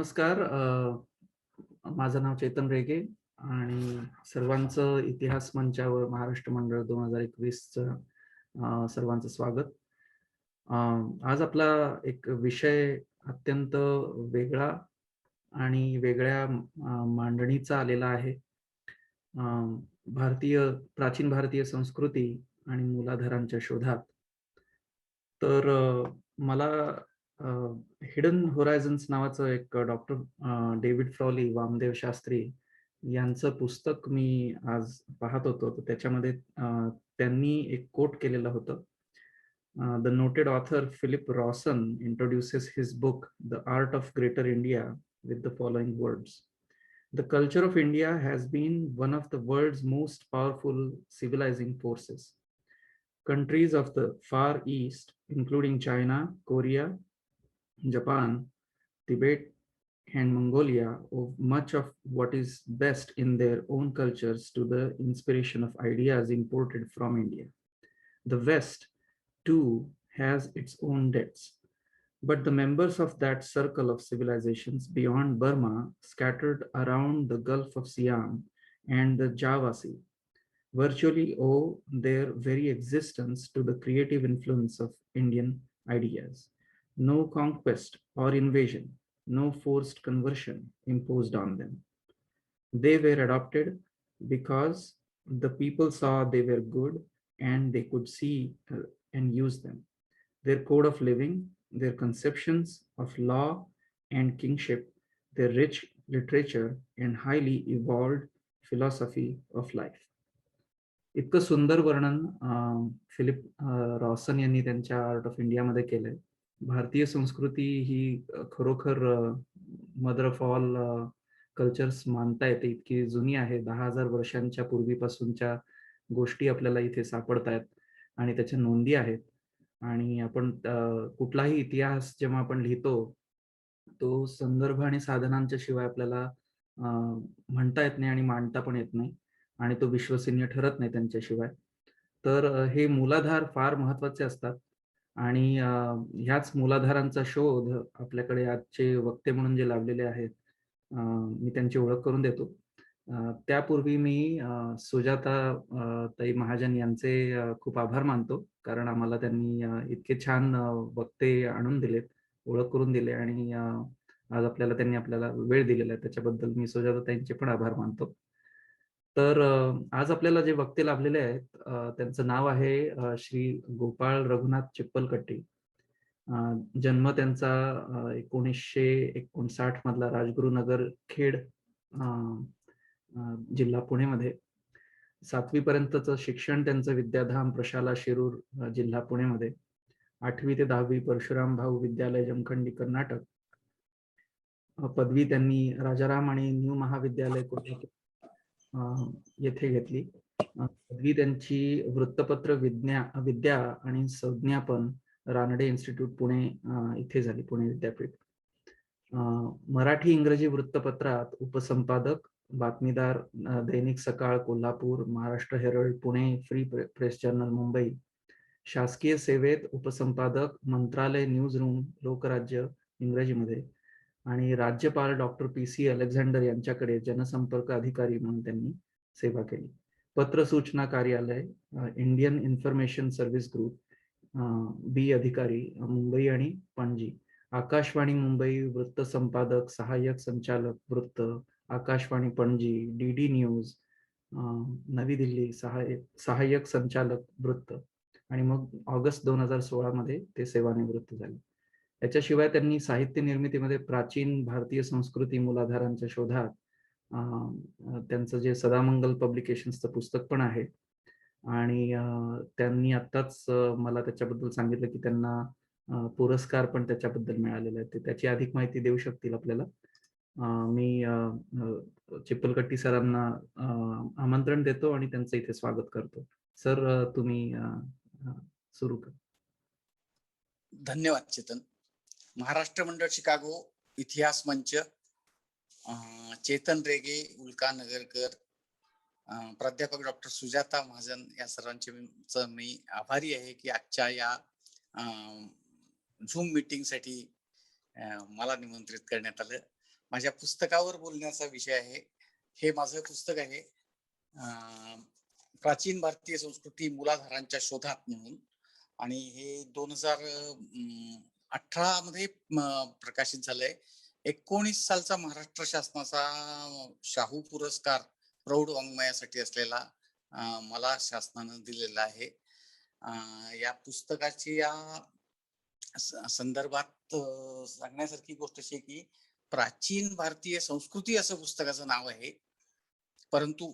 नमस्कार. माझं नाव चेतन रेगे आणि सर्वांचं इतिहास मंचावर महाराष्ट्र मंडळ 2021चं सर्वांचं स्वागत. अ, आज आपला एक विषय अत्यंत वेगळा आणि वेगळ्या मांडणीचा आलेला आहे. अ, भारतीय प्राचीन भारतीय संस्कृती आणि मूलाधारांच्या शोधात. तर मला हिडन होरायझन्स नावाचं एक डॉक्टर डेव्हिड फ्रॉली, वामदेव शास्त्री यांचं पुस्तक मी आज पाहत होतो. तर त्याच्यामध्ये त्यांनी एक कोट केलेलं होतं. The noted author Philip Rawson introduces his book the art of greater India with the following words. The culture of India has been one of the world's most powerful civilizing forces. Countries of the Far East, including China, Korea, Japan, Tibet, and Mongolia, owe much of what is best in their own cultures to the inspiration of ideas imported from India. The West, too, has its own debts, but the members of that circle of civilizations beyond Burma, scattered around the Gulf of Siam and the Java Sea, virtually owe their very existence to the creative influence of Indian ideas. No conquest or invasion, no forced conversion imposed on them. They were adopted because the people saw they were good and they could see and use them. Their code of living, their conceptions of law and kingship, their rich literature, and highly evolved philosophy of life. इतकं सुंदर वर्णन Philip रॉसन यांनी त्यांच्या art of इंडियामध्ये केलंय. भारतीय संस्कृती ही खरोखर मदर ऑफ ऑल कल्चर्स मानता येते, इतकी जुनी आहे. 10,000 वर्षांच्या पूर्वीपासूनच्या गोष्टी आपल्याला इथे सापडतायत आणि त्याच्या नोंदी आहेत. आणि आपण कुठलाही इतिहास जेव्हा आपण लिहितो, तो संदर्भ आणि साधनांच्या शिवाय आपल्याला म्हणता येत नाही आणि मांडता पण येत नाही आणि तो विश्वसनीय ठरत नाही त्यांच्याशिवाय. तर हे मूलाधार फार महत्त्वाचे असतात आणि ह्याच मूलाधारांचा शोध आपल्याकडे आजचे वक्ते म्हणून जे लाभलेले आहेत, मी त्यांची ओळख करून देतो. त्यापूर्वी मी सुजाता ताई महाजन यांचे खूप आभार मानतो. कारण आम्हाला त्यांनी इतके छान वक्ते आणून दिलेत, ओळख करून दिले आणि आज त्यांनी आपल्याला वेळ दिलेला आहे. त्याच्याबद्दल मी सुजाता ताईंचे पण आभार मानतो. तर आज आपल्याला जे वक्ते लाभलेले आहेत, त्यांचं नाव आहे श्री गोपाळ रघुनाथ चिप्पलकट्टी. जन्म त्यांचा 1959 मधला राजगुरुनगर खेड, अ, अ, जिल्हा पुणेमध्ये. 7वी पर्यंतचं शिक्षण त्यांचं विद्याधाम प्रशाला शिरूर, जिल्हा पुणेमध्ये. 8वी ते 10वी परशुराम भाऊ विद्यालय जमखंडी कर्नाटक. पदवी त्यांनी राजाराम आणि न्यू महाविद्यालय कोल्हापूर येथे घेतली. पदवी त्यांची वृत्तपत्र विद्या आणि संज्ञापन रानडे इन्स्टिट्यूट पुणे इथे झाली, पुणे विद्यापीठ. मराठी इंग्रजी वृत्तपत्रात उपसंपादक, बातमीदार, दैनिक Sakal Kolhapur, Maharashtra Herald Pune, Free Press Journal Mumbai. शासकीय सेवेत उपसंपादक, मंत्रालय न्यूज रूम, लोकराज्य इंग्रजीमध्ये आणि राज्यपाल डॉक्टर पी.सी. अलेक्झांडर यांच्याकडे जनसंपर्क अधिकारी म्हणून त्यांनी सेवा केली. पत्र सूचना कार्यालय, इंडियन इन्फॉर्मेशन सर्व्हिस ग्रुप, बी अधिकारी, मुंबई आणि पणजी. आकाशवाणी मुंबई वृत्त संपादक, सहाय्यक संचालक वृत्त, आकाशवाणी पणजी, डी न्यूज, नवी दिल्ली सहाय्यक संचालक वृत्त आणि मग ऑगस्ट 2016 मध्ये ते सेवानिवृत्त झाले. याच्याशिवाय त्यांनी साहित्य निर्मितीमध्ये प्राचीन भारतीय संस्कृती मूलाधारांच्या शोधात त्यांचं जे सदामंगल पब्लिकेशन्सचं पुस्तक पण आहे आणि त्यांनी आत्ताच मला त्याच्याबद्दल सांगितलं की त्यांना पुरस्कार पण त्याच्याबद्दल मिळालेला आहे. ते त्याची अधिक माहिती देऊ शकतील आपल्याला. मी चिप्पलकट्टी सरांना आमंत्रण देतो आणि त्यांचं इथे स्वागत करतो. सर, तुम्ही सुरू करा. धन्यवाद चेतन. महाराष्ट्र मंडळ शिकागो इतिहास मंच, चेतन रेगे, उल्का नगरकर, प्राध्यापक डॉक्टर सुजाता महाजन या सर्वांचे मी आभारी आहे की आजच्या या झूम मीटिंग साठी मला निमंत्रित करण्यात आलं. माझ्या पुस्तकावर बोलण्याचा विषय आहे. हे माझं पुस्तक आहे प्राचीन भारतीय संस्कृती मूलाधारांच्या शोधात म्हणून, आणि हे 2018 मध्ये प्रकाशित झालंय. 19 सालचा महाराष्ट्र शासनाचा शाहू पुरस्कार प्रौढ वाङ्मयासाठी असलेला मला शासनानं दिलेला आहे. या पुस्तकाची या संदर्भात सांगण्यासारखी गोष्ट अशी आहे की प्राचीन भारतीय संस्कृती असं पुस्तकाचं नाव आहे, परंतु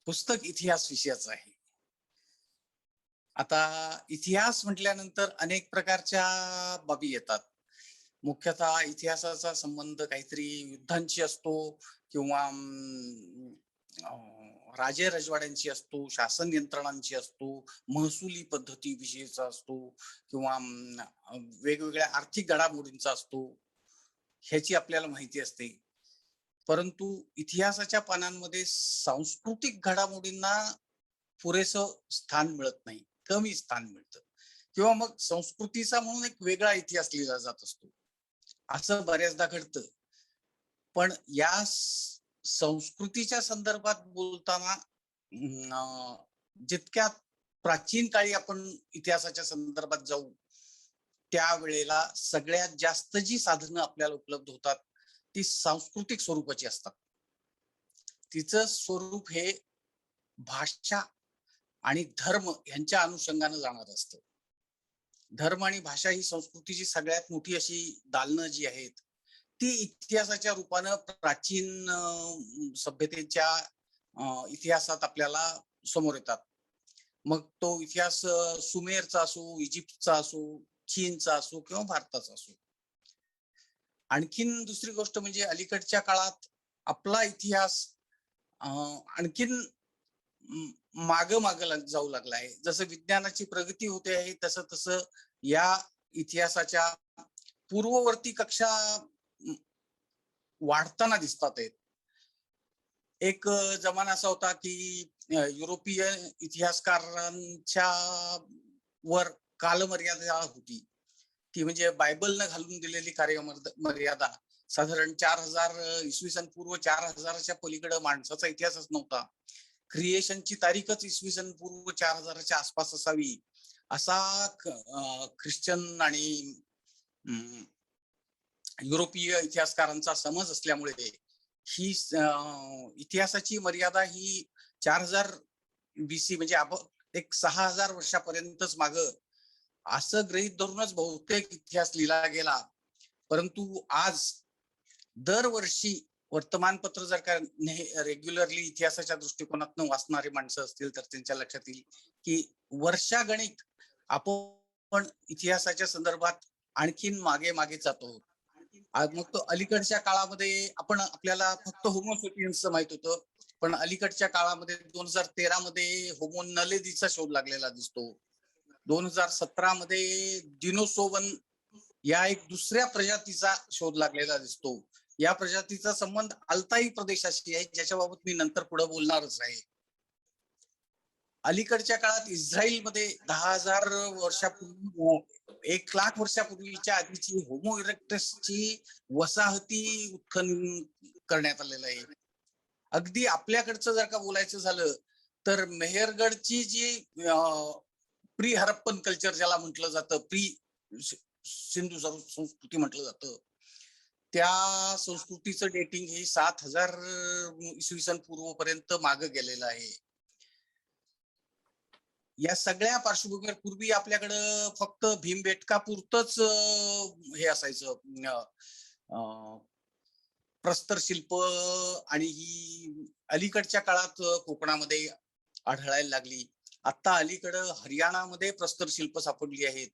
पुस्तक इतिहास विषयाचं आहे. आता इतिहास म्हटल्यानंतर अनेक प्रकारच्या बाबी येतात. मुख्यतः इतिहासाचा संबंध काहीतरी युद्धांशी असतो किंवा राजे रजवाड्यांची असतो, शासन यंत्रणांची असतो, महसुली पद्धतीविषयीचा असतो किंवा वेगवेगळ्या आर्थिक घडामोडींचा असतो, ह्याची आपल्याला माहिती असते. परंतु इतिहासाच्या पानांमध्ये सांस्कृतिक घडामोडींना पुरेसं स्थान मिळत नाही, कमी स्थान मिळतं, किंवा मग संस्कृतीचा म्हणून एक वेगळा इतिहास लिहिला जात असतो, असं बऱ्याचदा घडतं. पण या संस्कृतीच्या संदर्भात बोलताना जितक्या प्राचीन काळी आपण इतिहासाच्या संदर्भात जाऊ, त्यावेळेला सगळ्यात जास्त जी साधनं आपल्याला उपलब्ध होतात ती सांस्कृतिक स्वरूपाची असतात. तिचं स्वरूप हे भाषा आणि धर्म यांच्या अनुषंगानं जाणार असतं. धर्म आणि भाषा ही संस्कृतीची सगळ्यात मोठी अशी दालनं जी आहेत, ती इतिहासाच्या रूपानं प्राचीन सभ्यतेच्या इतिहासात आपल्याला समोर येतात. मग तो इतिहास सुमेरचा असो, इजिप्तचा असो, चीनचा असो किंवा भारताचा असो. आणखीन दुसरी गोष्ट म्हणजे अलीकडच्या काळात आपला इतिहास आणखीन माग जाऊ लागला आहे. जसं विज्ञानाची प्रगती होते आहे तसं तसं या इतिहासाच्या पूर्ववर्ती कक्षा वाढताना दिसतात आहेत. एक जमाना असा होता की युरोपीय इतिहासकारांच्या वर कालमर्यादा होती, ती म्हणजे बायबलनं घालून दिलेली कार्यमर्यादा. साधारण 4000 इसवी सन पूर्व 4000च्या पलीकडे माणसाचा इतिहासच नव्हता. क्रिएशनची तारीखच इसवी सन पूर्व 4000च्या आसपास असावी, असा ख्रिश्चन आणि युरोपीय इतिहासकारांचा समज असल्यामुळे ही इतिहासाची मर्यादा ही 4000 BC म्हणजे एक 6000 वर्षापर्यंतच माग असं गृहीत धरूनच बहुतेक इतिहास लिहिला गेला. परंतु आज दरवर्षी वर्तमानपत्र जर का रेग्युलरली इतिहासाच्या दृष्टिकोनातून वाचणारी माणसं असतील तर त्यांच्या लक्षात येईल की वर्षागणिक आपण इतिहासाच्या संदर्भात आणखीन मागे मागे जातो. मग तो अलीकडच्या काळामध्ये आपल्याला फक्त होमोसेपियन्सचं माहित होतं, पण अलीकडच्या काळामध्ये 2013 मध्ये होमो नलेदीचा शोध लागलेला दिसतो. 2017 मध्ये डिनोसोवन या एक दुसऱ्या प्रजातीचा शोध लागलेला दिसतो. या प्रजातीचा संबंध अल्ताई प्रदेशाशी आहे, ज्याच्याबाबत मी नंतर पुढे बोलणारच आहे. अलीकडच्या काळात इस्रायलमध्ये 10,000 वर्षापूर्वी 1,00,000 वर्षापूर्वीच्या आधीची होमो इरेक्टसची वसाहती उत्खनन करण्यात आलेलं आहे. अगदी आपल्याकडचं जर का बोलायचं झालं तर मेहरगडची जी प्री हरप्पन कल्चर ज्याला म्हटलं जातं, प्री सिंधू संस्कृती म्हटलं जातं, त्या संस्कृतीचं डेटिंग हे 7000 इसवी सन पूर्वपर्यंत मागे गेलेलं आहे. या सगळ्या पार्श्वभूमीवर पूर्वी आपल्याकडं फक्त भीमबेटका पुरतच हे असायचं, प्रस्तर शिल्प, आणि ही अलीकडच्या काळात कोकणामध्ये आढळायला लागली. आता अलीकडं हरियाणामध्ये प्रस्तर शिल्प सापडली आहेत.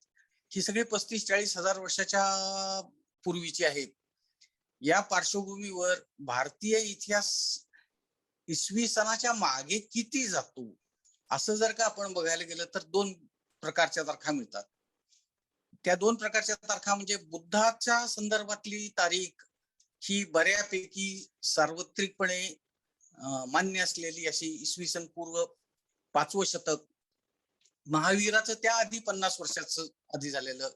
ही सगळी 35-40 हजार वर्षाच्या पूर्वीची आहेत. या पार्श्वभूमीवर भारतीय इतिहास इसवी सनाच्या मागे किती जातो असं जर का आपण बघायला गेलं तर 2 प्रकारच्या तारखा मिळतात. त्या 2 प्रकारच्या तारखा म्हणजे बुद्धाच्या संदर्भातली तारीख ही बऱ्यापैकी सार्वत्रिकपणे मान्य असलेली अशी इसवी सन पूर्व 5वं शतक, महावीराचं त्या आधी 50 वर्षाचं आधी झालेलं,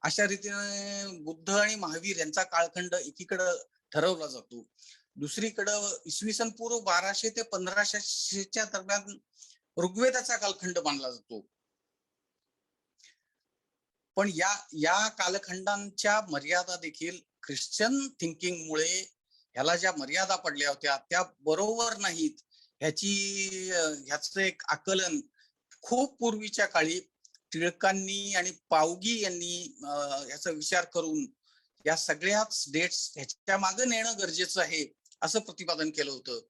अशा रीतीने बुद्ध आणि महावीर यांचा कालखंड एकीकडं ठरवला जातो. दुसरीकडं इसवी सन पूर्व 1200 ते 1500च्या दरम्यान ऋग्वेदाचा कालखंड मानला जातो. पण या कालखंडांच्या मर्यादा देखील ख्रिश्चन थिंकिंगमुळे ह्याला ज्या मर्यादा पडल्या होत्या त्या बरोबर नाहीत, ह्याचं एक आकलन खूप पूर्वीच्या काळी टिळकांनी आणि पावगी यांनी ह्याचा विचार करून या सगळ्याच डेट्स ह्याच्या मागे नेणं गरजेचं आहे असं प्रतिपादन केलं होतं.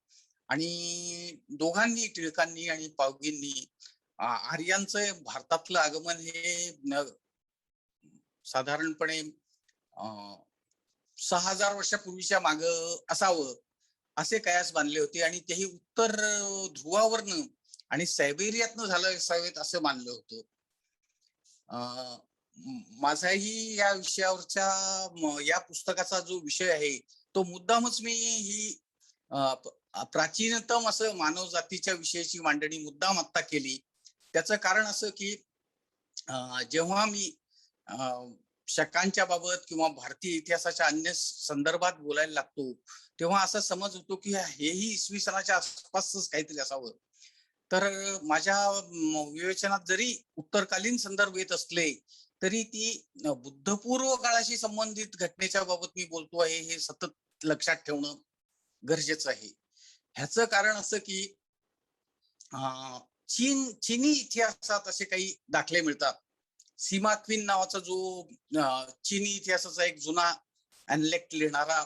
आणि दोघांनी, टिळकांनी आणि पावगींनी आर्यांचं भारतातलं आगमन हे साधारणपणे 6000 वर्षापूर्वीच्या माग असावं असे कयास बांधले होते आणि तेही उत्तर ध्रुवावरनं आणि सायबेरियातनं झालं असावेत असं मानलं होतं. माझाही या विषयावरच्या या पुस्तकाचा जो विषय आहे तो मुद्दामच मी ही प्राचीनतम असं मानव जातीच्या विषयाची मांडणी मुद्दाम आत्ता केली. त्याचं कारण असं की जेव्हा मी शकांच्या बाबत किंवा भारतीय इतिहासाच्या अन्य संदर्भात बोलायला लागतो तेव्हा असा समज होतो की हेही इसवी सनाच्या आसपासच काहीतरी असावं. तर माझ्या विवेचनात जरी उत्तरकालीन संदर्भ येत असले तरी ती बुद्धपूर्व काळाशी संबंधित घटनेच्या बाबत मी बोलतो आहे हे सतत लक्षात ठेवणं गरजेचं आहे. ह्याचं कारण असं की चीनी इतिहासात असे काही दाखले मिळतात. सीमा क्वीन नावाचा जो चीनी इतिहासाचा एक जुना अनलेक्ट लिहिणारा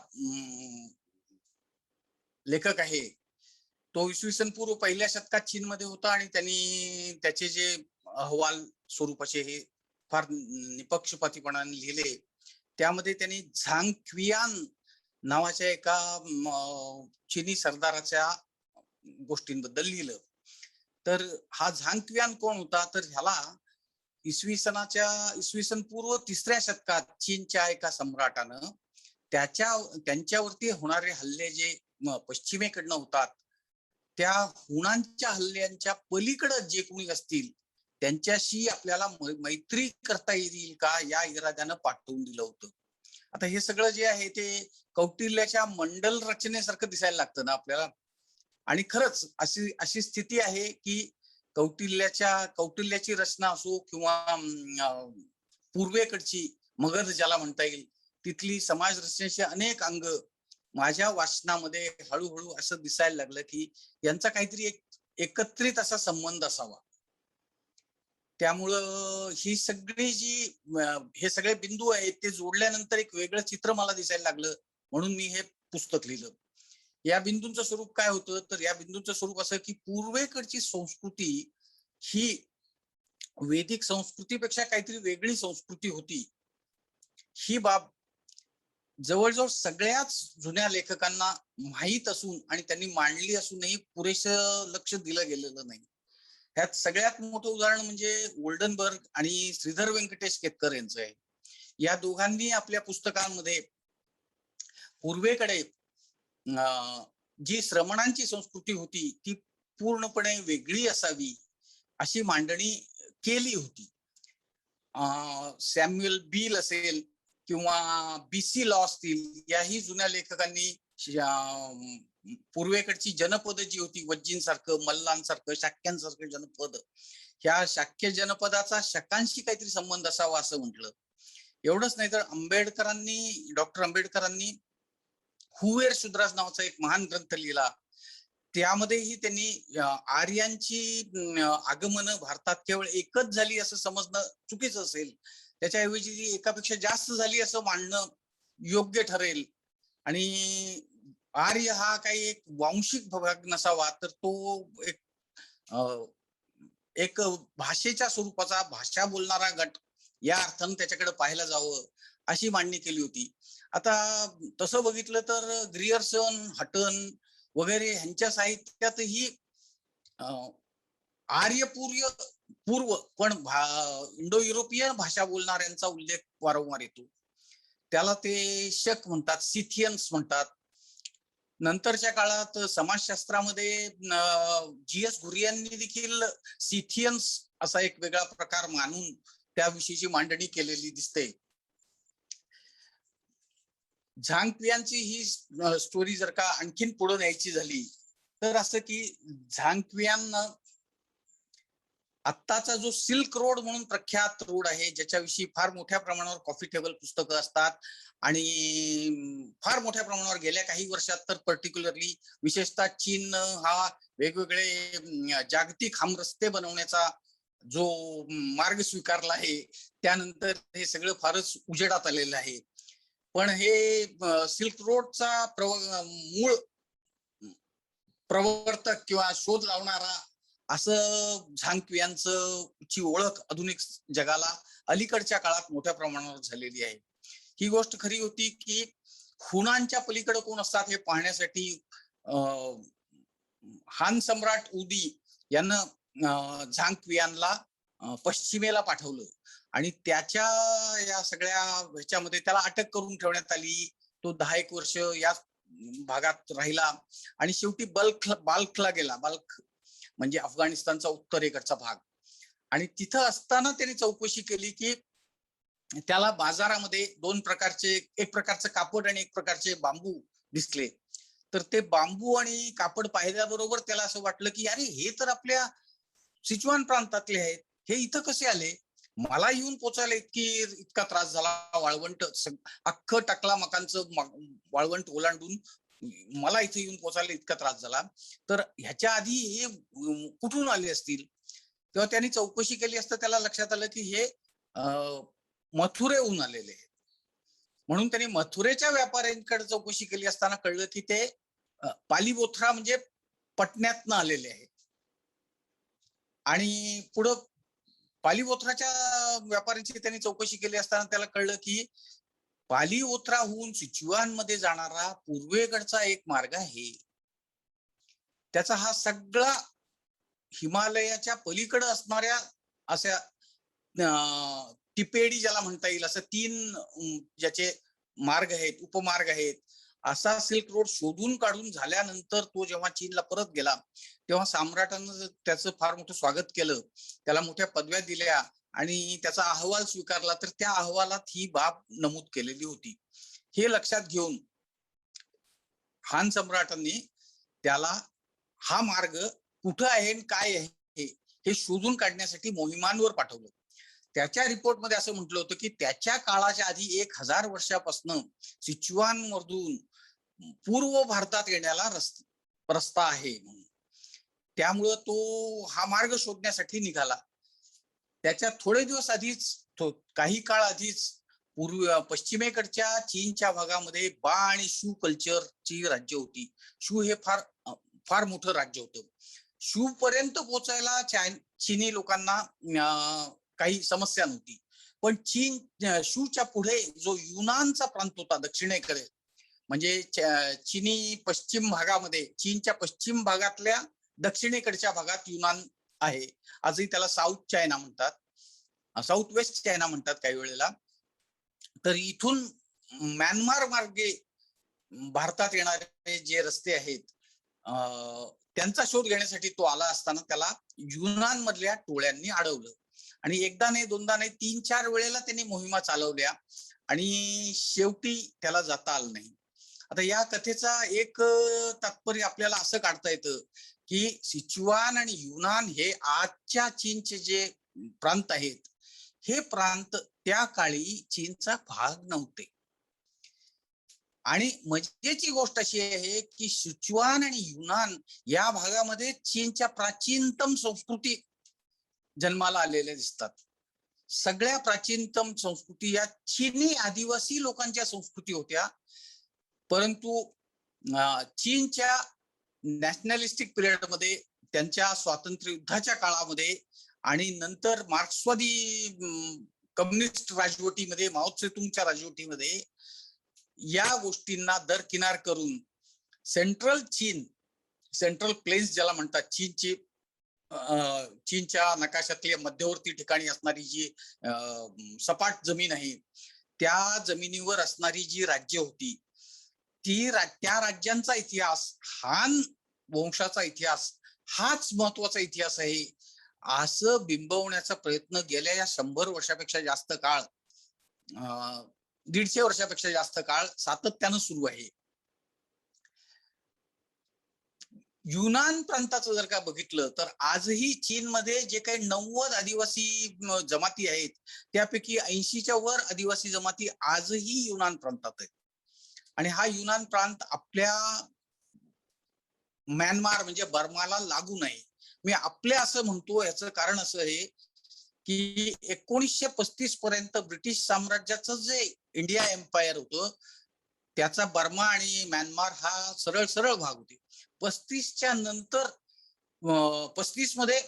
लेखक आहे, तो इसवी सन पूर्व पहिल्या शतकात चीनमध्ये होता आणि त्यांनी त्याचे जे अहवाल स्वरूपाचे हे फार निपक्षपातीपणाने लिहिले. त्यामध्ये त्यांनी झांग क्वियान नावाच्या एका चीनी सरदाराच्या गोष्टींबद्दल लिहिलं. तर हा झांग क्वियान कोण होता, तर ह्याला इसवी सन पूर्व 3ऱ्या शतकात चीनच्या एका सम्राटानं त्यांच्यावरती होणारे हल्ले जे पश्चिमेकडनं होतात त्या हुणांच्या हल्ल्यांच्या पलीकडे जे कोणी असतील त्यांच्याशी आपल्याला मैत्री करता येईल का या इराद्यानं पाठवून दिलं होतं. आता हे सगळं जे आहे ते कौटिल्याच्या मंडल रचनेसारखं दिसायला लागतं ना आपल्याला. आणि खरंच अशी स्थिती आहे की कौटिल्याची रचना असो किंवा पूर्वेकडची मगध ज्याला म्हणता येईल तिथली समाज रचनेचे अनेक अंग माझ्या वाचनामध्ये हळूहळू असं दिसायला लागलं की यांचा काहीतरी एक एकत्रित असा संबंध असावा. त्यामुळं ही सगळी हे सगळे बिंदू आहेत ते जोडल्यानंतर एक वेगळं चित्र मला दिसायला लागलं म्हणून मी हे पुस्तक लिहिलं. या बिंदूंचं स्वरूप काय होतं, तर या बिंदूंचं स्वरूप असं की पूर्वेकडची संस्कृती ही वैदिक संस्कृतीपेक्षा काहीतरी वेगळी संस्कृती होती. ही बाब जवळजवळ सगळ्याच जुन्या लेखकांना माहीत असून आणि त्यांनी मांडली असूनही पुरेसं लक्ष दिलं गेलेलं नाही. ह्यात सगळ्यात मोठं उदाहरण म्हणजे ओल्डनबर्ग आणि श्रीधर व्यंकटेश केतकर यांचं आहे. या दोघांनी आपल्या पुस्तकांमध्ये पूर्वेकडे जी श्रमणांची संस्कृती होती ती पूर्णपणे वेगळी असावी अशी मांडणी केली होती. सॅम्युअल बील असेल किंवा BC लॉ असतील याही जुन्या लेखकांनी पूर्वेकडची जनपद जी होती वज्जींसारखं, मल्लांसारखं, शाक्यांसारखं जनपद, ह्या शाक्य जनपदाचा शकांशी काहीतरी संबंध असावा असं म्हटलं. एवढंच नाही तर डॉक्टर आंबेडकरांनी हुवेर शुद्रास नावाचा एक महान ग्रंथ लिहिला. त्यामध्येही त्यांनी आर्यांची आगमन भारतात केवळ एकच झाली असं समजणं चुकीचं असेल. त्याच्याऐवजी ती एकापेक्षा जास्त झाली असं मानणं योग्य ठरेल. आणि आर्य हा काही एक वांशिक भाग नसावा तर तो एक भाषेच्या स्वरूपाचा भाषा बोलणारा गट या अर्थानं त्याच्याकडे पाहायला जावं अशी मांडणी केली होती. आता तसं बघितलं तर ग्रियर्सन, हटन वगैरे ह्यांच्या साहित्यातही आर्य पूर्व पण इंडो युरोपियन भाषा बोलणाऱ्यांचा उल्लेख वारंवार येतो. त्याला ते शक म्हणतात, सिथियन्स म्हणतात. नंतरच्या काळात समाजशास्त्रामध्ये GS घुरी यांनी देखील सिथियन्स असा एक वेगळा प्रकार मानून त्याविषयीची मांडणी केलेली दिसते. झांगक्वियांची ही स्टोरी जर का आणखीन पुढे न्यायची झाली तर असं की झांगक्वियांना आत्ताचा जो सिल्क रोड म्हणून प्रख्यात रोड आहे, ज्याच्याविषयी फार मोठ्या प्रमाणावर कॉफी टेबल पुस्तकं असतात आणि फार मोठ्या प्रमाणावर गेल्या काही वर्षात तर पर्टिक्युलरली विशेषतः चीन हा वेगवेगळे जागतिक हमरस्ते बनवण्याचा जो मार्ग स्वीकारला आहे, त्यानंतर हे सगळं फारच उजेडात आलेलं आहे. पण हे सिल्क रोडचा मूळ प्रवर्तक किंवा शोध लावणारा असं झांगक्वियांचं ची ओळख आधुनिक जगाला अलीकडच्या काळात मोठ्या प्रमाणावर झालेली आहे. ही गोष्ट खरी होती की हुनांच्या पलीकडे कोण असतात हे पाहण्यासाठी हान सम्राट उदी यानं झांगक्वियांना पश्चिमेला पाठवलं आणि त्याच्या या सगळ्या ह्याच्यामध्ये त्याला अटक करून ठेवण्यात आली. तो 10 वर्ष या भागात राहिला आणि शेवटी बाल्खला गेला. बाल्ख म्हणजे अफगाणिस्तानचा उत्तरेकडचा भाग. आणि तिथं असताना त्यांनी चौकशी केली की त्याला बाजारामध्ये एक प्रकारचं कापड आणि एक प्रकारचे बांबू दिसले. तर ते बांबू आणि कापड पाहिल्याबरोबर त्याला असं वाटलं की अरे हे तर आपल्या सिचुआन प्रांतातले आहेत, हे इथं कसे आले? मला येऊन पोचायला इतका त्रास झाला. वाळवंट अख्खं टाकला मकांचं वाळवंट ओलांडून मला इथे येऊन पोचायला इतका त्रास झाला. तर ह्याच्या आधी हे कुठून आले असतील? तेव्हा त्यांनी चौकशी केली असता त्याला लक्षात आलं की हे मथुरेहून आलेले आहेत. म्हणून त्यांनी मथुरेच्या व्यापाऱ्यांकडे चौकशी केली असताना कळलं की ते पालीबोथरा म्हणजे पटण्यातनं आलेले आहेत. आणि पुढं पालीबोथराच्या व्यापाऱ्यांची त्यांनी चौकशी केली असताना त्याला कळलं की पालीबोथराहून सिचुआन मध्ये जाणारा पूर्वेकडचा एक मार्ग आहे. त्याचा हा सगळा हिमालयाच्या पलीकडे असणाऱ्या अशा टिपेडी ज्याला म्हणता येईल असं 3 ज्याचे मार्ग आहेत, उपमार्ग आहेत, असा सिल्क रोड शोधून काढून झाल्यानंतर तो जेव्हा चीनला परत गेला तेव्हा सम्राटानं त्याचं फार मोठं स्वागत केलं, त्याला मोठ्या पदव्या दिल्या आणि त्याचा अहवाल स्वीकारला. तर त्या अहवालात ही बाब नमूद केलेली होती. हे लक्षात घेऊन हान सम्राटांनी त्याला हा मार्ग कुठं आहे आणि काय आहे हे शोधून काढण्यासाठी मोहिमांवर पाठवलं. त्याच्या रिपोर्टमध्ये असं म्हटलं होतं की त्याच्या काळाच्या आधी 1000 वर्षापासून सिचुआन मधून पूर्व भारतात येण्याला रस्ता आहे म्हणून. त्यामुळं तो हा मार्ग शोधण्यासाठी निघाला. त्याच्या थोडे दिवस आधीच काही काळ आधीच पश्चिमेकडच्या चीनच्या भागामध्ये बा आणि शू कल्चरची राज्य होती. शू हे फार मोठं राज्य होतं. शू पर्यंत पोहोचायला चीनी लोकांना काही समस्या नव्हती. पण शूच्या पुढे जो युनानचा प्रांत होता दक्षिणेकडे, म्हणजे चीनी पश्चिम भागामध्ये, चीनच्या पश्चिम भागातल्या दक्षिणेकडच्या भागात युनान आहे. आजही त्याला साऊथ चायना म्हणतात, साऊथ वेस्ट चायना म्हणतात काही वेळेला. तर इथून म्यानमार मार्गे भारतात येणारे जे रस्ते आहेत त्यांचा शोध घेण्यासाठी तो आला असताना त्याला युनान मधल्या टोळ्यांनी अडवलं आणि एकदा नाही, दोनदा नाही, 3-4 वेळेला त्यांनी मोहिमा चालवल्या आणि शेवटी त्याला जाता आलं नाही. आता या कथेचा एक तात्पर्य आपल्याला असं काढता येतं की सिचुआन आणि युनान हे आजच्या चीनचे जे प्रांत आहेत, हे प्रांत त्या काळी चीनचा भाग नव्हते. आणि मजेची गोष्ट अशी आहे की सिचुआन आणि युनान या भागामध्ये चीनच्या प्राचीनतम संस्कृती जन्माला आलेल्या दिसतात. सगळ्या प्राचीनतम संस्कृती या चीनी आदिवासी लोकांच्या संस्कृती होत्या. परंतु चीनच्या नॅशनलिस्टिक पिरियडमध्ये, त्यांच्या स्वातंत्र्य युद्धाच्या काळामध्ये आणि नंतर मार्क्सवादी कम्युनिस्ट राजवटीमध्ये, माओ त्से-तुंगच्या राजवटीमध्ये या गोष्टींना दरकिनार करून सेंट्रल प्लेन्स ज्याला म्हणतात, चीनच्या नकाशातल्या मध्यवर्ती ठिकाणी असणारी जी सपाट जमीन आहे, त्या जमिनीवर असणारी जी राज्य होती, त्या राज्यांचा इतिहास, हान वंशाचा इतिहास हाच महत्वाचा इतिहास आहे असं बिंबवण्याचा प्रयत्न गेल्या या 100 वर्षापेक्षा जास्त काळ 150 वर्षापेक्षा जास्त काळ सातत्यानं सुरू आहे. युनान प्रांताचं जर का बघितलं तर आजही चीनमध्ये जे काही 90 आदिवासी जमाती आहेत, त्यापैकी 80च्या वर आदिवासी जमाती आजही युनान प्रांतात आहेत. आणि हा युनान प्रांत आपल्या म्यानमार म्हणजे बर्माला लागू नये. मी आपल्या असं म्हणतो, याचं कारण असं आहे की 1935 पर्यंत ब्रिटिश साम्राज्याचं जे इंडिया एम्पायर होतं, त्याचा बर्मा आणि म्यानमार हा सरळ सरळ भाग होते. 35च्या नंतर 35 मध्ये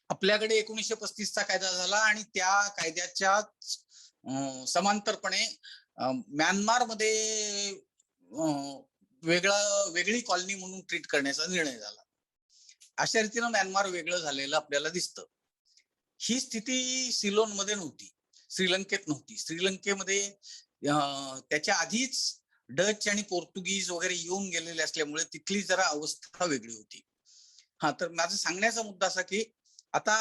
आपल्याकडे 1935चा कायदा झाला आणि त्या कायद्याच्या समांतरपणे म्यानमारमध्ये वेगळी कॉलनी म्हणून ट्रीट करण्याचा निर्णय झाला. अशा रीतीनं म्यानमार वेगळं झालेलं आपल्याला दिसतं. ही स्थिती सिलोनमध्ये नव्हती, श्रीलंकेत नव्हती. श्रीलंकेमध्ये त्याच्या आधीच डच आणि पोर्तुगीज वगैरे येऊन गेलेले असल्यामुळे तिथली जरा अवस्था वेगळी होती. हा, तर माझा सांगण्याचा मुद्दा असा की आता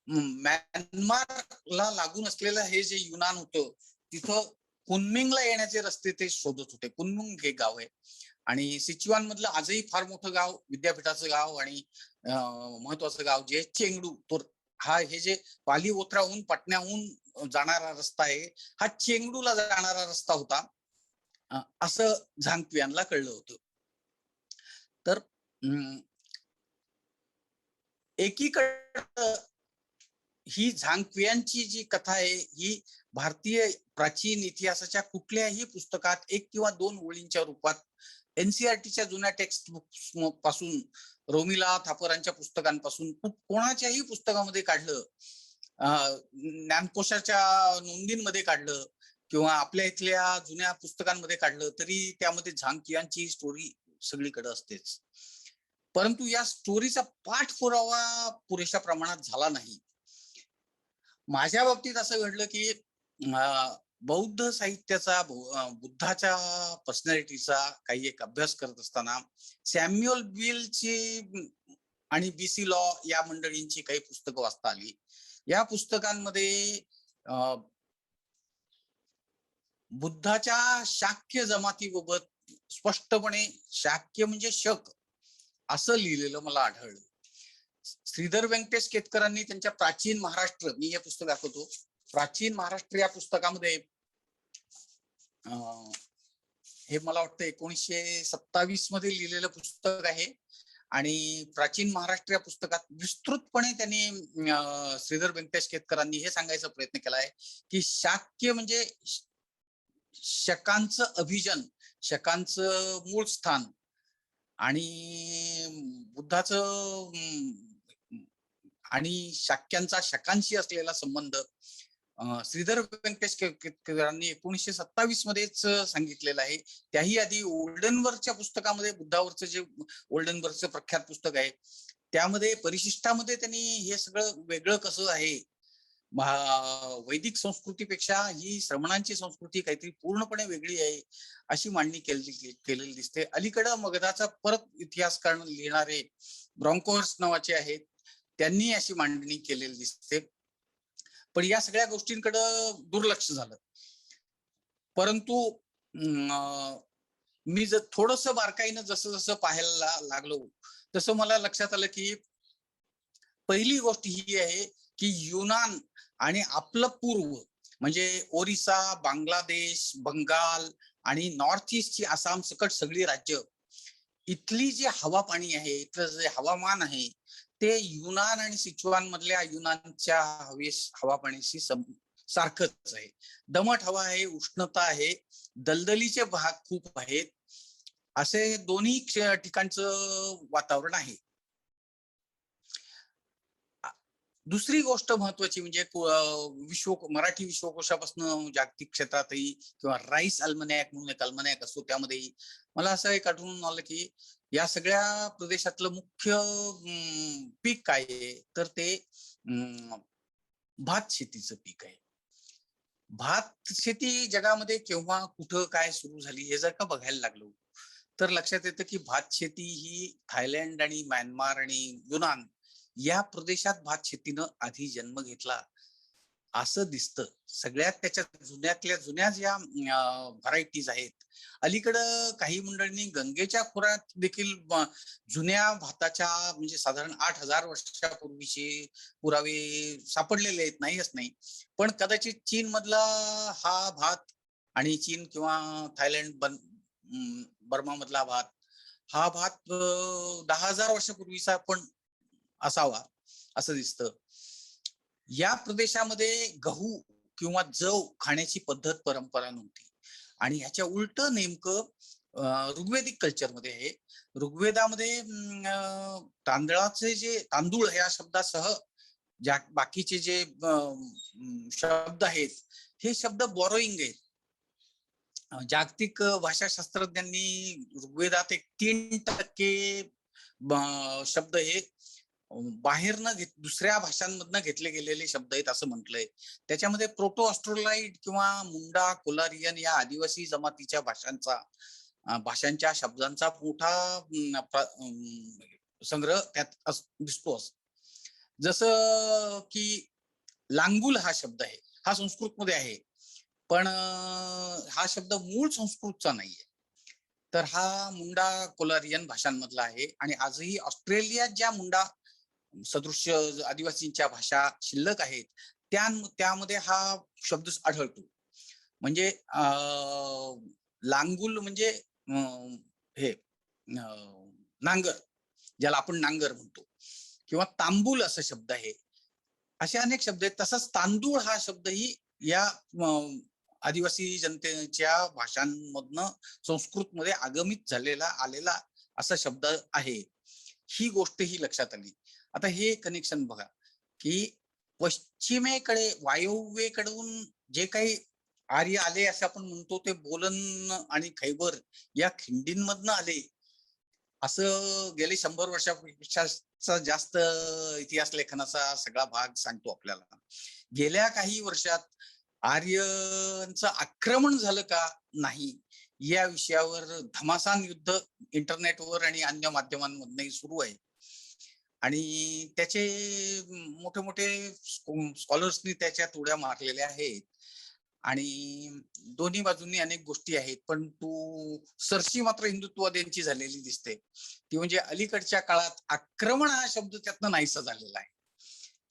म्यानमारला लागून असलेलं हे जे युनान होतं, तिथं कुनमिंगला येण्याचे रस्ते ते शोधत होते. कुनमिंग हे गाव आहे आणि सिचुआन मधलं आजही फार मोठं गाव, विद्यापीठाचं गाव आणि महत्वाचं गाव जे चेंगडू. तर हे जे पाली ओथराहून पटण्याहून जाणारा रस्ता आहे, हा चेंगडूला जाणारा रस्ता होता, असं झांगक्वियानला कळलं होतं. तर एकीकडे ही झांगक्वियानची जी कथा आहे, ही भारतीय प्राचीन इतिहासाच्या कुठल्याही पुस्तकात 1 किंवा 2 ओळींच्या रूपात, एनसीईआरटीच्या जुन्या टेक्स्ट बुक्स पासून, रोमिला थापरांच्या पुस्तकांपासून, कोणाच्याही पुस्तकामध्ये काढलं, ज्ञानकोशाच्या नोंदींमध्ये काढलं किंवा आपल्या इथल्या जुन्या पुस्तकांमध्ये काढलं, तरी त्यामध्ये झांगक्वियानची स्टोरी सगळीकडे असतेच. परंतु या स्टोरीचा पाठपुरावा पुरेशा प्रमाणात झाला नाही. माझ्या बाबतीत असं घडलं की बौद्ध साहित्याचा, बुद्धाच्या पर्सनॅलिटीचा काही एक अभ्यास करत असताना सॅम्युअल बिलची आणि बीसी लॉ या मंडळींची काही पुस्तकं वाचता आली. या पुस्तकांमध्ये बुद्धाच्या शाक्य जमातीबाबत स्पष्टपणे शाक्य म्हणजे शक असं लिहिलेलं मला आढळलं. श्रीधर व्यंकटेश केतकरांनी त्यांच्या प्राचीन महाराष्ट्र, मी हे पुस्तक दाखवतो, प्राचीन महाराष्ट्र या पुस्तकामध्ये हे मला वाटतं 1927 मध्ये लिहिलेलं पुस्तक आहे आणि प्राचीन महाराष्ट्र या पुस्तकात विस्तृतपणे त्यांनी श्रीधर व्यंकटेश केतकरांनी हे सांगायचा प्रयत्न केला आहे की शाक्य म्हणजे शकांचं अभिजन, शकांचं मूळ स्थान आणि बुद्धाचं आणि शाक्यांचा शकांशी असलेला संबंध श्रीधर व्यंकटेश केतकरांनी 1927 मध्येच सांगितलेलं आहे. त्याही आधी ओल्डनबर्गच्या पुस्तकामध्ये, बुद्धावरचं जे ओल्डनबर्गचं प्रख्यात पुस्तक आहे, त्यामध्ये परिशिष्टामध्ये त्यांनी हे सगळं वेगळं कसं आहे, वैदिक संस्कृतीपेक्षा ही श्रमणांची संस्कृती काहीतरी पूर्णपणे वेगळी आहे, अशी मांडणी केलेली दिसते. अलीकडं मगधाचा परत इतिहासकार लिहिणारे ब्रॉन्कोहर्स्ट नावाचे आहेत, त्यांनी अशी मांडणी केलेली दिसते. पण या सगळ्या गोष्टींकडे दुर्लक्ष झालं. परंतु मी जर थोडस बारकाईनं जसं जसं पाहायला लागलो, तसं मला लक्षात आलं की पहिली गोष्ट ही आहे की युनान आणि आपलं पूर्व म्हणजे ओरिसा, बांगलादेश, बंगाल आणि नॉर्थ ईस्टची आसाम सकट सगळी राज्य, इथली जी हवा पाणी आहे, इथलं जे हवामान आहे, ते युनान आणि सिचुआन मधल्या युनानच्या हवा पाण्याशी सारखंच आहे. दमट हवा आहे, उष्णता आहे, दलदलीचे भाग खूप आहेत, असे दोन्ही ठिकाणचं वातावरण आहे. दुसरी गोष्ट महत्वाची म्हणजे मराठी विश्वकोशापासून जागतिक क्षेत्रातही किंवा राईस अल्मनॅक म्हणून एक अल्मनॅक असतो, त्यामध्येही मला असं एक आढळून आलं की या सगळ्या प्रदेशातलं मुख्य पीक काय आहे, तर ते भात शेतीचं पीक आहे. भात शेती जगामध्ये केव्हा कुठं काय सुरू झाली हे जर का बघायला लागलो तर लक्षात येतं की भात शेती ही थायलंड आणि म्यानमार आणि युनान या प्रदेशात भात शेतीनं आधी जन्म घेतला. असं दिसतं. सगळ्यात त्याच्या जुन्यातल्या जुन्या ज्या व्हरायटीज आहेत. अलीकडं काही मंडळींनी गंगेच्या खोऱ्यात देखील जुन्या भाताच्या म्हणजे साधारण 8,000 वर्षापूर्वीचे पुरावे सापडलेले आहेत, नाहीच नाही. पण कदाचित चीन मधला हा भात आणि चीन किंवा थायलंड बर्मा मधला भात, हा भात 10,000 वर्षापूर्वीचा पण असावा असं दिसतं. या प्रदेशामध्ये गहू किंवा जव खाण्याची पद्धत परंपरा नव्हती आणि ह्याच्या उलट नेमकं ऋग्वेदिक कल्चरमध्ये आहे. ऋग्वेदामध्ये तांदळाचे जे तांदूळ या शब्दासह ज्या बाकीचे जे शब्द आहेत, हे शब्द बॉरोईंग आहेत. जागतिक भाषाशास्त्रज्ञांनी ऋग्वेदात एक 3% शब्द हे बाहेरनं दुसऱ्या भाषांमधनं घेतले गेलेले शब्द आहेत असं म्हटलंय. त्याच्यामध्ये प्रोटो ऑस्ट्रोलाइड किंवा मुंडा कोलारियन या आदिवासी जमातीच्या भाषांच्या शब्दांचा मोठा संग्रह त्यात दिसतो. जसं की लांगुल हा शब्द आहे, हा संस्कृतमध्ये आहे, पण हा शब्द मूळ संस्कृतचा नाहीये. तर हा मुंडा कोलारियन भाषांमधला आहे आणि आजही ऑस्ट्रेलियात ज्या मुंडा सदृश्य आदिवासींच्या भाषा शिल्लक आहेत, त्यामध्ये हा शब्द आढळतो. म्हणजे लांगुल म्हणजे हे नांगर, ज्याला आपण नांगर म्हणतो, किंवा तांबूल असा शब्द आहे. असे अनेक शब्द आहेत. तसंच तांदूळ हा शब्दही या आदिवासी जनतेच्या भाषांमधनं संस्कृतमध्ये आगमित आलेला असा शब्द आहे. ही गोष्ट ही लक्षात आली. आता हे कनेक्शन बघा की पश्चिमेकडे वायव्येकडून जे काही आर्य आले असं आपण म्हणतो, ते बोलन आणि खैबर या खिंडींमधनं आले असं गेले 100 वर्षापेक्षा जास्त इतिहास लेखनाचा सगळा भाग सांगतो आपल्याला. गेल्या काही वर्षात आर्यांचं आक्रमण झालं का नाही या विषयावर घमासान युद्ध इंटरनेटवर आणि अन्य माध्यमांमधनही सुरू आहे आणि त्याचे मोठे मोठे स्कॉलर्सनी त्याच्यात उड्या मारलेल्या आहेत आणि दोन्ही बाजूंनी अनेक गोष्टी आहेत. पण सरशी मात्र हिंदुत्ववाद्यांची झालेली दिसते. ती म्हणजे अलीकडच्या काळात आक्रमण हा शब्द त्यातनं नाहीसा झालेला आहे.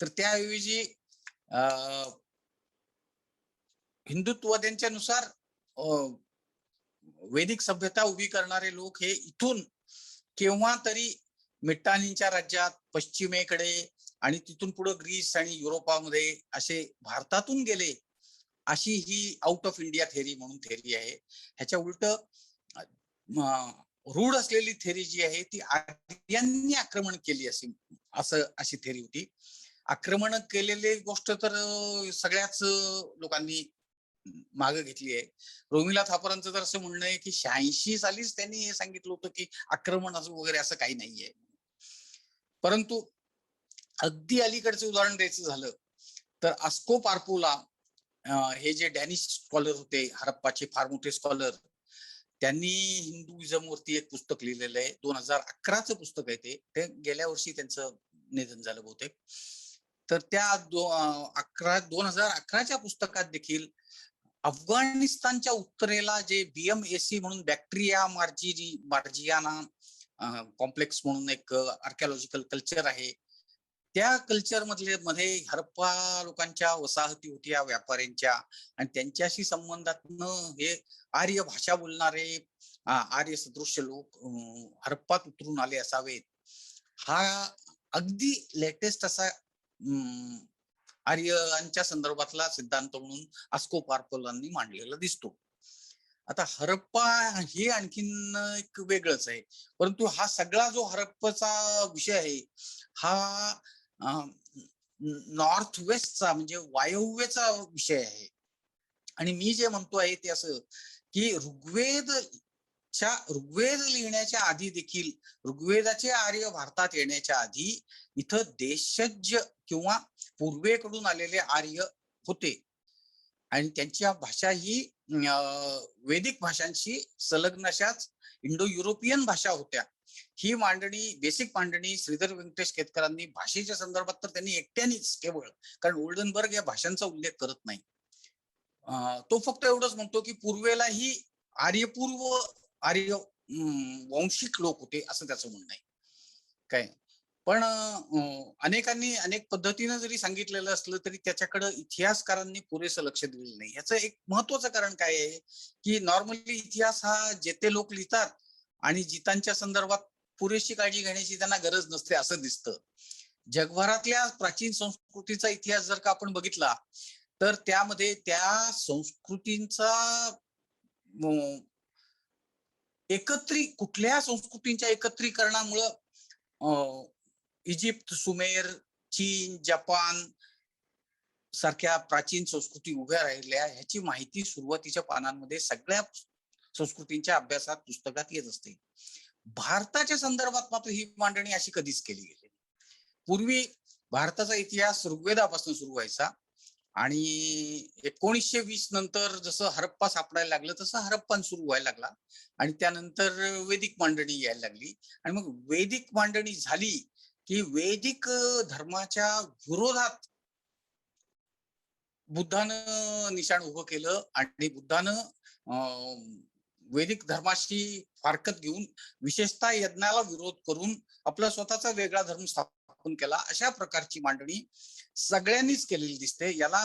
तर त्याऐवजी हिंदुत्ववाद्यांच्या नुसार वैदिक सभ्यता उभी करणारे लोक हे इथून केव्हा तरी मिट्टानींच्या राज्यात पश्चिमेकडे आणि तिथून पुढे ग्रीस आणि युरोपामध्ये असे भारतातून गेले, अशी ही आउट ऑफ इंडिया थेरी म्हणून थेरी आहे. ह्याच्या उलट रूढ असलेली थेरी जी आहे ती आर्यांनी आक्रमण केली अशी थेरी होती. आक्रमण केलेली गोष्ट तर सगळ्याच लोकांनी मागे घेतली आहे. रोमिला थापरांचं तर असं म्हणणं आहे की 86 सालीच त्यांनी हे सांगितलं होतं की आक्रमण वगैरे असं काही नाहीये. परंतु अगदी अलीकडचं उदाहरण द्यायचं झालं तर अस्को पार्पोला हे जे डॅनिश स्कॉलर होते, हरप्पाचे फार मोठे स्कॉलर, त्यांनी हिंदुइझम वरती एक पुस्तक लिहिलेलं आहे. 2011चं पुस्तक आहे ते. गेल्या वर्षी त्यांचं निधन झालं बहुतेक. तर त्या 2011च्या पुस्तकात देखील अफगाणिस्तानच्या उत्तरेला जे BMAC म्हणून बॅक्टेरिया मार्जियाना कॉम्प्लेक्स म्हणून एक आर्किओलॉजिकल कल्चर आहे, त्या कल्चर मध्ये हरप्पा लोकांच्या वसाहती होत्या व्यापाऱ्यांच्या आणि त्यांच्याशी संबंधातनं हे आर्य भाषा बोलणारे आर्य सदृश्य लोक हरप्पात उतरून आले असावेत. हा अगदी लेटेस्ट असा आर्यांच्या संदर्भातला सिद्धांत म्हणून अस्को पार्पोलांनी मांडलेला दिसतो. आता हरप्पा हे आणखीन एक वेगळंच आहे. परंतु हा सगळा जो हरप्पाचा विषय आहे हा नॉर्थ वेस्टचा म्हणजे वायव्यचा विषय आहे. आणि मी जे म्हणतो आहे ते असं की ऋग्वेद लिहिण्याच्या आधी देखील, ऋग्वेदाचे आर्य भारतात येण्याच्या आधी इथं देशज किंवा पूर्वेकडून आलेले आर्य होते आणि त्यांच्या भाषा ही वैदिक भाषांशी संलग्न अशाच इंडो युरोपियन भाषा होत्या. ही मांडणी, बेसिक मांडणी श्रीधर व्यंकटेश केतकरांनी भाषेच्या संदर्भात तर त्यांनी एकट्यानेच केवळ, कारण ओल्डनबर्ग या भाषांचा उल्लेख करत नाही. तो फक्त एवढंच म्हणतो की पूर्वेलाही आर्यपूर्व आर्य वंशिक लोक होते असं त्याचं म्हणणं आहे. काय पण अनेकांनी अनेक पद्धतीनं जरी सांगितलेलं असलं तरी त्याच्याकडे इतिहासकारांनी पुरेसं लक्ष दिलेलं नाही. याचं एक महत्वाचं कारण काय आहे की नॉर्मली इतिहास हा जेते लोक लिहितात आणि जितांच्या संदर्भात पुरेशी काळजी घेण्याची त्यांना गरज नसते असं दिसतं. जगभरातल्या प्राचीन संस्कृतीचा इतिहास जर का आपण बघितला तर त्यामध्ये त्या संस्कृतींचा कुठल्या संस्कृतींच्या एकत्रीकरणामुळं इजिप्त, सुमेर, चीन, जपान सारख्या प्राचीन संस्कृती उभ्या राहिल्या ह्याची माहिती सुरुवातीच्या पानांमध्ये सगळ्या संस्कृतींच्या अभ्यासात पुस्तकात येत असते. भारताच्या संदर्भात मात्र ही मांडणी अशी कधीच केली गेली. पूर्वी भारताचा इतिहास ऋग्वेदापासून सुरू व्हायचा आणि 1920 नंतर जसं हरप्पा सापडायला लागलं तसं हरप्पा सुरू व्हायला लागला आणि त्यानंतर वैदिक मांडणी यायला लागली. आणि मग वैदिक मांडणी झाली की वैदिक धर्माच्या विरोधात बुद्धानं निशाण उभं केलं आणि बुद्धानं वैदिक धर्माशी फारकत घेऊन विशेषतः यज्ञाला विरोध करून आपला स्वतःचा वेगळा धर्म स्थापन केला. अशा प्रकारची मांडणी सगळ्यांनीच केलेली दिसते. याला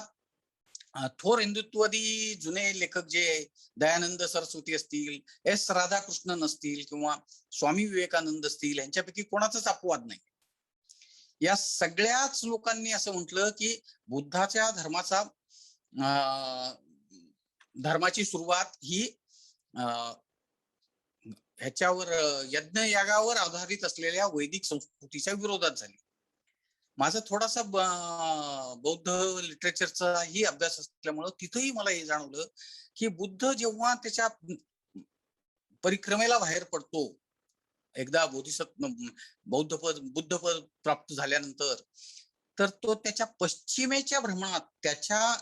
थोर हिंदुत्ववादी जुने लेखक जे दयानंद सरस्वती असतील, एस राधाकृष्णन असतील किंवा स्वामी विवेकानंद असतील यांच्यापैकी कोणाचाच अपवाद नाही. या सगळ्याच लोकांनी असं म्हटलं की बुद्धाच्या धर्माची सुरुवात ही ह्याच्यावर यज्ञ यागावर आधारित असलेल्या वैदिक संस्कृतीच्या विरोधात झाली. माझा थोडासा बौद्ध लिटरेचरचाही अभ्यास असल्यामुळं तिथंही मला हे जाणवलं की बुद्ध जेव्हा त्याच्या परिक्रमेला बाहेर पडतो, एकदा बुद्धपद प्राप्त झाल्यानंतर, तर तो त्याच्या पश्चिमेच्या भ्रमणात त्याच्या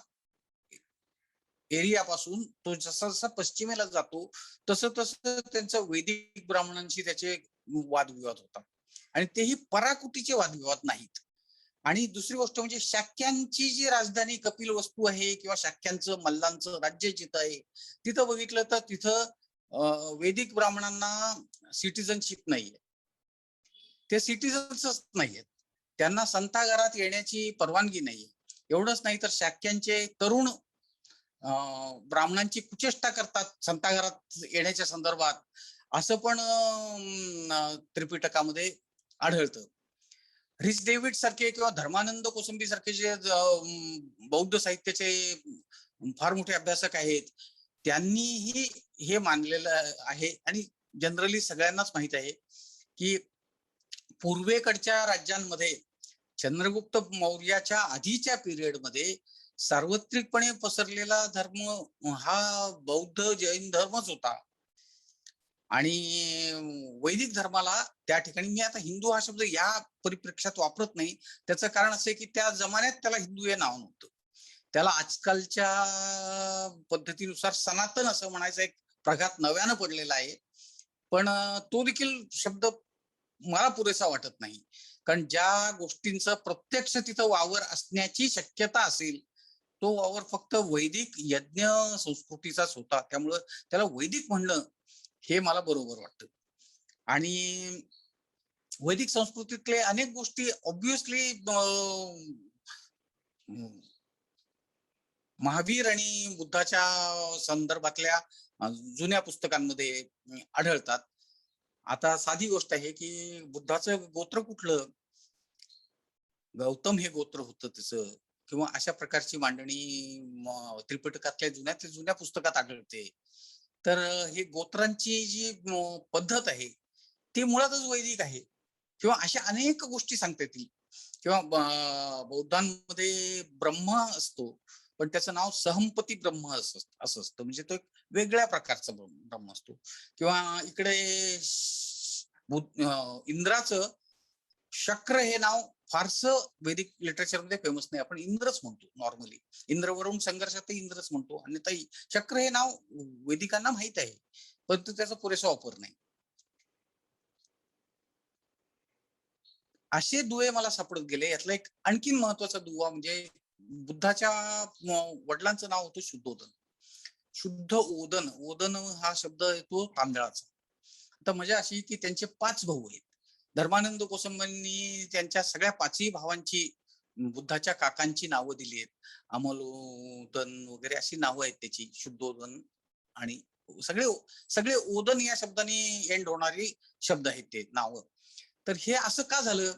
एरियापासून तो जसा जसा पश्चिमेला जातो तसं तसं त्यांचं वैदिक ब्राह्मणांशी त्याचे वादविवाद होतात आणि तेही पराकुटीचे वादविवाद नाहीत. आणि दुसरी गोष्ट म्हणजे शाक्यांची जी राजधानी कपिलवस्तू आहे किंवा शाक्यांचं मल्लांचं राज्य जिथं आहे तिथं बघितलं तर तिथं वैदिक ब्राह्मणांना सिटिझनशिप नाहीये, ते सिटिझन्सच नाहीयेत, त्यांना संतागारात येण्याची परवानगी नाहीये. एवढंच नाही तर शाक्यांचे तरुण ब्राह्मणांची कुचेष्टा करतात संतागारात येण्याच्या संदर्भात, असं पण त्रिपिटकामध्ये आढळतं. रिस डेव्हिड सारखे किंवा धर्मानंद कोसंबी सारखे जे बौद्ध साहित्याचे फार मोठे अभ्यासक आहेत त्यांनीही हे मानलेलं आहे. आणि जनरली सगळ्यांनाच माहित आहे की पूर्वेकडच्या राज्यांमध्ये चंद्रगुप्त मौर्याच्या आधीच्या पिरियडमध्ये सार्वत्रिकपणे पसरलेला धर्म हा बौद्ध जैन धर्मच होता. आणि वैदिक धर्माला त्या ठिकाणी, मी आता हिंदू हा शब्द या परिप्रेक्ष्यात वापरत नाही, त्याचं कारण असं की त्या जमान्यात त्याला हिंदू हे नाव नव्हतं, त्याला आजकालच्या पद्धतीनुसार सनातन असं म्हणायचं एक प्रघात नव्यानं पडलेला आहे. पण तो देखील शब्द मला पुरेसा वाटत नाही, कारण ज्या गोष्टींचं प्रत्यक्ष तिथं वावर असण्याची शक्यता असेल तो वावर फक्त वैदिक यज्ञ संस्कृतीचाच होता. त्यामुळं त्याला वैदिक म्हणणं हे मला बरोबर वाटतं. आणि वैदिक संस्कृतीतले अनेक गोष्टी ऑब्विसली महावीर आणि बुद्धाच्या संदर्भातल्या जुन्या पुस्तकांमध्ये आढळतात. आता साधी गोष्ट आहे की बुद्धाचं गोत्र कुठलं, गौतम हे गोत्र होतं त्याचं, किंवा अशा प्रकारची मांडणी त्रिपिटकातल्या जुन्या पुस्तकात आढळते. तर हे गोत्रांची जी पद्धत आहे ती मुळातच वैदिक आहे, किंवा अशा अनेक गोष्टी सांगता येतील. किंवा बौद्धांमध्ये ब्रह्म असतो पण त्याचं नाव सहमपती ब्रह्म असं असतं, म्हणजे तो एक वेगळ्या प्रकारचा ब्रह्म असतो. किंवा इकडे इंद्राचं शक्र हे नाव फारसं वैदिक लिटरेचरमध्ये फेमस नाही, आपण इंद्रच म्हणतो नॉर्मली, इंद्रवरून संघर्षातही इंद्रच म्हणतो. आणि ताई चक्र हे नाव वैदिकांना माहित आहे परंतु त्याचा पुरेसा वापर नाही. असे दुवे मला सापडत गेले. यातला एक आणखीन महत्वाचा दुवा म्हणजे बुद्धाच्या वडिलांचं नाव होतं शुद्धोदन. शुद्ध ओदन, ओदन हा शब्द येतो तांदळाचा. तर मजा अशी की त्यांचे 5 भाऊ आहेत. धर्मानंद कोसंबांनी त्यांच्या सगळ्या 5ही भावांची बुद्धाच्या काकांची नावं दिली आहेत. अमलोदन वगैरे अशी नावं आहेत त्याची. शुद्धोदन आणि सगळे सगळे ओदन या शब्दाने एंड होणारी शब्द आहेत ते नावं. तर हे असं का झालं?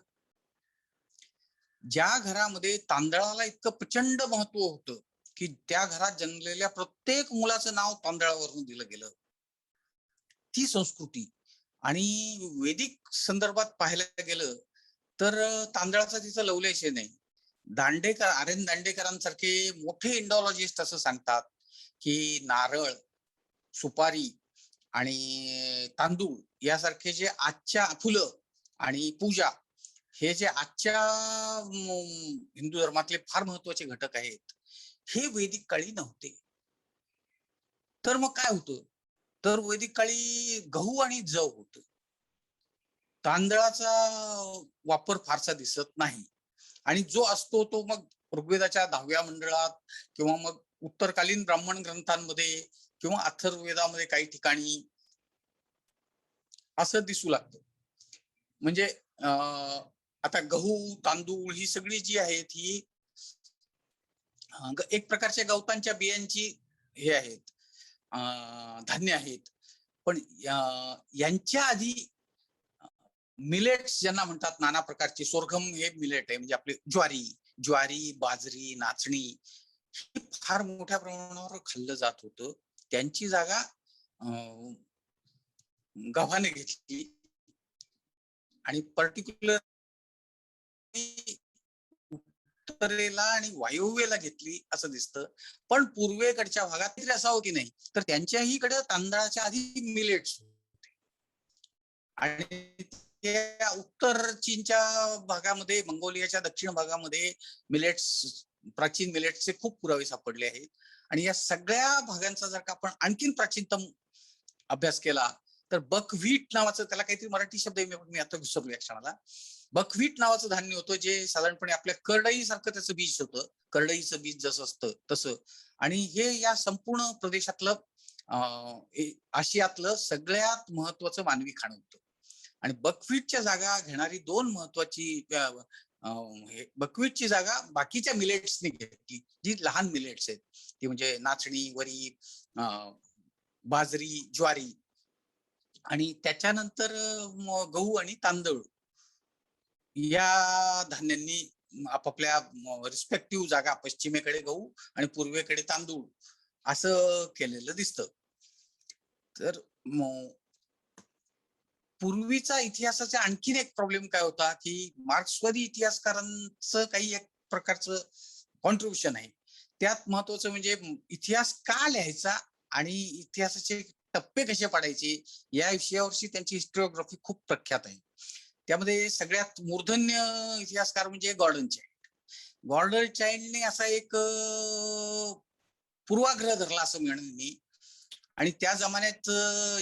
ज्या घरामध्ये तांदळाला इतकं प्रचंड महत्व होतं, की त्या घरात जन्मलेल्या प्रत्येक मुलाचं नाव तांदळावरून दिलं गेलं. ती संस्कृती आणि वैदिक संदर्भात पाहायला गेलं तर तांदळाचा तिथं लवलेश नाही. दांडेकरांसारखे मोठे इंडॉलॉजिस्ट असं सांगतात, की नारळ, सुपारी आणि तांदूळ यासारखे जे आजच्या फुलं आणि पूजा हे जे आजच्या हिंदू धर्मातले फार महत्वाचे घटक आहेत, हे वैदिक काळी नव्हते. तर मग काय होतं? तर वैदिक काळी गहू आणि जव होतं. तांदळाचा वापर फारसा दिसत नाही आणि जो असतो तो मग ऋग्वेदाच्या 10व्या मंडळात किंवा मग उत्तरकालीन ब्राह्मण ग्रंथांमध्ये किंवा अथर्ववेदामध्ये काही ठिकाणी असं दिसू लागतं. म्हणजे आता गहू, तांदूळ ही सगळी जी आहेत ही एक प्रकारच्या गवतांच्या बियांची हे आहेत, धान्य आहेत. पण यांच्या आधी मिलेट्स ज्यांना म्हणतात, नाना प्रकारचे सोरगम हे मिलेट आहे, म्हणजे आपले ज्वारी, बाजरी, नाचणी हे फार मोठ्या प्रमाणावर खाल्लं जात होतं. त्यांची जागा गव्हाने घेतली आणि पर्टिक्युलर उत्तरेला आणि वायव्येला घेतली असं दिसतं. पण पूर्वेकडच्या भागात तरी असावं की नाही, तर त्यांच्याहीकडे तांदळाच्या आधी मिलेट्स होते आणि त्या उत्तर चीनच्या भागामध्ये, मंगोलियाच्या दक्षिण भागामध्ये मिलेट्स, प्राचीन मिलेट्सचे खूप पुरावे सापडले आहेत. आणि या सगळ्या भागांचा जर का आपण आणखीन प्राचीनतम अभ्यास केला तर बकव्हीट नावाचं, त्याला काहीतरी मराठी शब्द मी आता विसरलो या क्षणाला. बकव्हीट नावाचं धान्य होतं, जे साधारणपणे आपल्या करडई सारखं त्याचं बीज होतं. करडईचं बीज जसं असतं तसं. आणि हे या संपूर्ण प्रदेशातलं आशियातलं सगळ्यात महत्वाचं मानवी खाणं होतं. आणि बकव्हीटच्या जागा घेणारी 2 महत्वाची बकव्हीटची जागा बाकीच्या मिलेट्सनी घेतली, जी लहान मिलेट्स आहेत. ती म्हणजे नाचणी, वरी, बाजरी, ज्वारी आणि त्याच्यानंतर गहू आणि तांदूळ या धान्यांनी आपापल्या रिस्पेक्टिव्ह जागा, पश्चिमेकडे गहू आणि पूर्वेकडे तांदूळ असं केलेलं दिसतं. तर पूर्वीचा इतिहासाचा आणखीन एक प्रॉब्लेम काय होता, की मार्क्सवादी इतिहासकारांचं काही एक प्रकारचं कॉन्ट्रीब्युशन आहे. त्यात महत्वाचं म्हणजे इतिहास का लिहायचा आणि इतिहासाचे टप्पे कसे पाडायचे या विषयावरची त्यांची हिस्टोरिओग्राफी खूप प्रख्यात आहे. त्यामध्ये सगळ्यात मूर्धन्य इतिहासकार म्हणजे गॉर्डन चाइल्ड. गॉर्डन चाइल्डने असा एक पूर्वाग्रह धरला असं म्हणेन मी. आणि त्या जमान्यात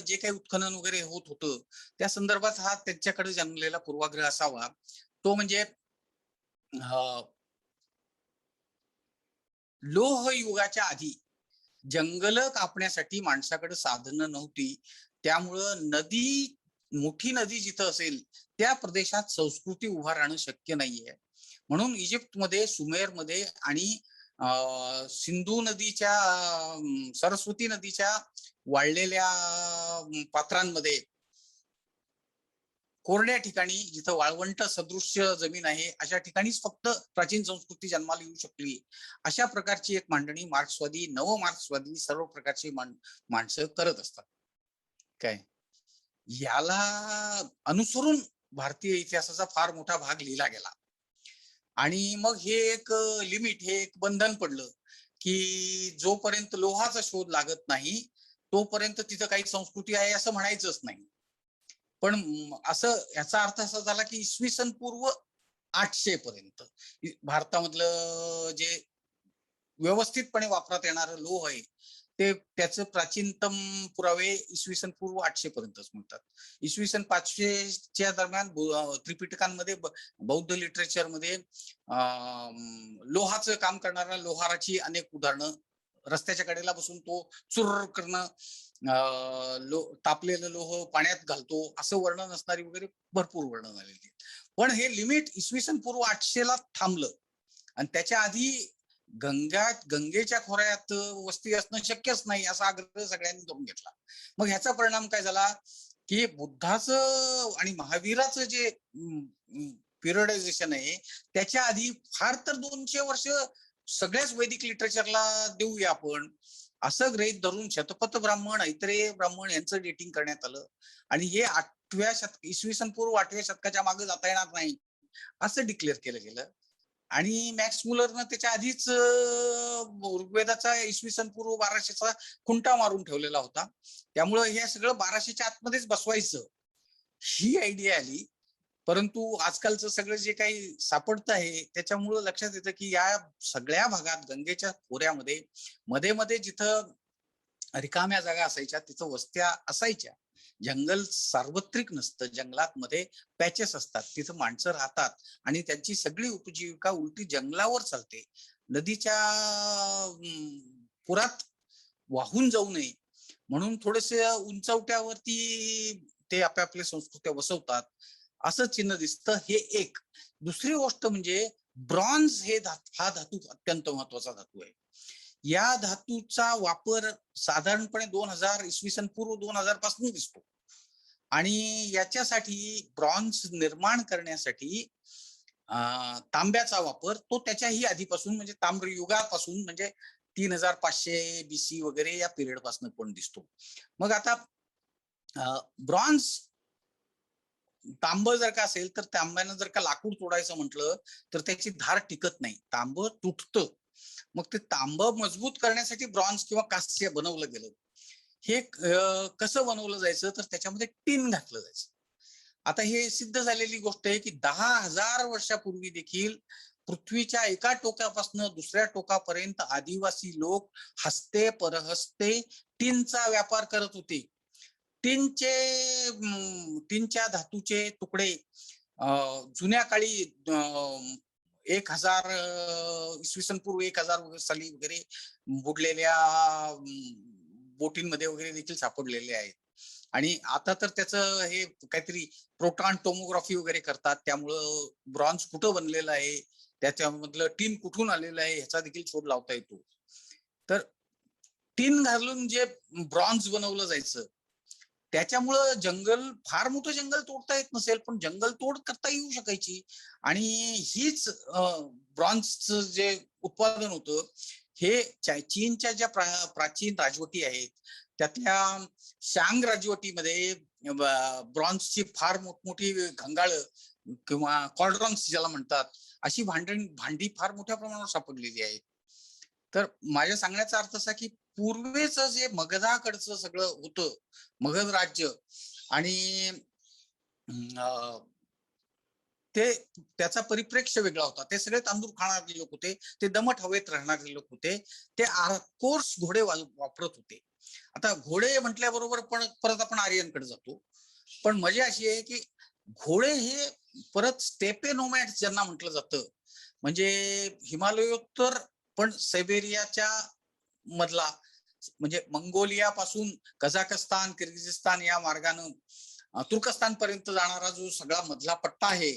जे काही उत्खनन वगैरे होत होतं त्या संदर्भात हा त्यांच्याकडे जन्मलेला पूर्वाग्रह असावा. तो म्हणजे लोह युगाच्या आधी जंगल कापण्यासाठी माणसाकडे साधनं नव्हती. त्यामुळं मोठी नदी जिथं असेल त्या प्रदेशात संस्कृती उभा राहणं शक्य नाहीये. म्हणून इजिप्तमध्ये, सुमेरमध्ये आणि सिंधू नदीच्या, सरस्वती नदीच्या वाळलेल्या पात्रांमध्ये, कोरड्या ठिकाणी जिथं वाळवंट सदृश्य जमीन आहे अशा ठिकाणीच फक्त प्राचीन संस्कृती जन्माला येऊ शकली. अशा प्रकारची एक मांडणी मार्क्सवादी, नव मार्क्सवादी सर्व प्रकारची माणसं करत असतात. काय याला अनुसरून भारतीय इतिहासाचा फार मोठा भाग लिहिला गेला. आणि मग हे एक लिमिट, हे एक बंधन पडलं, की जोपर्यंत लोहाचा शोध लागत नाही तोपर्यंत तिथं काही संस्कृती आहे असं म्हणायचंच नाही. पण असं याचा अर्थ असा झाला की इसवी सन पूर्व 800 पर्यंत भारतामधलं जे व्यवस्थितपणे वापरात येणारं लोह आहे ते त्याचं प्राचीनतम पुरावे इसवी सन पूर्व 800 पर्यंतच मिळतात. इसवी सन 500च्या दरम्यान त्रिपिटकांमध्ये बौद्ध लिटरेचरमध्ये लोहाचं काम करणाऱ्या लोहाराची अनेक उदाहरणं, रस्त्याच्या कडेला बसून तो चुर्र करणं, तापलेलं लोह पाण्यात घालतो असं वर्णन असणारी वगैरे भरपूर वर्णन आलेली आहेत. पण हे लिमिट इसवी सन पूर्व 800ला थांबलं आणि त्याच्या आधी गंगेच्या खोऱ्यात वस्ती असणं शक्यच नाही असा आग्रह सगळ्यांनी धरून घेतला. मग ह्याचा परिणाम काय झाला की बुद्धाचं आणि महावीराचं जे पिरियडायझेशन आहे त्याच्या आधी फार तर 200 वर्ष सगळ्याच वैदिक लिटरेचरला देऊया आपण असं गृहीत धरून शतपथ ब्राह्मण, ऐतरेय ब्राह्मण यांचं डेटिंग करण्यात आलं आणि हे 8व्या इसवी सन पूर्व 8व्या शतकाच्या मागे जाता येणार नाही असं डिक्लेअर केलं गेलं. आणि मॅक्स मुलरनं त्याच्या आधीच ऋग्वेदाचा इसवी सन पूर्व 1200चा खुंटा मारून ठेवलेला होता. त्यामुळं हे सगळं 1200च्या आतमध्येच बसवायचं ही आयडिया आली. परंतु आजकालचं सगळं जे काही सापडतं आहे त्याच्यामुळं लक्षात येतं की या सगळ्या भागात गंगेच्या खोऱ्यामध्ये मध्ये मध्ये जिथं रिकाम्या जागा असायच्या तिथं वस्त्या असायच्या. जंगल सार्वत्रिक नसतं, जंगलात मध्ये पॅचेस असतात, तिथं माणसं राहतात आणि त्यांची सगळी उपजीविका उलटी जंगलावर चालते. नदीच्या पुरात वाहून जाऊ नये म्हणून थोडेसे उंचवट्यावरती ते आपापल्या संस्कृत्या वसवतात असं चिन्ह दिसतं. हे एक. दुसरी गोष्ट म्हणजे ब्रॉन्झ हा धातू अत्यंत महत्वाचा धातू आहे. या धातूचा वापर साधारणपणे 2000 इसवी सन पूर्व 2000 पासून दिसतो आणि याच्यासाठी ब्रॉन्झ निर्माण करण्यासाठी तांब्याचा वापर तो त्याच्याही आधीपासून म्हणजे ताम्रयुगापासून म्हणजे 3500 BC वगैरे या पिरियड पासून पण दिसतो. मग आता ब्रॉन्झ तांब जर का असेल तर तांब्यानं जर का लाकूड तोडायचं म्हटलं तर त्याची धार टिकत नाही, तांब तुटतं. मग ते तांब मजबूत करण्यासाठी ब्रॉन्झ किंवा कास्य बनवलं गेलं. हे कसं बनवलं जायचं तर त्याच्यामध्ये टिन घातलं जायचं. आता हे सिद्ध झालेली गोष्ट आहे की 10,000 वर्षापूर्वी देखील पृथ्वीच्या एका टोकापासून दुसऱ्या टोकापर्यंत आदिवासी लोक हस्ते परहस्ते टिनचा व्यापार करत होते. टिनच्या धातूचे तुकडे जुन्या काळी 1000 इसवी सन पूर्व 1000 साली वगैरे बुडलेल्या बोटींमध्ये वगैरे देखील सापडलेले आहेत. आणि आता तर त्याचं हे काहीतरी प्रोटॉन टोमोग्राफी वगैरे करतात, त्यामुळं ब्रॉन्झ कुठं बनलेलं आहे, त्याच्यामधलं टिन कुठून आलेलं आहे ह्याचा देखील शोध लावता येतो. तर टिन घालून जे ब्रॉन्झ बनवलं जायचं त्याच्यामुळं जंगल, फार मोठं जंगल तोडता येत नसेल पण जंगल तोड करता येऊ शकायची. आणि हीच ब्रॉन्झचं जे उत्पादन होतं हे चीनच्या ज्या प्राचीन राजवटी आहेत त्यातल्या शांग राजवटीमध्ये ब्रॉन्झची फार मोठमोठी घंगाळ किंवा कॉल्ड्रॉन्स ज्याला म्हणतात अशी भांडी फार मोठ्या प्रमाणावर सापडलेली आहेत. तर माझ्या सांगण्याचा अर्थ असा की पूर्वेचं जे मगधाकडचं सगळं होतं, मगध राज्य, आणि ते त्याचा परिप्रेक्ष्य वेगळा होता. ते सगळे तांदूळ खाणारे लोक होते, ते दमट हवेत राहणारे लोक होते, ते कोर्स घोडे वापरत होते. आता घोडे म्हटल्याबरोबर परत आपण आर्यनकडे जातो. पण मजा अशी आहे की घोडे हे परत स्टेपे नोमॅड्स ज्यांना म्हटलं जातं, म्हणजे हिमालयोत्तर पण सायबेरियाच्या मधला म्हणजे मंगोलिया पासून कझाकस्तान, किर्गिझिस्तान या मार्गानं तुर्कस्तान पर्यंत जाणारा जो सगळा मधला पट्टा आहे,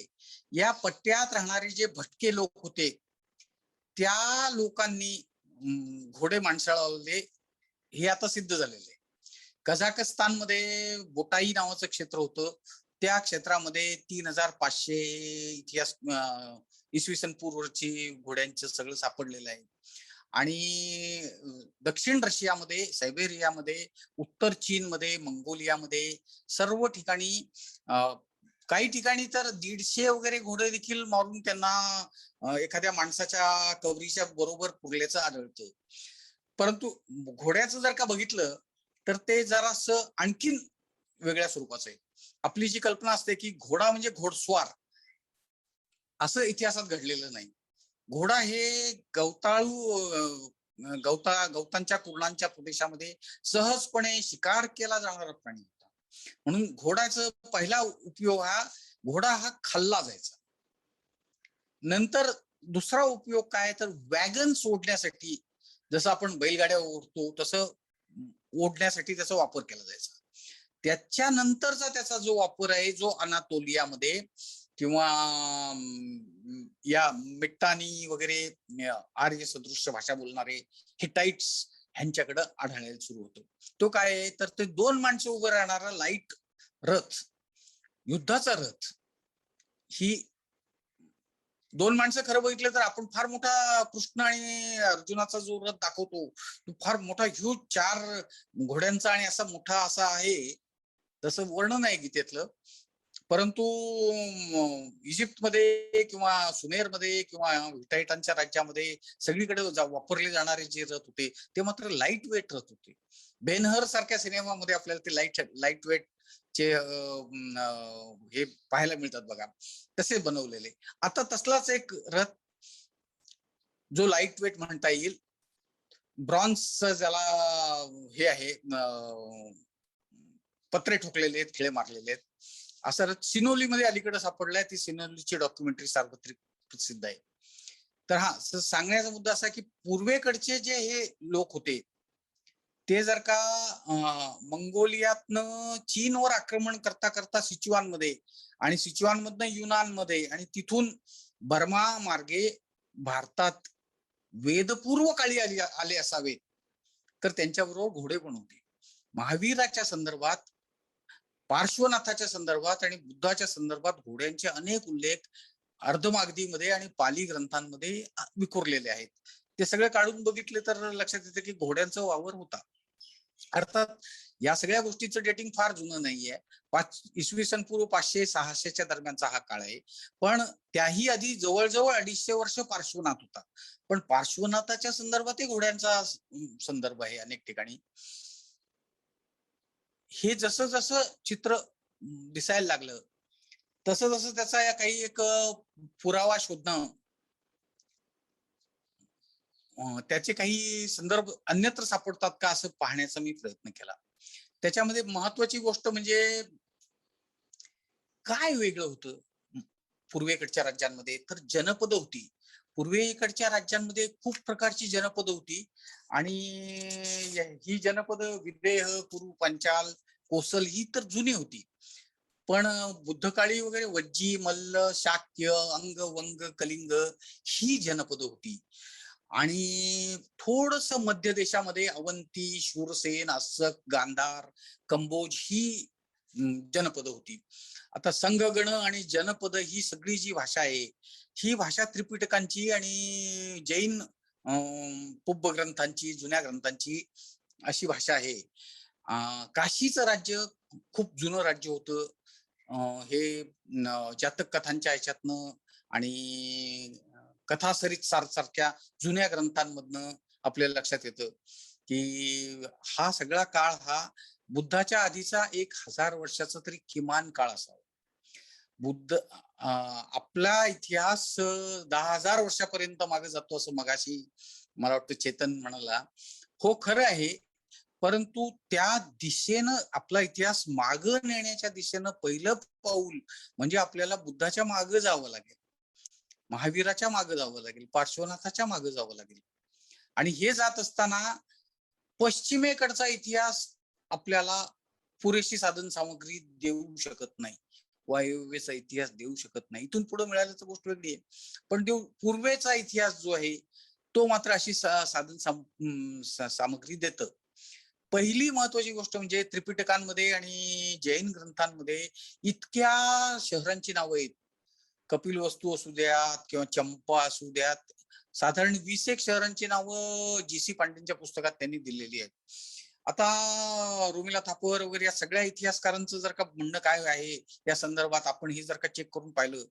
या पट्ट्यात राहणारे जे भटके लोक होते त्या लोकांनी घोडे माणसाळवले हे आता सिद्ध झालेले. कझाकस्तानमध्ये बोटाई नावाचं क्षेत्र होतं, त्या क्षेत्रामध्ये 3500 इतिहास इसवी सन पूर्वची घोड्यांचं सगळं सापडलेलं आहे. आणि दक्षिण रशियामध्ये, सायबेरियामध्ये, उत्तर चीनमध्ये, मंगोलियामध्ये सर्व ठिकाणी काही ठिकाणी तर 150 वगैरे घोडे देखील मारून त्यांना एखाद्या माणसाच्या कवरीच्या बरोबर पुरल्याचं आढळतं. परंतु घोड्याचं जर का बघितलं तर ते जरासं आणखीन वेगळ्या स्वरूपाचं आहे. आपली जी कल्पना असते की घोडा म्हणजे घोडस्वार, असं इतिहासात घडलेलं नाही. घोडा हे गवताळू गवतांच्या कुरणांच्या प्रदेशामध्ये सहजपणे शिकार केला जाणारा प्राणी होता. म्हणून घोड्याचा पहिला उपयोग घोडा हा खाल्ला जायचा. नंतर दुसरा उपयोग काय तर वॅगन सोडण्यासाठी, जसं आपण बैलगाड्या ओढतो तसं ओढण्यासाठी त्याचा वापर केला जायचा. त्याच्यानंतरचा त्याचा जो वापर आहे, जो अनातोलियामध्ये किंवा या मिट्टानी वगैरे आर्य सदृश्य भाषा बोलणारे हिटाइट्स ह्यांच्याकडे आढळायला सुरू होतो. तो काय आहे तर ते 2 माणसं उभं राहणारा लाईट रथ, युद्धाचा रथ. ही 2 माणसं खरं बघितलं तर आपण फार मोठा कृष्ण आणि अर्जुनाचा जो रथ दाखवतो तो फार मोठा ह्यूज 4 घोड्यांचा आणि असा मोठा असा आहे, तसं वर्णन आहे गीतेतलं. परंतु इजिप्तमध्ये किंवा सुमेरमध्ये किंवा हिटाइटांच्या राज्यामध्ये सगळीकडे वापरले जाणारे जे रथ होते ते मात्र लाईट वेट रथ होते. बेनहर सारख्या सिनेमामध्ये आपल्याला ते लाईट वेट चे हे पाहायला मिळतात बघा, तसे बनवलेले. आता तसलाच एक रथ जो लाईट वेट म्हणता येईल, ब्रॉन्झ ज्याला हे आहे, पत्रे ठोकलेले आहेत, खिळे मारलेले आहेत, असं रथ सिनोलीमध्ये अलीकडे सापडलाय. ती सिनोलीची डॉक्युमेंटरी सार्वत्रिक प्रसिद्ध आहे. तर सांगण्याचा मुद्दा असा की पूर्वेकडचे जे हे लोक होते ते जर का मंगोलियातनं चीनवर आक्रमण करता करता सिचुआनमध्ये आणि सिचुआनमधनं युनानमध्ये आणि तिथून बर्मा मार्गे भारतात वेदपूर्व काळी आले असावेत, तर त्यांच्याबरोबर घोडे पण होते. महावीराच्या संदर्भात, पार्श्वनाथाच्या संदर्भात आणि बुद्धाच्या संदर्भात घोड्यांचे अनेक उल्लेख अर्धमागधीमध्ये आणि पाली ग्रंथांमध्ये विखुरलेले आहेत. ते सगळे काढून बघितले तर लक्षात येते की घोड्यांचा वावर होता. अर्थात या सगळ्या गोष्टीचं डेटिंग फार जुनं नाहीये. इसवी सन पूर्व 500-600च्या दरम्यानचा हा काळ आहे. पण त्याही आधी जवळजवळ 250 वर्ष पार्श्वनाथ होता. पण पार्श्वनाथाच्या संदर्भातही घोड्यांचा संदर्भ आहे अनेक ठिकाणी. हे जसं जसं चित्र दिसायला लागलं तसं तसं त्याचा काही एक पुरावा शोधणं, त्याचे काही संदर्भ अन्यत्र सापडतात का असं पाहण्याचा मी प्रयत्न केला. त्याच्यामध्ये महत्वाची गोष्ट म्हणजे काय वेगळं होतं पूर्वेकडच्या राज्यांमध्ये, तर जनपद होती. पूर्वेकडच्या राज्यांमध्ये खूप प्रकारची जनपद होती आणि ही जनपद विदेह, कुरु, पंचाल, कोसल ही तर जुनी होती. पण बुद्धकाळी वगैरे वज्जी, मल्ल, शाक्य, अंग, वंग, कलिंग ही जनपद होती. आणि थोडस मध्य देशामध्ये अवंती, शूरसेन, अस्सक, गांधार, कंबोज ही जनपद होती. आता संघगण आणि जनपद ही सगळी जी भाषा आहे ही भाषा त्रिपिटकांची आणि जैन पुब्ब जुन्या ग्रंथांची अशी भाषा आहे. काशीचं राज्य खूप जुनं राज्य होतं. हे जातक कथांच्या ह्याच्यातनं आणि कथासरित सारख्या जुन्या ग्रंथांमधनं आपल्याला लक्षात येतं की हा सगळा काळ हा बुद्धाच्या आधीचा 1000 वर्षाचा तरी किमान काळ असावा. बुद्ध आपला इतिहास 10,000 वर्षापर्यंत मागे जातो असं मगाशी मला वाटतं चेतन म्हणाला. हो खरं आहे, परंतु त्या दिशेनं आपला इतिहास मागं नेण्याच्या दिशेनं पहिलं पाऊल म्हणजे आपल्याला बुद्धाच्या मागं जावं लागेल, महावीराच्या मागं जावं लागेल, पार्श्वनाथाच्या मागं जावं लागेल. आणि हे जात असताना पश्चिमेकडचा इतिहास आपल्याला पुरेशी साधन सामग्री देऊ शकत नाही, वायव्येचा इतिहास देऊ शकत नाही. इथून पुढे मिळाल्याची गोष्ट वेगळी आहे, पण पूर्वेचा इतिहास जो आहे तो मात्र अशी साधन सामग्री देतं. पहिली महत्वाची गोष्ट म्हणजे त्रिपिटकांमध्ये आणि जैन ग्रंथांमध्ये इतक्या शहरांची नावं आहेत. कपिलवस्तू असू द्यात किंवा चंपा असू द्यात, साधारण 20 शहरांची नावं जी.सी. पांडेंच्या पुस्तकात त्यांनी दिलेली आहेत. आता रोमिला थापर वगैरे या सगळ्या इतिहासकारांचं जर का म्हणणं काय आहे या संदर्भात आपण हे जर का चेक करून पाहिलं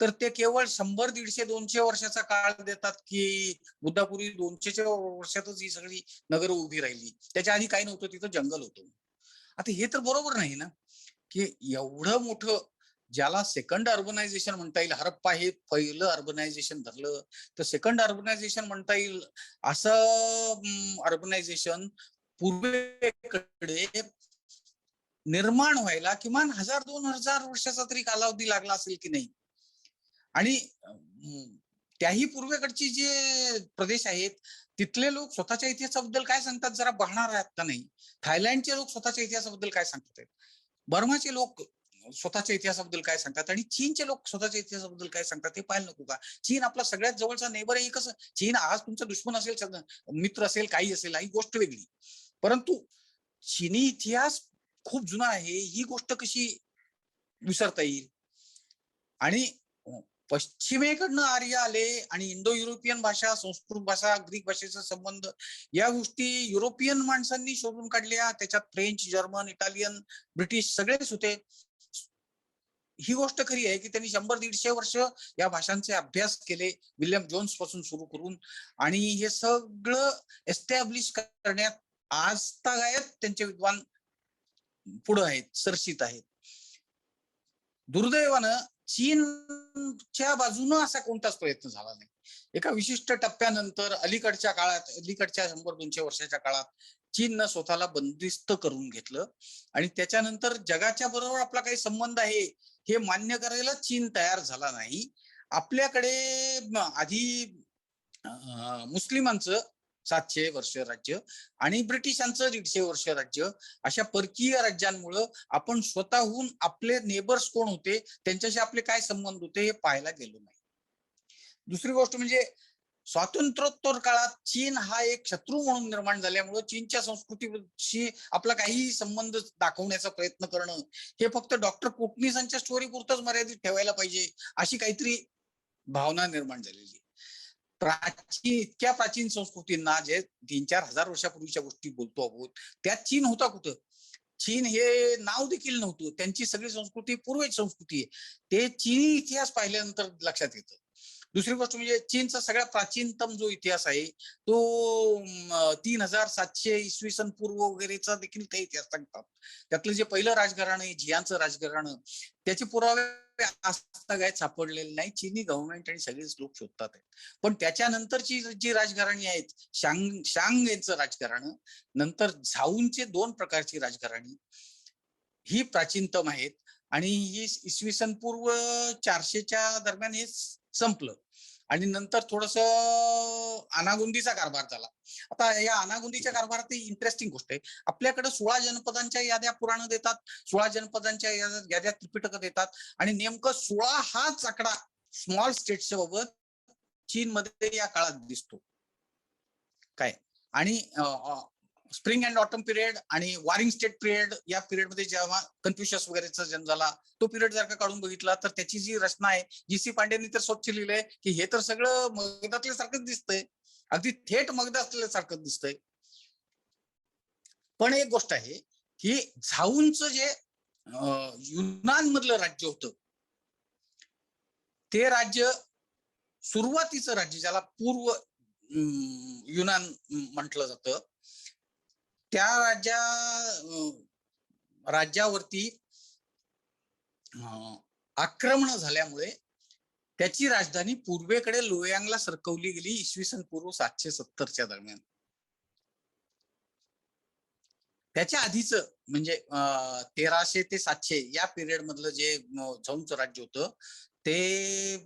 तर ते केवळ 100, 150, 200 वर्षाचा काळ देतात की बुद्धापूर्वी 200 वर्षातच ही सगळी नगर उभी राहिली, त्याच्या आधी काही नव्हतं, तिथं जंगल होतं. आता हे तर बरोबर नाही ना, की एवढं मोठं ज्याला सेकंड अर्बनायझेशन म्हणता येईल, हरप्पा हे पहिलं अर्बनायझेशन धरलं तर सेकंड अर्बनायझेशन म्हणता येईल, असं अर्बनायझेशन पूर्वेकडे निर्माण व्हायला किमान 1000-2000 वर्षाचा तरी कालावधी लागला असेल की नाही. आणि त्याही पूर्वेकडची जे प्रदेश आहेत तिथले लोक स्वतःच्या इतिहासाबद्दल काय सांगतात जरा पाहणार आहात का नाही. थायलंडचे लोक स्वतःच्या इतिहासाबद्दल काय सांगतात, बर्माचे लोक स्वतःच्या इतिहासाबद्दल काय सांगतात आणि चीनचे लोक स्वतःच्या इतिहासाबद्दल काय सांगतात हे पाहायला नको का. चीन आपला सगळ्यात जवळचा नेबर आहे. कसं चीन आज तुमचा दुश्मन असेल, मित्र असेल, काही असेल, ही गोष्ट वेगळी, परंतु चीनी इतिहास खूप जुना आहे, ही गोष्ट कशी विसरता येईल. आणि पश्चिमेकडनं आर्य आले आणि इंडो युरोपियन भाषा, संस्कृत भाषा, ग्रीक भाषेचा संबंध, या गोष्टी युरोपियन माणसांनी शोधून काढल्या. त्याच्यात फ्रेंच, जर्मन, इटालियन, ब्रिटिश सगळेच होते. ही गोष्ट खरी आहे की त्यांनी 100-150 वर्ष या भाषांचे अभ्यास केले, विल्यम जोन्स पासून सुरू करून, आणि हे सगळं एस्टॅब्लिश करण्यात आज तागायत त्यांचे विद्वान पुढे आहेत, सरशीत आहेत. दुर्दैवानं चीनच्या बाजूनं असा कोणताच प्रयत्न झाला नाही. एका विशिष्ट टप्प्यानंतर अलीकडच्या काळात, अलीकडच्या 100-200 वर्षाच्या काळात चीननं स्वतःला बंदिस्त करून घेतलं आणि त्याच्यानंतर जगाच्या बरोबर आपला काही संबंध आहे हे मान्य करायला चीन तयार झाला नाही. आपल्याकडे आधी मुस्लिमांचं 700 वर्ष राज्य आणि ब्रिटिशांचं 150 वर्ष राज्य, अशा परकीय राज्यांमुळं आपण स्वतःहून आपले नेबर्स कोण होते, त्यांच्याशी आपले काय संबंध होते हे पाहायला गेलो नाही. दुसरी गोष्ट म्हणजे स्वातंत्र्योत्तर काळात चीन हा एक शत्रू म्हणून निर्माण झाल्यामुळे चीनच्या संस्कृतीशी आपला काही संबंध दाखवण्याचा प्रयत्न करणं हे फक्त डॉक्टर कोटणीसांच्या स्टोरी पुरतच मर्यादित ठेवायला पाहिजे, अशी काहीतरी भावना निर्माण झालेली. इतक्या प्राचीन संस्कृतींना, जे 3-4 हजार वर्षापूर्वीच्या गोष्टी बोलतो आहोत, त्यात चीन होता कुठं. चीन हे नाव देखील नव्हतं. त्यांची सगळी संस्कृती पूर्वेची संस्कृती आहे. ते चीनी इतिहास पाहिल्यानंतर लक्षात येतं. दुसरी गोष्ट म्हणजे चीनचा सगळ्यात प्राचीनतम जो इतिहास आहे तो 3700 इसवी सन पूर्व वगैरेचा देखील ते इतिहास सांगतात. त्यातलं जे पहिलं राजघराणं आहे, झियांचं राजघराणं, त्याचे पुरावे आजतागायत सापडलेले नाही. चीनी गव्हर्नमेंट आणि सगळेच लोक शोधतात आहेत. पण त्याच्यानंतरची जी राजघराणी आहेत, शांग यांचं राजघराणं, नंतर झाऊंचे 2 प्रकारची राजघराणी, ही प्राचीनतम आहेत आणि ही इसवी सन पूर्व 400च्या दरम्यान हे संपलं आणि नंतर थोडस अनागोंदीचा कारभार झाला. आता या अनागोंदीच्या कारभारात इंटरेस्टिंग गोष्ट आहे, आपल्याकडे 16 जनपदांच्या याद्या पुराण देतात, 16 जनपदांच्या याद्या त्रिपिटक देतात आणि नेमकं 16 हाच आकडा स्मॉल स्टेट्सच्या बाबत चीनमध्ये या काळात दिसतो काय. आणि स्प्रिंग अँड ऑटम पिरियड आणि वॉरिंग स्टेट पिरियड, या पिरियडमध्ये जेव्हा कन्फ्युशियस वगैरेचा जन्म झाला, तो पिरियड जर का काढून बघितला तर त्याची जी रचना आहे, जी.सी. पांडेंनी तर स्वच्छ लिहिलंय की हे तर सगळं मगधातल्या सारखंच दिसतंय, अगदी थेट मगध असल्यासारखं दिसतंय. पण एक गोष्ट आहे की झाऊंचं जे युनान मधलं राज्य होतं, ते राज्य सुरुवातीचं राज्य, ज्याला पूर्व युनान म्हटलं जातं, त्या राज्यावरती आक्रमण झाल्यामुळे त्याची राजधानी पूर्वेकडे लोयांगला सरकवली गेली इसवी सन पूर्व 770च्या दरम्यान. त्याच्या आधीच म्हणजे 1300 ते 700 या पिरियड मधलं जे झौंचं राज्य होतं ते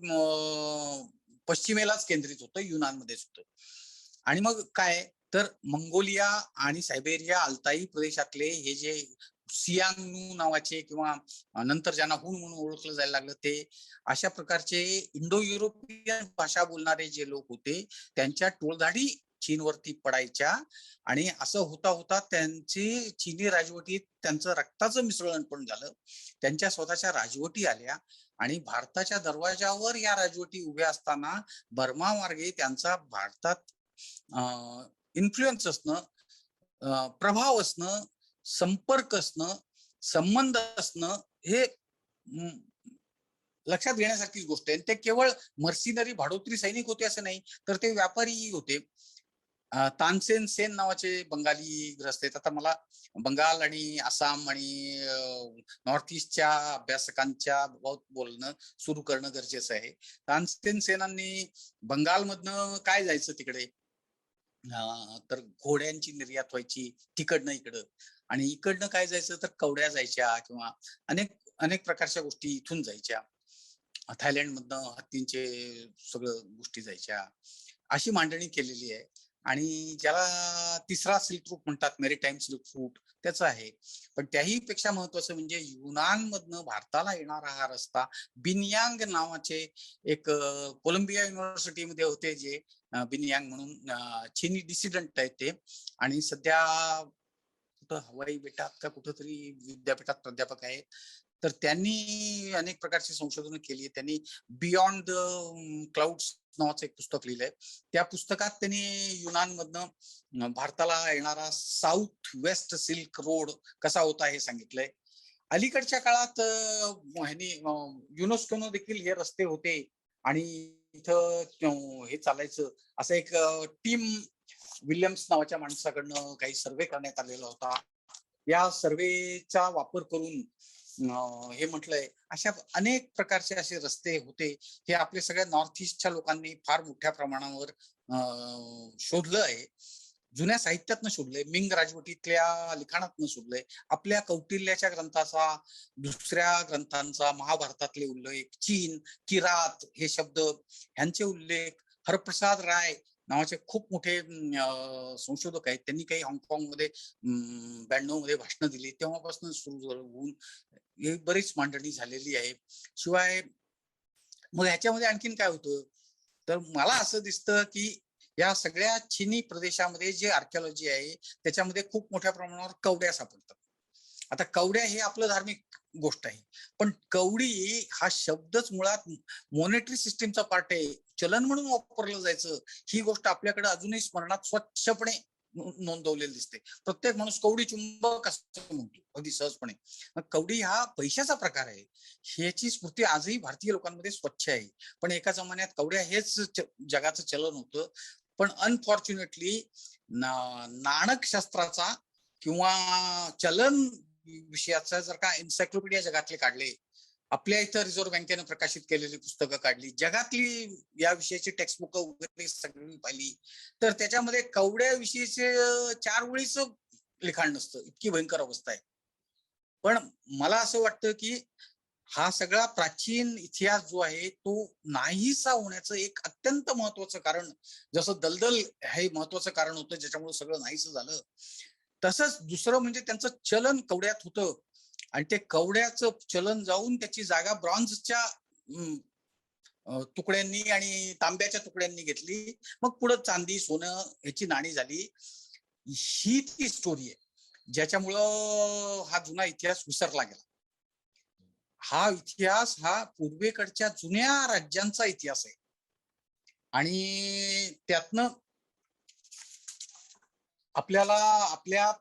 पश्चिमेलाच केंद्रित होतं, युनानमध्येच होतं. आणि मग काय तर मंगोलिया आणि सायबेरिया, अल्ताई प्रदेशातले हे जे सियांगनू नावाचे किंवा नंतर ज्यांना हुन म्हणून ओळखलं जायला लागलं, ते अशा प्रकारचे इंडो युरोपियन भाषा बोलणारे जे लोक होते त्यांच्या टोळधाडी चीनवरती पडायच्या आणि असं होता होता त्यांची चीनी राजवटीत त्यांचं रक्ताचं मिसळण पण झालं. त्यांच्या स्वतःच्या राजवटी आल्या आणि भारताच्या दरवाजावर या राजवटी उभ्या असताना बर्मा मार्गे त्यांचा भारतात इन्फ्लुएन्स असणं, प्रभाव असणं, संपर्क असणं, संबंध असणं, हे लक्षात घेण्यासारखीच गोष्ट आहे. ते केवळ मर्सिनरी भाडोत्री सैनिक होते असं नाही, तर ते व्यापारीही होते. तानसेन सेन नावाचे बंगाली ग्रस्त आहेत. आता मला बंगाल आणि आसाम आणि नॉर्थ ईस्टच्या अभ्यासकांच्या बाबत बोलणं सुरू करणं गरजेचं आहे. तानसेन सेनांनी बंगालमधनं काय जायचं तिकडे, तर घोड्यांची निर्यात व्हायची तिकडनं इकडं, आणि इकडनं काय जायचं तर कवड्या जायच्या किंवा अनेक अनेक प्रकारच्या गोष्टी इथून जायच्या. थायलंडमधनं हत्तींचे सगळं गोष्टी जायच्या. अशी मांडणी केलेली आहे. आणि ज्याला तिसरा सिल्क रूट म्हणतात, मेरीटाईम सिल्क रूट, त्याचं आहे. पण त्याही पेक्षा महत्वाचं म्हणजे युनानमधनं भारताला येणारा हा रस्ता, बिनयांग नावाचे एक कोलंबिया युनिव्हर्सिटीमध्ये होते जे बिनयांग म्हणून चिनी डिसिडंट आहेत ते, आणि सध्या कुठं हवाई बेटात का कुठंतरी विद्यापीठात प्राध्यापक आहेत. तर त्यांनी अनेक प्रकारची संशोधनं केली. त्यांनी बियॉन्ड द क्लाउड्स नावाचं एक पुस्तक लिहिलंय. त्या पुस्तकात त्यांनी युनानमधनं भारताला येणारा साऊथ वेस्ट सिल्क रोड कसा होता हे सांगितलंय. अलीकडच्या काळात युनेस्कोनं देखील हे रस्ते होते आणि इथं हे चालायचं, असं एक टीम विल्यम्स नावाच्या माणसाकडनं काही सर्वे करण्यात आलेला होता. या सर्वेचा वापर करून हे म्हटलंय, अशा अनेक प्रकारचे असे रस्ते होते. हे आपल्या सगळ्या नॉर्थ ईस्टच्या लोकांनी फार मोठ्या प्रमाणावर शोधलं आहे. जुन्या साहित्यातनं शोधलंय, मिंग राजवटीतल्या लिखाणातनं शोधलंय, आपल्या कौटिल्याच्या ग्रंथाचा, दुसऱ्या ग्रंथांचा, महाभारतातले उल्लेख, चीन, किरात हे शब्द ह्यांचे उल्लेख, हरप्रसाद राय नावाचे खूप मोठे संशोधक आहेत. त्यांनी काही हाँगकाँगमध्ये 92 मध्ये भाषणं दिली, तेव्हापासून सुरू होऊन ही बरीच मांडणी झालेली आहे. शिवाय मग ह्याच्यामध्ये आणखीन काय होतं, तर मला असं दिसतं की या सगळ्या चिनी प्रदेशामध्ये जे आर्किओलॉजी आहे त्याच्यामध्ये खूप मोठ्या प्रमाणावर कवड्या सापडतात. आता कवड्या हे आपलं धार्मिक गोष्ट आहे, पण कवडी हा शब्दच मुळात मॉनेटरी सिस्टीमचा पार्ट आहे, चलन म्हणून वापरलं जायचं. ही गोष्ट आपल्याकडे अजूनही स्मरणात स्वच्छपणे नोंदवलेली दिसते. प्रत्येक माणूस कवडी चुंबक असं म्हणतो अगदी सहजपणे. कवडी हा पैशाचा प्रकार आहे, ह्याची स्मृती आजही भारतीय लोकांमध्ये स्वच्छ आहे. पण एका जमान्यात कवड्या हेच जगाचं चलन होतं. पण अनफॉर्च्युनेटली नाणक शास्त्राचा किंवा चलन विषयाचा जर का एन्सायक्लोपीडिया जगातले काढले, आपल्या इथं रिझर्व्ह बँकेनं प्रकाशित केलेली पुस्तकं काढली, जगातली या विषयाची टेक्स्टबुक वगैरे सगळी पाहिली, तर त्याच्यामध्ये कवड्याविषयीचे 4 ओळीचं लिखाण नसतं, इतकी भयंकर अवस्था आहे. पण मला असं वाटतं की हा सगळा प्राचीन इतिहास जो आहे तो नाहीसा होण्याचं एक अत्यंत महत्वाचं कारण, जसं दलदल हे महत्वाचं कारण होतं ज्याच्यामुळे सगळं नाहीसं झालं, तसंच दुसरं म्हणजे त्यांचं चलन कवड्यात होतं आणि ते कवड्याचं चलन जाऊन त्याची जागा ब्रॉन्झच्या तुकड्यांनी आणि तांब्याच्या तुकड्यांनी घेतली. मग पुढे चांदी, सोनं ह्याची नाणी झाली. ही ती स्टोरी आहे ज्याच्यामुळं हा जुना इतिहास विसरला गेला. हा इतिहास हा पूर्वेकडच्या जुन्या राज्यांचा इतिहास आहे आणि त्यातनं आपल्याला आपल्या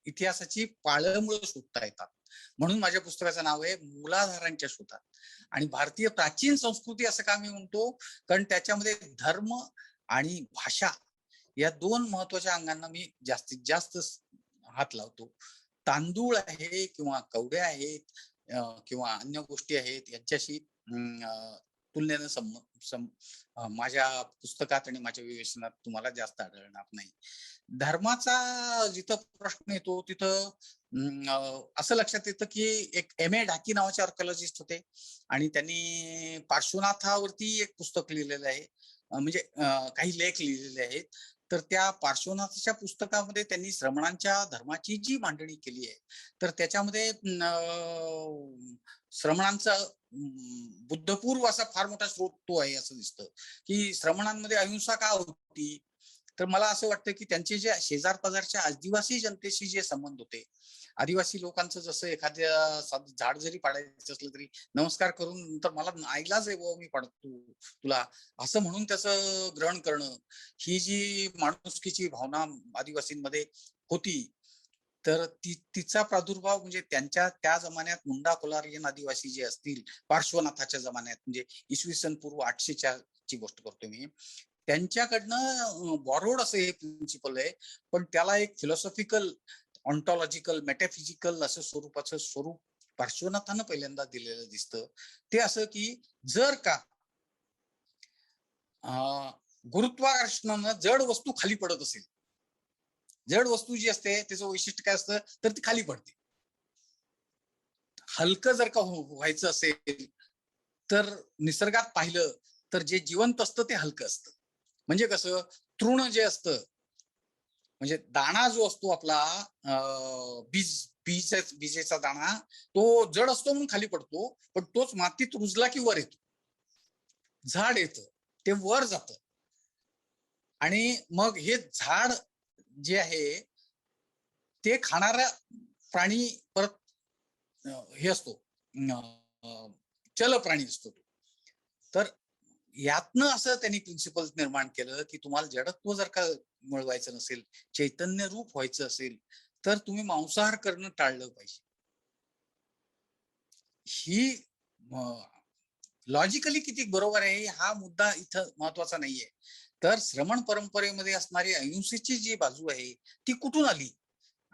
इतिहासाची पाळंमुळं शोधता येतात. म्हणून माझ्या पुस्तकाचं नाव आहे मूलाधारांच्या शोधात. आणि भारतीय प्राचीन संस्कृती असं का मी म्हणतो, कारण त्याच्यामध्ये धर्म आणि भाषा या 2 महत्वाच्या अंगांना मी जास्तीत जास्त हात लावतो. तांदूळ आहे किंवा कवड्या आहेत किंवा अन्य गोष्टी आहेत यांच्याशी तुलनेनं माझ्या पुस्तकात आणि माझ्या विवेचनात तुम्हाला जास्त आढळणार नाही. धर्माचा जिथं प्रश्न येतो तिथं असं लक्षात येतं की एक M.A. ढाकी नावाचे आर्किओलॉजिस्ट होते आणि त्यांनी पार्श्वनाथावरती एक पुस्तक लिहिलेलं आहे, म्हणजे काही लेख लिहिलेले आहेत. तर त्या पार्श्वनाथच्या पुस्तकामध्ये त्यांनी श्रमणांच्या धर्माची जी मांडणी केली आहे, तर त्याच्यामध्ये श्रमणांचा बुद्धपूर्व असा फार मोठा स्रोत तो आहे असं दिसतं, की श्रमणांमध्ये अहिंसा का होती. तर मला असं वाटतं की त्यांचे जे शेजार पाजारच्या आदिवासी जनतेशी जे संबंध होते, आदिवासी लोकांचं जसं एखाद्या झाड जरी पाडायचं असलं तरी नमस्कार करून नंतर मला नाईलाज आहे बुवा मी पाडतो तुला असं म्हणून त्याचं ग्रहण करणं, ही जी माणुसकीची भावना आदिवासींमध्ये होती, तर तिचा प्रादुर्भाव म्हणजे त्यांच्या त्या जमान्यात मुंडा कोलारियन आदिवासी जे असतील, पार्श्वनाथाच्या जमान्यात म्हणजे इसवी सन पूर्व 800च्या ची गोष्ट करतो मी, त्यांच्याकडनं बॉरोड असं हे प्रिन्सिपल आहे, पण त्याला एक फिलॉसॉफिकल, ऑन्टॉलॉजिकल, मेटाफिजिकल असं स्वरूपाचं स्वरूप पार्श्वनाथानं पहिल्यांदा दिलेलं दिसतं. ते असं की जर का गुरुत्वाकर्षणानं जड वस्तू खाली पडत असेल, जड वस्तू जी असते त्याचं वैशिष्ट्य काय असतं, तर ती खाली पडते. हलकं जर का व्हायचं असेल तर निसर्गात पाहिलं तर जे जिवंत असतं ते हलकं असतं. म्हणजे कसं, तृण जे असतं, म्हणजे दाणा जो असतो आपला, बीजेचा दाणा, तो जड असतो म्हणून खाली पडतो, पण तोच मातीत रुजला की वर येतो. झाड येतं, ते वर जातं. आणि मग हे झाड जे आहे ते खाणारा प्राणी परत हे असतो, चल प्राणी असतो तो. तर यातनं असं त्यांनी प्रिन्सिपल निर्माण केलं की तुम्हाला जडत्व जर का मिळवायचं नसेल, चैतन्य रूप व्हायचं असेल, तर तुम्ही मांसाहार करणं टाळलं पाहिजे. ही लॉजिकली किती बरोबर आहे हा मुद्दा इथं महत्वाचा नाहीये. तर श्रमण परंपरेमध्ये असणारी अहिंसेची जी बाजू आहे ती कुठून आली,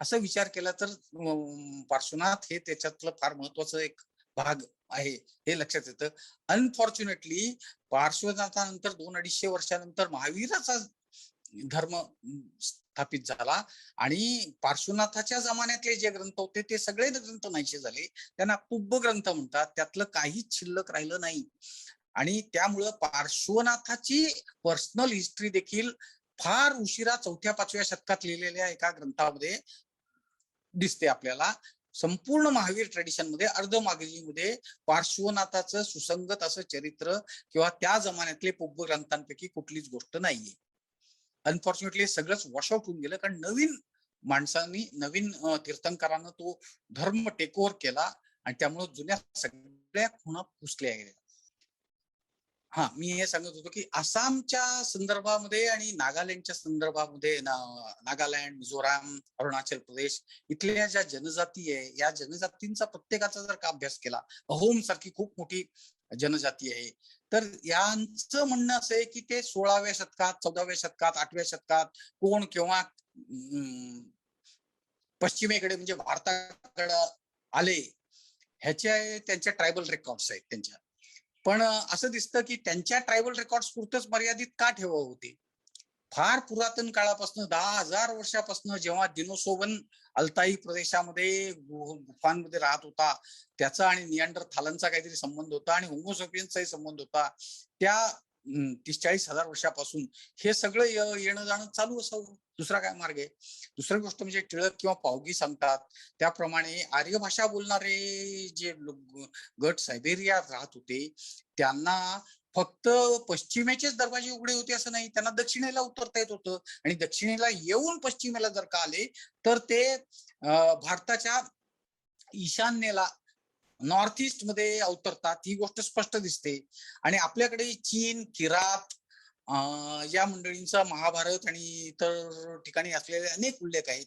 असा विचार केला तर पार्श्वनाथ हे त्याच्यातलं फार महत्वाचं एक भाग आहे हे लक्षात येतं. अनफॉर्च्युनेटली पार्श्वनाथानंतर 200-250 वर्षानंतर महावीराचा धर्म स्थापित झाला आणि पार्श्वनाथाच्या जमान्यातले जे ग्रंथ होते ते सगळे ग्रंथ नाहीसे झाले. त्यांना कुब्ब ग्रंथ म्हणतात, त्यातलं काहीच शिल्लक राहिलं नाही. आणि त्यामुळं पार्श्वनाथाची पर्सनल हिस्ट्री देखील फार उशिरा 4थ्या-5व्या शतकात लिहिलेल्या एका ग्रंथामध्ये दिसते आपल्याला. संपूर्ण महावीर ट्रेडिशन मध्ये अर्धमागजीमध्ये पार्श्वनाथाचं सुसंगत असं चरित्र किंवा त्या जमान्यातले पुब्ब ग्रंथांपैकी कुठलीच गोष्ट नाहीये. अनफॉर्च्युनेटली सगळंच वॉश आउट होऊन गेलं, कारण नवीन माणसांनी, नवीन तीर्थंकरांना तो धर्म टेक ओव्हर केला आणि त्यामुळे जुन्या सगळ्या खुणा पुसल्या गेल्या. हा, मी हे सांगत होतो की आसामच्या संदर्भामध्ये आणि नागालँडच्या संदर्भामध्ये, नागालँड, मिझोराम, अरुणाचल प्रदेश इथल्या ज्या जनजाती आहे, या जनजातींचा प्रत्येकाचा जर का अभ्यास केला, अहोम सारखी खूप मोठी जनजाती आहे, तर यांचं म्हणणं असं आहे की ते 16व्या शतकात, 14व्या शतकात, 8व्या शतकात कोण केव्हा पश्चिमेकडे म्हणजे भारताकडे आले, ह्याचे त्यांच्या ट्रायबल रेकॉर्ड्स आहेत त्यांच्या. पण असं दिसतं की त्यांच्या ट्रायबल रेकॉर्ड्स पुरतच मर्यादित का ठेवावं होते. फार पुरातन काळापासून 10,000 वर्षापासून जेव्हा दिनोसोवन अल्ताई प्रदेशामध्ये गुफांमध्ये राहत होता, त्याचा आणि निअँडरथालनचा काहीतरी संबंध होता आणि होमोसॅपियन्सचाही संबंध होता. त्या 30-40 हजार वर्षापासून हे सगळं येणं जाणं चालू असावं. दुसरा काय मार्ग आहे? दुसरी गोष्ट म्हणजे टिळक किंवा पावगी सांगतात त्याप्रमाणे आर्य भाषा बोलणारे जे गट सायबेरियात राहत होते, त्यांना फक्त पश्चिमेचेच दरवाजे उघडे होते असं नाही, त्यांना दक्षिणेला उतरता येत होतं. आणि दक्षिणेला येऊन पश्चिमेला जर का आले तर ते भारताच्या ईशान्येला, नॉर्थ ईस्ट मध्ये अवतरतात, ही गोष्ट स्पष्ट दिसते. आणि आपल्याकडे चीन, किरात या मंडळींचा महाभारत आणि इतर ठिकाणी असलेले अनेक उल्लेख आहेत.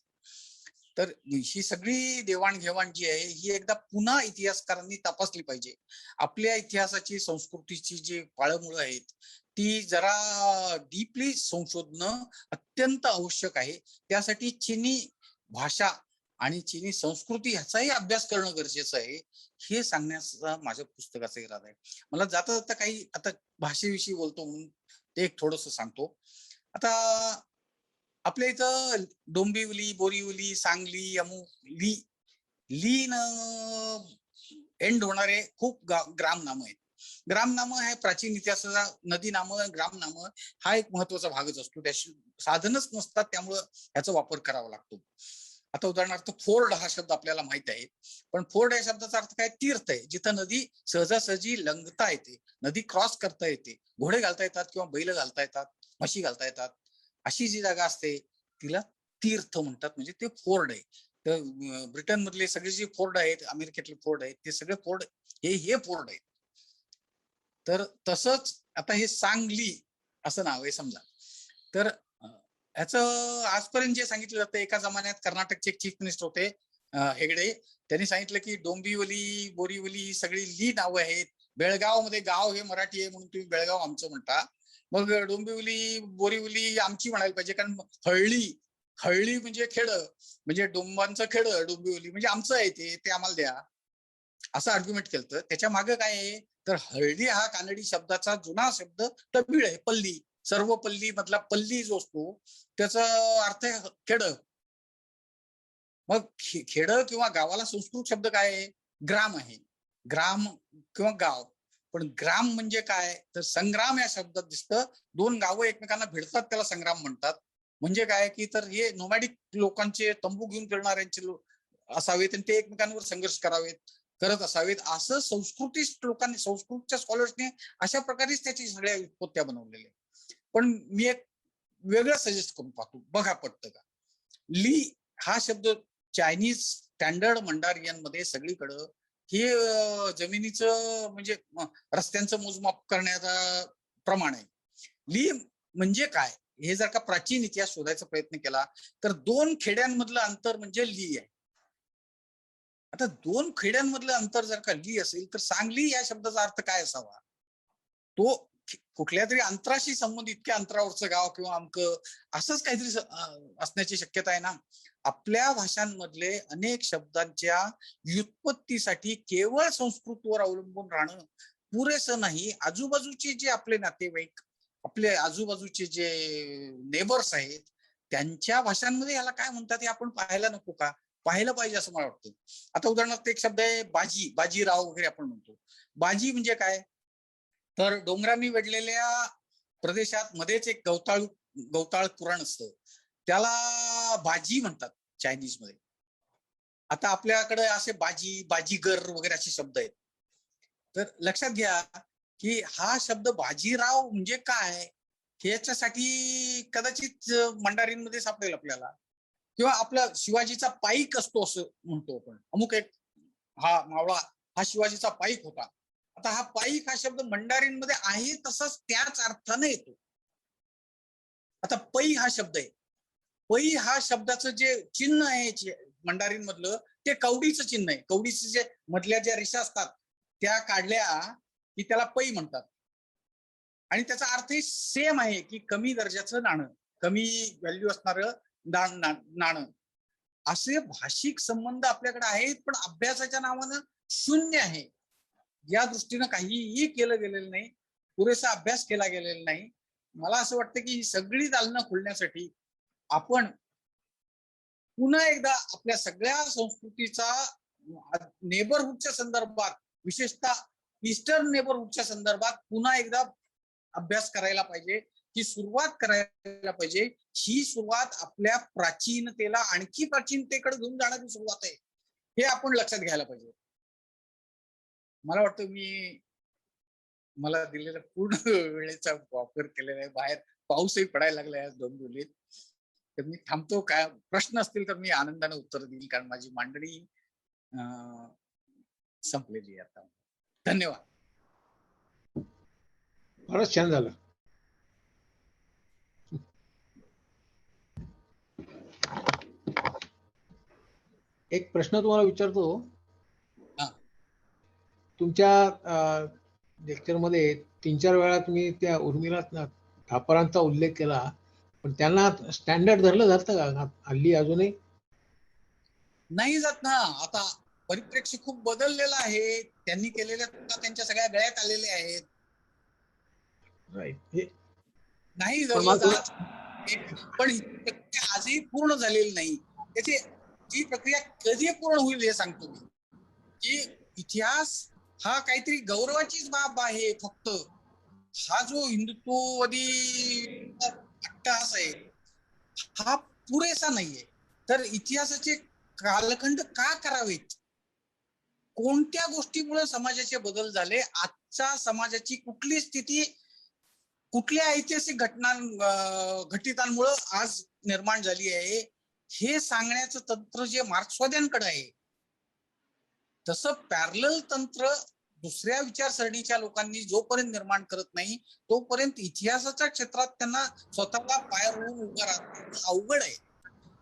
तर ही सगळी देवाणघेवाण जी आहे ही एकदा पुन्हा इतिहासकारांनी तपासली पाहिजे. आपल्या इतिहासाची, संस्कृतीची जी पाळंमुळं आहेत ती जरा डीपली संशोधणं अत्यंत आवश्यक आहे. त्यासाठी चीनी भाषा आणि चीनी संस्कृती ह्याचाही अभ्यास करणं गरजेचं आहे. हे सांगण्याचा माझ्या पुस्तकाचा इरादा आहे. मला जाता जाता काही आता भाषेविषयी बोलतो म्हणून ते एक थोडंसं सांगतो. आता आपल्या इथं डोंबिवली, बोरिवली, सांगली, अमुक, ली न एंड होणारे खूप ग्राम नाम आहेत. ग्राम नाम हे प्राचीन इतिहासाचा नदी नाम, ग्राम नाम हा एक महत्वाचा भागच असतो. त्याशी साधनच नसतात, त्यामुळं ह्याचा वापर करावा लागतो. आता उदाहरणार्थ फोर्ड हा शब्द आपल्याला माहित आहे, पण फोर्ड या शब्दाचा अर्थ काय? तीर्थ आहे, जिथं नदी सहजासहजी लंघता येते, नदी क्रॉस करता येते, घोडे घालता येतात किंवा बैल घालता येतात, म्हशी घालता येतात, अशी जी जागा असते तिला तीर्थ म्हणतात. म्हणजे ते फोर्ड आहे. तर ब्रिटन मधले सगळे जे फोर्ड आहेत, अमेरिकेतले फोर्ड आहेत, ते सगळे फोर्ड हे फोर्ड आहेत. तर तसंच आता हे सांगली असं नाव आहे समजा. तर ह्याचं आजपर्यंत जे सांगितलं जातं, एका जमान्यात कर्नाटकचे चीफ मिनिस्टर होते हेगडे. त्यांनी सांगितलं की डोंबिवली, बोरिवली ही सगळी ली नावं आहेत. बेळगाव मध्ये गाव हे मराठी आहे म्हणून तुम्ही बेळगाव आमचं म्हणता. मग डोंबिवली बोरिवली आमची म्हणायला पाहिजे, कारण हळली म्हणजे खेड, म्हणजे डोंबांचं खेड डोंबिवली म्हणजे आमचं आहे, ते आम्हाला द्या, असं आर्ग्युमेंट केलं. त्याच्या मागे काय आहे, तर हळदी हा कानडी शब्दाचा जुना शब्द तमिळ आहे, पल्ली. सर्व पल्ली मधला पल्ली जो असतो त्याचा अर्थ आहे खेड. मग खेड किंवा गावाला संस्कृत शब्द काय आहे, ग्राम आहे. ग्राम किंवा गाव. पण ग्राम म्हणजे काय, तर संग्राम या शब्दात दिसतं. दोन गावं एकमेकांना भिडतात त्याला संग्राम म्हणतात. म्हणजे काय की तर हे नोमॅडिक लोकांचे, तंबू घेऊन फिरणाऱ्यांचे असावेत आणि ते एकमेकांवर संघर्ष करत असावेत, असं संस्कृतिस्ट लोकांनी, संस्कृतच्या स्कॉलर्सने अशा प्रकारेच त्याची सगळ्या व्युत्पत्त्या बनवलेल्या. पण मी एक वेगळं सजेस्ट करून पाहतो, बघा पटतं का. ली हा शब्द चायनीज स्टँडर्ड मंडारियन मध्ये सगळीकडं हे जमिनीचं म्हणजे रस्त्यांचं मोजमाप करण्याचा प्रमाण आहे. ली म्हणजे काय, हे जर का प्राचीन इतिहास शोधायचा प्रयत्न केला तर 2 खेड्यांमधलं अंतर म्हणजे ली आहे. आता 2 खेड्यांमधलं अंतर जर का ली असेल तर सांगली या शब्दाचा अर्थ काय असावा, तो कुठल्या तरी अंतराशी संबंधित इतक्या अंतरावरचं गाव किंवा अमकं असंच काहीतरी असण्याची शक्यता आहे ना. आपल्या भाषांमधले अनेक शब्दांच्या व्युत्पत्तीसाठी केवळ संस्कृतवर अवलंबून राहणं पुरेसं नाही. आजूबाजूचे जे आपले नातेवाईक, आपले आजूबाजूचे जे नेबर्स आहेत, त्यांच्या भाषांमध्ये याला काय म्हणतात हे आपण पाहायला नको का, पाहायला पाहिजे असं मला वाटतं. आता उदाहरणार्थ एक शब्द आहे बाजी, बाजीराव वगैरे आपण म्हणतो. बाजी म्हणजे काय, तर डोंगरांनी वेढलेल्या प्रदेशात मध्येच एक गवताळ पुराण असतं, त्याला बाजी म्हणतात चायनीज मध्ये. आता आपल्याकडे असे बाजी, बाजीगर वगैरे असे शब्द आहेत. तर लक्षात घ्या की हा शब्द बाजीराव म्हणजे काय, ह्याच्यासाठी कदाचित मंडारींमध्ये सापडेल आपल्याला. किंवा आपला शिवाजीचा पाईक असतो असं म्हणतो आपण, अमुक एक हा मावळा हा शिवाजीचा पाईक होता. आता हा पाईक हा शब्द मंडारींमध्ये आहे तसाच त्याच अर्थाने येतो. आता पै हा शब्द आहे, पै हा शब्दाचं जे चिन्ह आहे मंडारीन मधलं, ते कवडीचं चिन्ह आहे. कवडीचं जे मधल्या ज्या रेषा असतात त्या काढल्या की त्याला पै म्हणतात. आणि त्याचा अर्थही सेम आहे की कमी दर्जाचं नाणं, कमी व्हॅल्यू असणारं नाणं. असे भाषिक संबंध आपल्याकडे आहेत, पण अभ्यासाच्या नावानं शून्य आहे. या दृष्टीनं काहीही केलं गेलेलं नाही, पुरेसा अभ्यास केला गेलेला नाही. मला असं वाटतं की ही सगळी दालनं खोलण्यासाठी आपण पुन्हा एकदा आपल्या सगळ्या संस्कृतीचा नेबरहुडच्या संदर्भात, विशेषतः ईस्टर्न नेबरहुडच्या संदर्भात पुन्हा एकदा अभ्यास करायला पाहिजे, ही सुरुवात करायला पाहिजे. ही सुरुवात आपल्या प्राचीनतेला आणखी प्राचीनतेकडे घेऊन जाणारी सुरुवात आहे, हे आपण लक्षात घ्यायला पाहिजे. मला वाटतं मला दिलेला पूर्ण वेळेचा वापर केलेला आहे. बाहेर पाऊसही पडायला लागलाय आज डोंबिवलीत. तर मी थांबतो. काय प्रश्न असतील तर मी आनंदाने उत्तर देईल, कारण माझी मांडणी संपलेली आहे आता. धन्यवाद. फारच छान झालं. एक प्रश्न तुम्हाला विचारतो. तुमच्या लेक्चरमध्ये 3-4 वेळा तुम्ही त्या उर्मिला थापरांचा उल्लेख केला, पण त्यांना स्टँडर्ड धरलं जातं का हल्ली अजूनही? नाही जात ना. आता परिप्रेक्ष्य खूप बदललेला आहे. त्यांनी केलेल्या चुका त्यांच्या सगळ्या गळ्यात आलेल्या आहेत. राईट. नाही धरलं जात, पण ही प्रक्रिया आजही पूर्ण झालेली नाही. ती प्रक्रिया कधी पूर्ण होईल हे सांगतो मी. की इतिहास हा काहीतरी गौरवाचीच बाब आहे फक्त. हा जो हिंदुत्ववादी अट्टहास आहे हा पुरेसा नाहीये. तर इतिहासाचे कालखंड का करावेत, कोणत्या गोष्टीमुळे समाजाचे बदल झाले, आजच्या समाजाची कुठली स्थिती कुठल्या ऐतिहासिक घटितांमुळे आज निर्माण झाली आहे, हे सांगण्याचं तंत्र जे मार्क्सवाद्यांकडे आहे, तसं पॅरलल तंत्र दुसऱ्या विचारसरणीच्या लोकांनी जोपर्यंत निर्माण करत नाही तोपर्यंत इतिहासाच्या क्षेत्रात त्यांना स्वतःला पाय रोवून उभं राहणं अवघड आहे.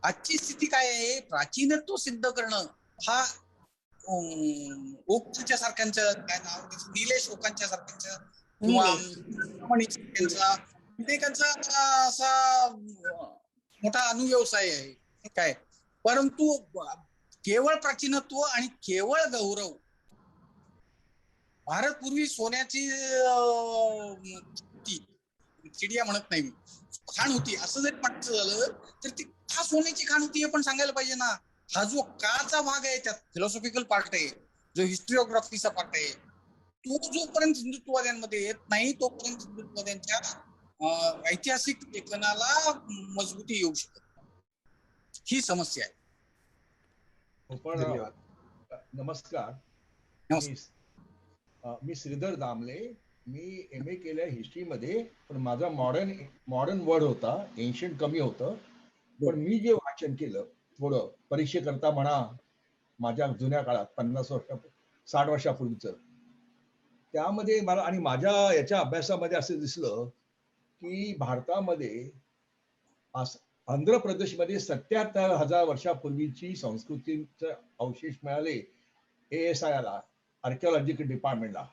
आजची स्थिती काय आहे, प्राचीनत्व सिद्ध करणं हा ओकच्या सारख्यांचं काय नाव, निलेश ओकांच्या सारख्यांचं किंवा अनेकांचा असा मोठा अनुव्यवसाय आहे काय, परंतु केवळ प्राचीनत्व आणि केवळ गौरव. भारत पूर्वी सोन्याची चिडिया म्हणत नाही मी, खाण होती असं जरी म्हणायचं झालं तर ती का सोन्याची खाण होती हे पण सांगायला पाहिजे ना. हा जो काळाचा भाग आहे त्यात फिलॉसॉफिकल पार्ट आहे, जो हिस्ट्रिओग्राफीचा पार्ट आहे, तो जोपर्यंत हिंदुत्ववाद्यांमध्ये येत नाही तोपर्यंत हिंदुत्ववाद्यांच्या ऐतिहासिक लेखनाला मजबूती येऊ शकत, ही समस्या आहे. पण धन्यवाद. नमस्कार. मी श्रीधर दामले. मी MA केलंय हिस्ट्रीमध्ये, पण माझा मॉडर्न वर्ड होता, एन्शियंट कमी होतं. पण मी जे वाचन केलं थोडं परीक्षेकरता म्हणा, माझ्या जुन्या काळात 60 वर्षापूर्वीचं, त्यामध्ये मला आणि माझ्या याच्या अभ्यासामध्ये असं दिसलं की भारतामध्ये आंध्र प्रदेशमध्ये 77,000 वर्षापूर्वीची संस्कृतीचे अवशेष मिळाले ASI ला, आर्किओलॉजिकल डिपार्टमेंटला,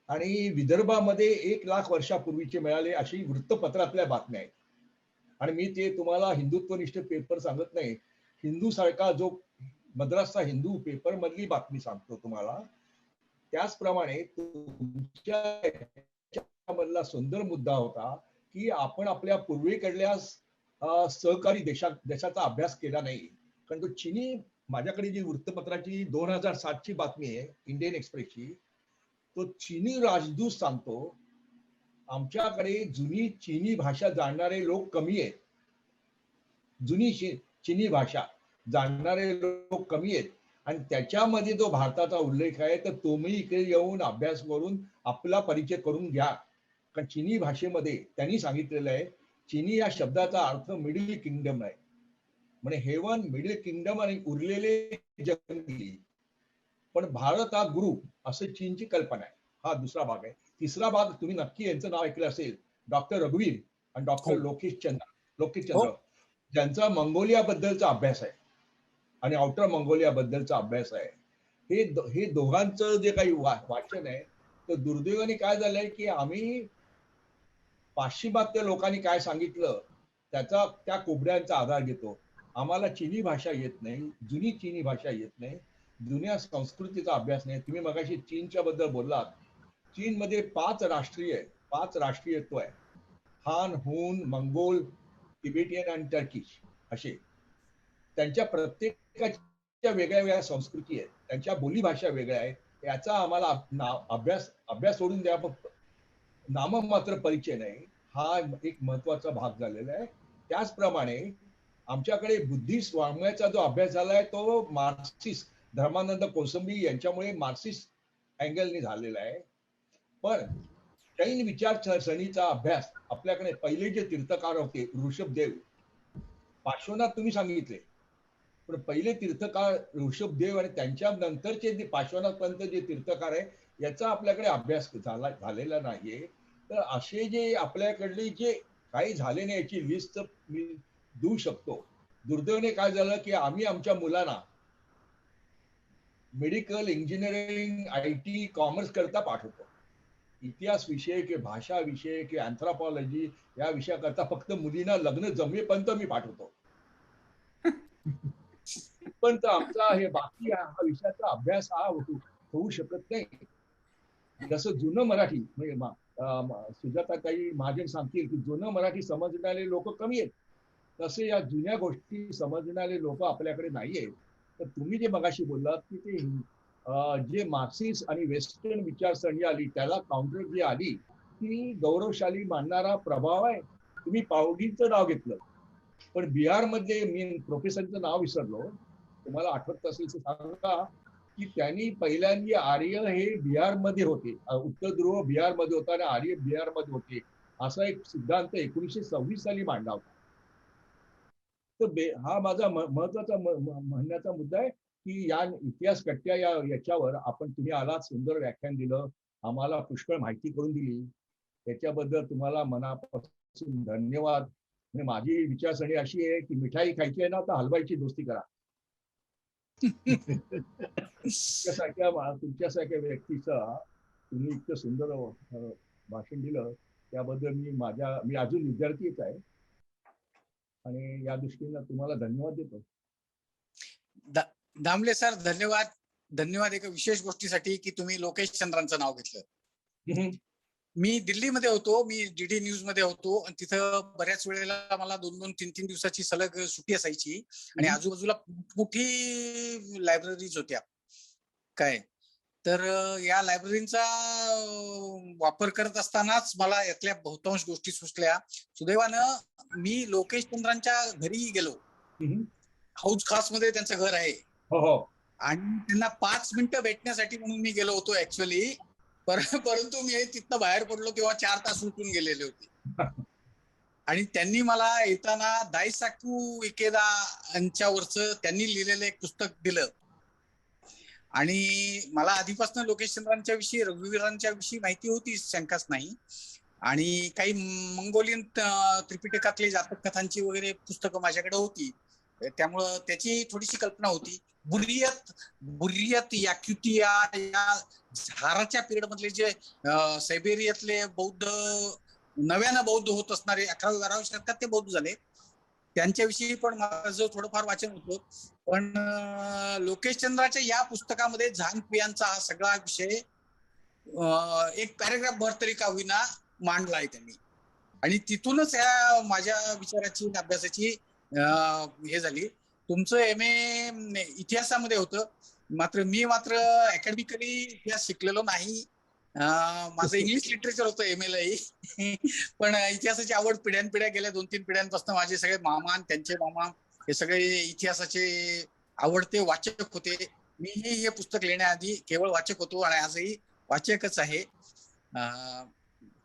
आणि विदर्भामध्ये 1,00,000 वर्षापूर्वीचे मिळाले अशी वृत्तपत्रातल्या बातम्या आहेत. आणि मी ते तुम्हाला हिंदुत्वनिष्ठ पेपर सांगत नाही, हिंदू सारखा जो मद्रासचा हिंदू पेपर मधली बातमी सांगतो तुम्हाला. त्याचप्रमाणे तुमच्या मधला सुंदर मुद्दा होता की आपण आपल्या पूर्वेकडल्या सहकारी देशाचा अभ्यास केला नाही. कारण तो चीनी, माझ्याकडे जी वृत्तपत्राची 2007 ची बातमी आहे इंडियन एक्सप्रेसची, तो चीनी राजदूत सांगतो आमच्याकडे जुनी चीनी भाषा जाणणारे लोक कमी आहेत, जुनी चीनी भाषा जाणणारे लोक कमी आहेत, आणि त्याच्यामध्ये जो भारताचा उल्लेख आहे तर तुम्ही इकडे येऊन अभ्यास करून आपला परिचय करून घ्या. कारण चीनी भाषेमध्ये त्यांनी सांगितलेलं आहे, चीनी या शब्दाचा अर्थ मिडल किंगडम आहे, म्हणजे हेवन, मिडल किंगडम आणि उरलेले जंगली. पण भारत हा गुरु असं चीनची कल्पना आहे. हा दुसरा भाग आहे. तिसरा भाग तुम्ही नक्की यांचं नाव ऐकलं असेल, डॉक्टर रघुवीर आणि डॉक्टर लोकेश चंद्र, ज्यांचा मंगोलिया बद्दलचा अभ्यास आहे आणि आउटर मंगोलिया बद्दलचा अभ्यास आहे. हे दोघांचं जे काही वाचन आहे, तर दुर्दैवाने काय झालंय की आम्ही पाश्चिमात्य लोकांनी काय सांगितलं त्या कोबड्यांचा आधार घेतो. आम्हाला चीनी भाषा येत नाही, जुनी चीनी भाषा येत नाही, जुन्या संस्कृतीचा अभ्यास नाही. तुम्ही मगाशी चीनच्या बद्दल बोललात. चीनमध्ये 5 राष्ट्रीयत्व आहे, हान, हून, मंगोल, तिबेटियन आणि टर्किश असे. त्यांच्या प्रत्येकाच्या वेगळ्या वेगळ्या संस्कृती आहेत, त्यांच्या बोलीभाषा वेगळ्या आहेत. याचा आम्हाला अभ्यास सोडून द्या, फक्त नाममात्र परिचय नाही, हा एक महत्वाचा भाग झालेला आहे. त्याचप्रमाणे आमच्याकडे बुद्धिस्ट वाङ्मयाचा जो अभ्यास झालाय तो मार्क्सिस्ट, धर्मानंद कोसंबी यांच्यामुळे मार्क्सिस्ट अँगलने झालेला आहे. पण जैन विचारसरणीचा अभ्यास आपल्याकडे पहिले जे तीर्थकार होते, ऋषभदेव, पार्श्वनाथ तुम्ही सांगितले, पण पहिले तीर्थकार ऋषभदेव आणि त्यांच्या नंतरचे जे पार्श्वनाथपर्यंत जे तीर्थकार आहे याचा आपल्याकडे अभ्यास झालेला नाहीये. तर असे जे आपल्याकडले जे काही झाले नाही याची लिस्ट मी देऊ शकतो. दुर्दैवाने काय झालं की आम्ही आमच्या मुलांना मेडिकल, इंजिनिअरिंग, IT, कॉमर्स करता पाठवतो. इतिहास विषय की भाषा विषय की अँथ्रोपॉलॉजी या विषयाकरता फक्त मुलींना लग्न जमेपर्यंत मी पाठवतो. पण आमचा हे बाकी हा विषयाचा अभ्यास हा होऊ शकत नाही. जसं जुनं मराठी, म्हणजे सुजाताताई महाजन सांगतील की जुनं मराठी समजणारे लोक कमी आहेत, तसे या जुन्या गोष्टी समजणारे लोक आपल्याकडे नाहीये. तर तुम्ही जे मगाशी बोललात की ते जे मार्क्सिस्ट आणि वेस्टर्न विचारसरणी आली त्याला काउंटर जी आली ती गौरवशाली मानणारा प्रभाव आहे. तुम्ही पावडीचं नाव घेतलं, पण बिहारमध्ये मी प्रोफेसरचं नाव विसरलो, तुम्हाला आठवत असेल तर सांगा की त्यांनी पहिल्यांदा आर्य हे बिहारमध्ये होते, उत्तर ध्रुव बिहारमध्ये होता आणि आर्य बिहारमध्ये होते असा एक सिद्धांत 1926 साली मांडला होता. तर हा माझा महत्वाचा म्हणण्याचा मुद्दा आहे की या इतिहास कट्ट्या याच्यावर तुम्ही आलात, सुंदर व्याख्यान दिलं, आम्हाला पुष्कळ माहिती करून दिली, त्याच्याबद्दल तुम्हाला मनापासून धन्यवाद. म्हणजे माझी विचारसरणी अशी आहे की मिठाई खायची आहे ना तर हलवाईची दोस्ती करा. तुमच्यासारख्या व्यक्तीचा तुम्ही इतकं सुंदर भाषण दिलं त्याबद्दल मी अजून विद्यार्थीच आहे आणि या दृष्टीनं तुम्हाला धन्यवाद देतो. दामले सर, धन्यवाद. धन्यवाद एका विशेष गोष्टीसाठी की तुम्ही लोकेश चंद्रांचं नाव घेतलं. मी दिल्लीमध्ये होतो, मी डीडी न्यूज मध्ये होतो आणि तिथं बऱ्याच वेळेला मला 2-2, 3-3 दिवसाची सलग सुट्टी असायची आणि आजूबाजूला मोठी लायब्ररीज होत्या काय. तर या लायब्ररीचा वापर करत असतानाच मला यातल्या बहुतांश गोष्टी सुचल्या. सुदैवानं मी लोकेश चंद्रांच्या घरी गेलो. हाऊस खास मध्ये त्यांचं घर आहे आणि त्यांना 5 मिनिटं भेटण्यासाठी म्हणून मी गेलो होतो ऍक्च्युअली. परंतु मी तिथनं बाहेर पडलो तेव्हा 4 तास उठून गेलेले होते. आणि त्यांनी मला येताना दाईसाकू इकेदा यांच्यावरचं त्यांनी लिहिलेलं एक पुस्तक दिलं. आणि मला आधीपासून लोकेश चंद्रांच्या विषयी, रघुवीरांच्या विषयी माहिती होती, शंकाच नाही. आणि काही मंगोलियन त्रिपिटकातले जातक कथांची वगैरे पुस्तकं माझ्याकडे होती, त्यामुळं त्याची थोडीशी कल्पना होती. बुर्रियत याक्युतिया या झाराच्या पिरियड मधले जे सायबेरियातले बौद्ध, नव्यानं बौद्ध होत असणारे 11व्या-12व्या शतकात ते बौद्ध झाले, त्यांच्याविषयी पण माझं थोडंफार वाचन होतं. पण लोकेश चंद्राच्या या पुस्तकामध्ये झांग पियांचा हा सगळा विषय एक पॅरेग्राफ भर तरी का होईना मांडला आहे त्यांनी. आणि तिथूनच या माझ्या विचाराची, अभ्यासाची हे झाली. तुमचं MA इतिहासामध्ये होतं, मी मात्र अकॅडमिकली इतिहास शिकलेलो नाही. माझं इंग्लिश लिटरेचर होतं MA पण इतिहासाची आवड पिढ्यानपिढ्या गेल्या 2-3 पिढ्यांपासून माझे सगळे मामा आणि त्यांचे मामा हे सगळे इतिहासाचे आवडते वाचक होते. मीही हे पुस्तक लिहिण्याआधी केवळ वाचक होतो आणि आजही वाचकच आहे.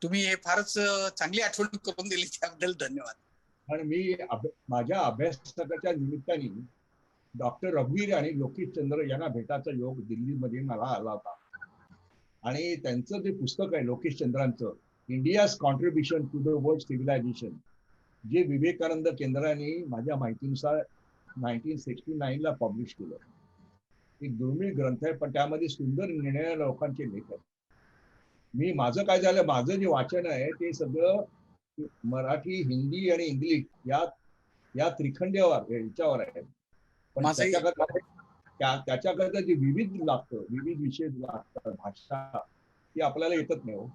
तुम्ही हे फारच चांगली आठवण करून दिली, त्याबद्दल धन्यवाद. आणि मी माझ्या अभ्यासकाच्या निमित्ताने डॉक्टर रघुवीर आणि लोकेश चंद्र यांना भेटायचा योग दिल्लीमध्ये मला आला होता. आणि त्यांचं जे पुस्तक आहे लोकेश चंद्रांचं, India's contribution to the world civilisation, जे विवेकानंद केंद्राने माझ्या माहितीनुसार 1969ला पब्लिश केलं. एक दुर्मिळ ग्रंथ आहे, पण त्यामध्ये सुंदर निर्णय लोकांचे लेख आहेत. माझं काय झालं, माझं जे वाचन आहे ते सगळं मराठी, हिंदी आणि इंग्लिश या त्रिखंड्यावर याच्यावर आहे. पण त्याच्याकरता जे विविध विषय लागतात, भाषा ती आपल्याला येतच नाही हो.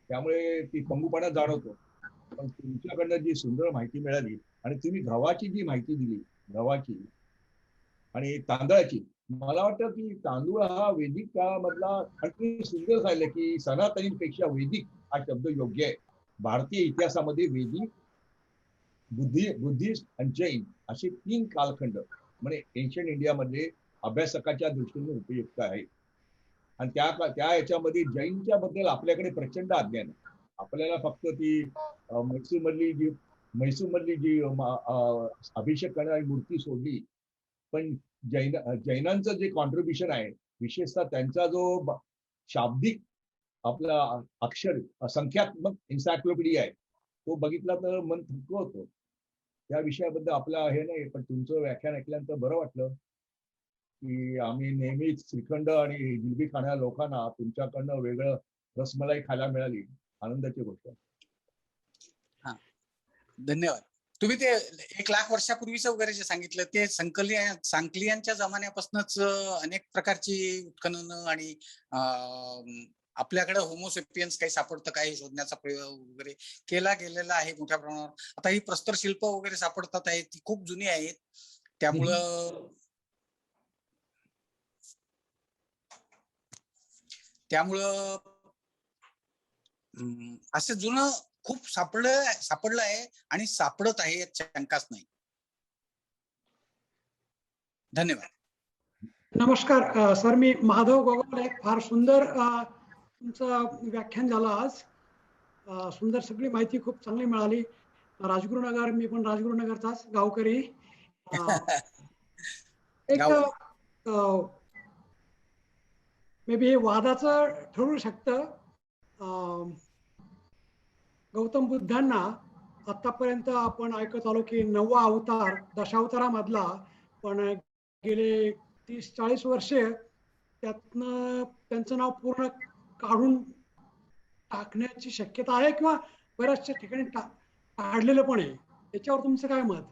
त्यामुळे ती पंगूपणा जाणवतो. पण तुमच्याकडनं जी सुंदर माहिती मिळाली आणि तुम्ही गव्हाची जी माहिती दिली, गव्हाची आणि तांदळाची, मला वाटतं की तांदूळ हा वैदिक काळामधला आणखी सुंदर झालं की सनातनीपेक्षा वैदिक हा शब्द योग्य आहे. भारतीय इतिहासामध्ये वैदिक, बुद्धिस्ट आणि जैन असे 3 कालखंड म्हणजे एन्शियंट इंडियामध्ये अभ्यासकाच्या दृष्टीने उपयुक्त आहे. आणि त्या याच्यामध्ये जैनच्या बद्दल आपल्याकडे प्रचंड अज्ञान आहे. आपल्याला फक्त ती म्हैसूरमधली जी अभिषेक करणारी मूर्ती सोडली, पण जैनांचं जे कॉन्ट्रीब्युशन आहे, विशेषतः त्यांचा जो शाब्दिक आपला अक्षर संख्यात्मक एन्सायक्लोपीडिया आहे, तो बघितला तर मन थक्क होतं. त्या विषयाबद्दल आपलं हे नाही, पण तुमचं व्याख्यान ऐकल्यानंतर बरं वाटलं की आम्ही नेहमीच श्रीखंड आणि जिलबी खाणाऱ्या लोकांना तुमच्याकडनं वेगळं रसमलाई खायला मिळाली, आनंदाची गोष्ट आहे. हा, धन्यवाद. तुम्ही ते 1 लाख वर्षापूर्वीचं वगैरे जे सांगितलं ते सांकलियांच्या जमान्यापासूनच अनेक प्रकारची उत्खननं आणि आपल्याकडे होमोसेपियन्स काही सापडतं काय शोधण्याचा प्रयोग वगैरे केला गेलेला आहे मोठ्या प्रमाणावर. आता ही प्रस्तर शिल्प वगैरे सापडतात आहेत, ती खूप जुनी आहेत. त्यामुळं असं जुनं खूप सापडलं आहे आणि सापडत आहे यात शंकाच नाही. धन्यवाद. नमस्कार सर, मी माधव गोगोले. फार सुंदर तुमचं व्याख्यान झालं आज. सुंदर सगळी माहिती खूप चांगली मिळाली. राजगुरुनगर, मी पण राजगुरुनगरचाच गावकरी. एक मे बी वादाचं ठरू शकतं. गौतम बुद्धांना आतापर्यंत आपण ऐकत आलो की 9वा अवतार दशावतारामधला, पण गेले 30-40 वर्षे त्यातनं त्यांचं नाव पूर्ण काढून टाकण्याची शक्यता आहे किंवा बऱ्याचशा ठिकाणी टाळलेलं पण आहे, याच्यावर तुमचं काय मत?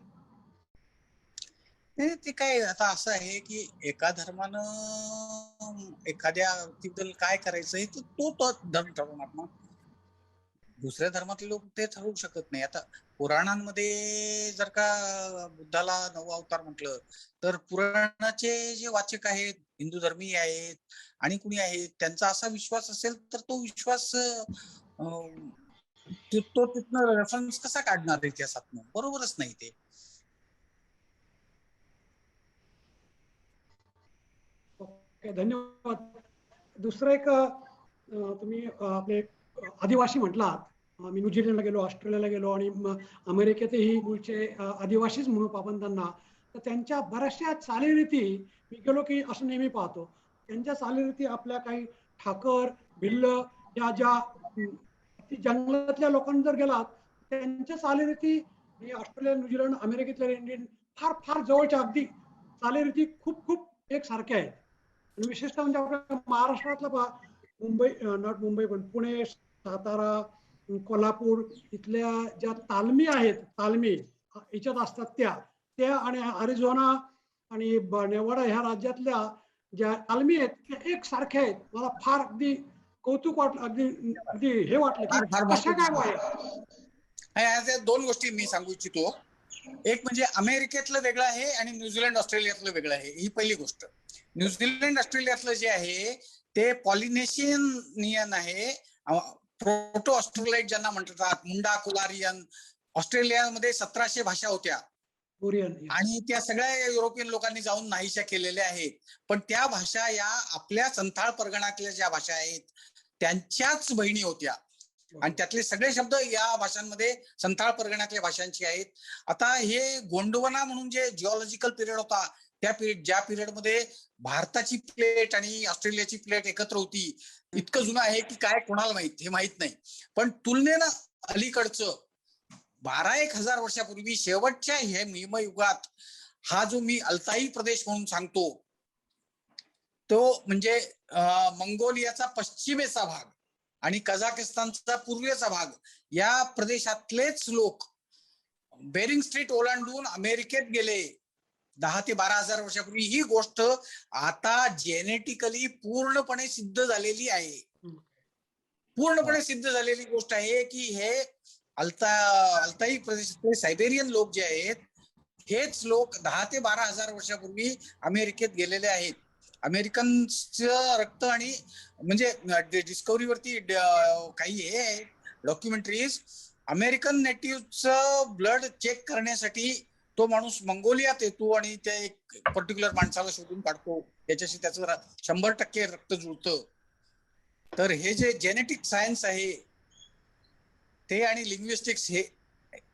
नाही, ते काय आता असं आहे की एका धर्मानं एखाद्या व्यक्तीबद्दल काय करायचं हे तो धर्म ठरवणार ना. दुसऱ्या धर्मातले लोक ते ठरवू शकत नाही. आता पुराणांमध्ये जर का बुद्धाला नवा अवतार म्हटलं, तर पुराणाचे जे वाचक आहेत, हिंदू धर्मीय आहेत आणि कुणी आहेत, त्यांचा असा विश्वास असेल तर तो विश्वास तो तिथनं रेफरन्स कसा काढणार इतिहासातनं? बरोबरच नाही ते. ओके, धन्यवाद. दुसरं एक तुम्ही आपले आदिवासी म्हटलात. मी न्यूझीलंडला गेलो, ऑस्ट्रेलियाला गेलो आणि अमेरिकेतही मूळचे आदिवासीच म्हणू आपण त्यांना. तर त्यांच्या बऱ्याचशा चालीरीती मी गेलो की असं नेहमी पाहतो. त्यांच्या चालीरीती आपल्या काही ठाकर, भिल्ल या ज्या जंगलातल्या लोकांना जर गेलात, त्यांच्या चालीरीती ऑस्ट्रेलिया, न्यूझीलंड, अमेरिकेतल्या इंडियन फार फार जवळच्या अगदी चालीरीती खूप खूप एकसारख्या आहेत. आणि विशेषतः म्हणजे आपल्या महाराष्ट्रातलं पहा, मुंबई नॉट मुंबई पण पुणे, सातारा, कोल्हापूर इथल्या ज्या तालमी आहेत, तालमी याच्यात असतात त्या आणि अरिझोना आणि नेवाडा ह्या राज्यातल्या ज्या तालमी आहेत त्या एकसारख्या आहेत. मला फार अगदी कौतुक वाटलं, अगदी अगदी हे वाटलं की फार कशा काय महत्त्वाचं. आहे. ह्या दोन गोष्टी मी सांगू इच्छितो. एक म्हणजे अमेरिकेतलं वेगळं आहे आणि न्यूझीलंड, ऑस्ट्रेलियातलं वेगळं आहे. ही पहिली गोष्ट. न्यूझीलंड, ऑस्ट्रेलियातलं जे आहे ते पॉलिनेशियन आहे. प्रोटो ऑस्ट्रेलाइट ज्यांना म्हणतात, मुंडा कुलारियन. ऑस्ट्रेलियामध्ये 1700 भाषा होत्या आणि त्या सगळ्या युरोपियन लोकांनी जाऊन नाहीशा केलेल्या आहेत. पण त्या भाषा या आपल्या संथाळ परगणातल्या ज्या भाषा आहेत त्यांच्याच बहिणी होत्या आणि त्यातले सगळे शब्द या भाषांमध्ये संथाळ परगणातल्या भाषांची आहेत. आता हे गोंडवाना म्हणून जे जिओलॉजिकल पिरियड होता, ज्या पिरियडमध्ये भारताची प्लेट आणि ऑस्ट्रेलियाची प्लेट एकत्र होती, इतकं जुनं आहे की काय कोणाला हे माहित नाही. पण तुलनेनं अलीकडचं 12-1 हजार वर्षापूर्वी शेवटच्या हे हिमयुगात हा जो मी अल्ताई प्रदेश म्हणून सांगतो, तो म्हणजे मंगोलियाचा पश्चिमेचा भाग आणि कझाकिस्तानचा पूर्वेचा भाग, या प्रदेशातलेच लोक बेरिंग स्ट्रीट ओलांडून अमेरिकेत गेले 10 ते 12 हजार वर्षापूर्वी. ही गोष्ट आता जेनेटिकली पूर्णपणे सिद्ध झालेली आहे. पूर्णपणे सिद्ध झालेली गोष्ट आहे की हे अल्ताई प्रदेशातले सायबेरियन लोक जे आहेत, हेच लोक 10 ते 12 हजार वर्षापूर्वी अमेरिकेत गेलेले आहेत. अमेरिकनचं रक्त आणि म्हणजे डिस्कव्हरीवरती काही हे आहे डॉक्युमेंटरीज, अमेरिकन नेटिव्हचं ब्लड चेक करण्यासाठी तो माणूस मंगोलियात येतो आणि त्या एक पर्टिक्युलर माणसाला शोधून काढतो, त्याच्याशी त्याचं 100% रक्त जुळतं. तर हे जे जेनेटिक सायन्स आहे ते आणि लिंग्विस्टिक्स हे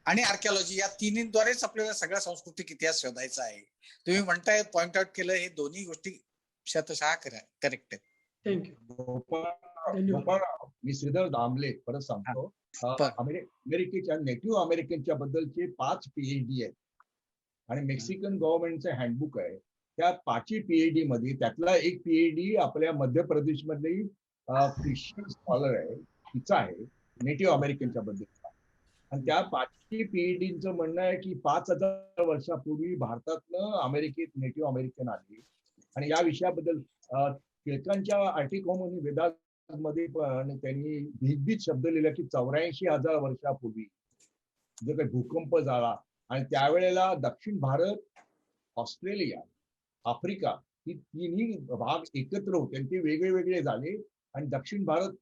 आणि आर्किओलॉजी या तिन्हीद्वारेच आपल्याला सगळा सांस्कृतिक इतिहास शोधायचा आहे. तुम्ही म्हणताय, पॉइंट आउट केलं, हे दोन्ही गोष्टी शतशः करेक्ट आहेत. थँक्यू. मी श्रीधर दामले परत सांगतो. अमेरिकेच्या नेटिव्ह अमेरिकनच्या बद्दलचे 5 PhD आहेत आणि मेक्सिकन गव्हर्नमेंटचं हँडबुक आहे. त्या 5 PhD मध्ये त्यातला एक PhD आपल्या मध्य प्रदेश मधली ख्रिश्चन स्कॉलर आहे, तिचा आहे नेटिव्ह अमेरिकनच्या बद्दलचा. आणि त्या 5 PhDचं म्हणणं आहे की 5000 वर्षापूर्वी भारतातनं अमेरिकेत नेटिव्ह अमेरिकन आले आणि या विषयाबद्दल टिळकांच्या आर्टिकल आणि वेदांमध्ये पण त्यांनी भीत शब्द लिहिला की 84,000 वर्षापूर्वी जो काही भूकंप झाला आणि त्यावेळेला दक्षिण भारत, ऑस्ट्रेलिया, आफ्रिका ही तिन्ही भाग एकत्र होते आणि ते वेगळे वेगळे झाले आणि दक्षिण भारत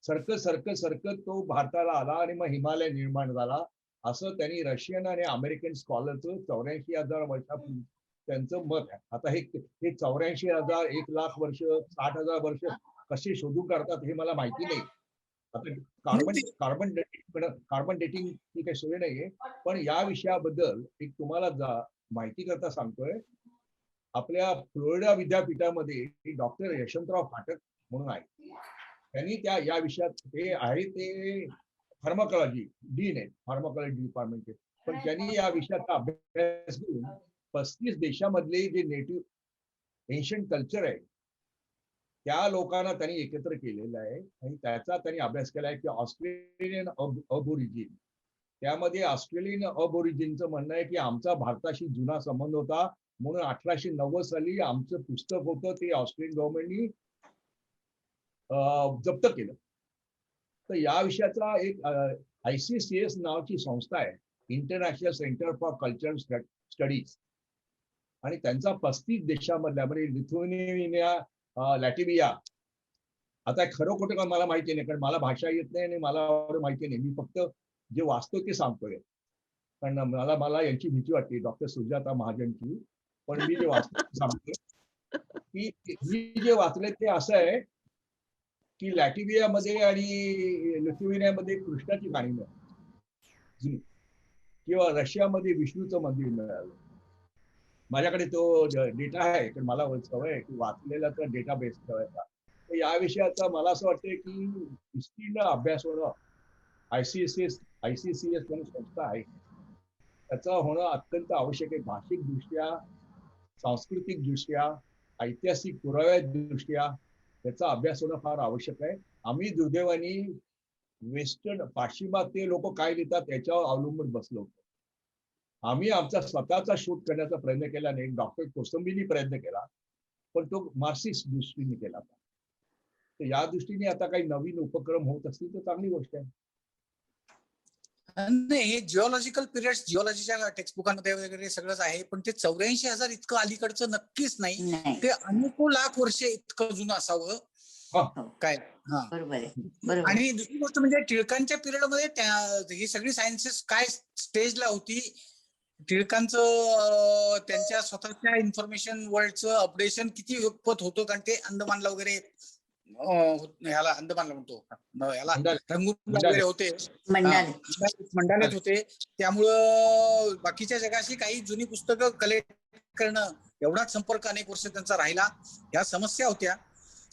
सरकत तो भारताला आला आणि मग हिमालय निर्माण झाला, असं त्यांनी रशियन आणि अमेरिकन स्कॉलरचं 84,000 वर्षापूर्वी त्यांचं मत आहे. आता हे 84,000, 1,00,000 वर्ष, 60,000 वर्ष कसे शोधून काढतात हे मला माहिती नाही. आता कार्बन डेटिंग ही काही सोय नाहीये. पण या विषयाबद्दल एक तुम्हाला माहिती करता सांगतोय. आपल्या फ्लोरिडा विद्यापीठामध्ये डॉक्टर यशवंतराव फाटक म्हणून आहे. त्यांनी या विषयात ते आहे ते फार्माकॉलॉजी डीन आहे, फार्माकॉलॉजी डिपार्टमेंटचे. पण त्यांनी या विषयाचा अभ्यास करून 35 देशामधले जे नेटिव्ह एन्शंट कल्चर आहे त्या लोकांना त्यांनी एकत्र केलेलं आहे आणि त्याचा त्यांनी अभ्यास केला आहे की ऑस्ट्रेलियन अबोरिजिन, त्यामध्ये ऑस्ट्रेलियन अबोरिजिनचं म्हणणं आहे की आमचा भारताशी जुना संबंध होता, म्हणून 1890 साली आमचं पुस्तक होतं ते ऑस्ट्रेलियन गव्हर्नमेंटनी जप्त केलं. तर या विषयाचा एक ICCS नावाची संस्था आहे, international centre for cultural studies, आणि त्यांचा 35 देशामधल्या म्हणजे लिथुएनिया, लॅटिविया, आता खरं खोटं का मला माहिती नाही, कारण मला भाषा येत नाही आणि मला माहिती नाही, मी फक्त जे वाचतो ते सांगतोय, कारण मला यांची भीती वाटते, डॉक्टर सुजाता महाजनची, पण मी जे वाचतो ते सांगतोय की मी जे वाचले ते असं आहे की लॅटिवियामध्ये आणि लिथुएनियामध्ये कृष्णाची गाणी मिळाली, किंवा रशियामध्ये विष्णूचं मंदिर मिळालं. माझ्याकडे तो डेटा आहे, कारण मला सवय आहे की वाचलेला तर डेटाबेस ठेवायचा. तर या विषयाचा मला असं वाटतं की विस्तीर्ण अभ्यास होणं, ICCS म्हणून संस्था आहे, त्याचं होणं अत्यंत आवश्यक आहे. भाषिक दृष्ट्या, सांस्कृतिक दृष्ट्या, ऐतिहासिक पुराव्या दृष्ट्या त्याचा अभ्यास होणं फार आवश्यक आहे. आम्ही दुर्दैवानी वेस्टर्न पाश्चिमात्य लोक काय लिहितात याच्यावर अवलंबून बसलो होतो. आम्ही आमचा स्वतःचा शोध करण्याचा प्रयत्न केला नाही. डॉक्टर कोसंबीनी प्रयत्न केला, पण तो मार्क्सिस्ट दृष्टीने केला. तर या दृष्टीने आता काही नवीन उपक्रम होत असतील तर चांगली गोष्ट आहे. नाही, हे जिओलॉजिकल पिरियड जिओलॉजीच्या टेक्स्टबुकांमध्ये वगैरे सगळंच आहे, पण ते 84,000 इतकं अलीकडचं नक्कीच नाही. ते अनेको लाख वर्षे इतकं जुनं असावं काय. हा, बरोबर आहे, बरोबर. आणि दुसरी गोष्ट म्हणजे टिळकांच्या पिरियडमध्ये ही सगळी सायन्सेस काय स्टेजला होती, टिळकांचं त्यांच्या स्वतःच्या इन्फॉर्मेशन वर्ल्डचं अपडेशन किती पत होतं, कारण ते अंदमानला वगैरे ह्याला अंदमानला म्हणतो ह्याला रंगून वगैरे होते, मंडालेत होते, त्यामुळं बाकीच्या जगाशी काही जुनी पुस्तकं कलेक्ट करणं, एवढाच संपर्क अनेक वर्ष त्यांचा राहिला, ह्या समस्या होत्या.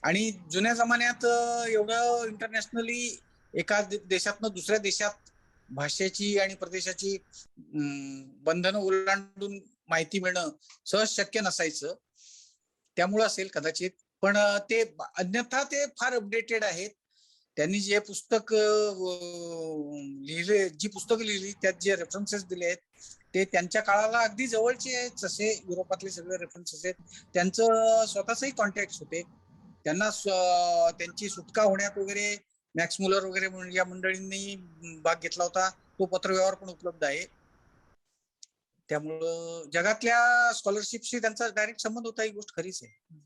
आणि जुन्या जमान्यात एवढं इंटरनॅशनली एका देशातनं दुसऱ्या देशात भाषेची आणि प्रदेशाची बंधनं ओलांडून माहिती मिळणं सहज शक्य नसायचं, त्यामुळं असेल कदाचित. पण ते अन्यथा ते फार अपडेटेड आहेत. त्यांनी जे पुस्तक लिहिले, जी पुस्तकं लिहिली, त्यात जे रेफरन्सेस दिले आहेत ते त्यांच्या काळाला अगदी जवळचे आहेत. जसे युरोपातले सगळे रेफरन्सेस आहेत, त्यांचं स्वतःचंही कॉन्टॅक्ट होते. त्यांना त्यांची सुटका होण्यात वगैरे मॅक्स मुलर वगैरे या मंडळींनी भाग घेतला होता. तो पत्रव्यवहार पण उपलब्ध आहे. त्यामुळं जगातल्या स्कॉलरशिपशी त्यांचा डायरेक्ट संबंध होता, ही गोष्ट खरीच आहे.